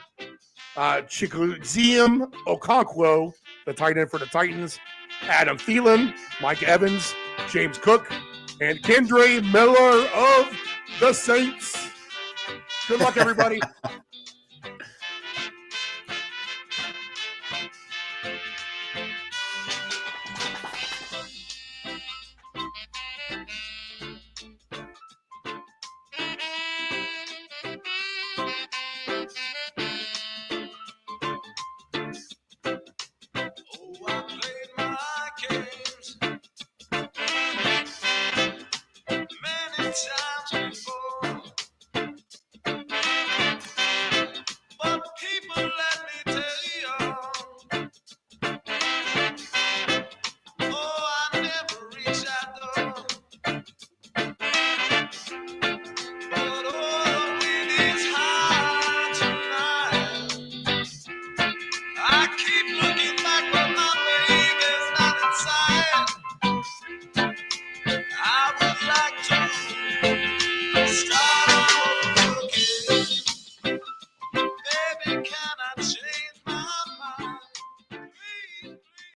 Chikuzium Okonkwo, the tight end for the Titans, Adam Thielen, Mike Evans, James Cook, and Kendre Miller of the Saints. Good luck, everybody.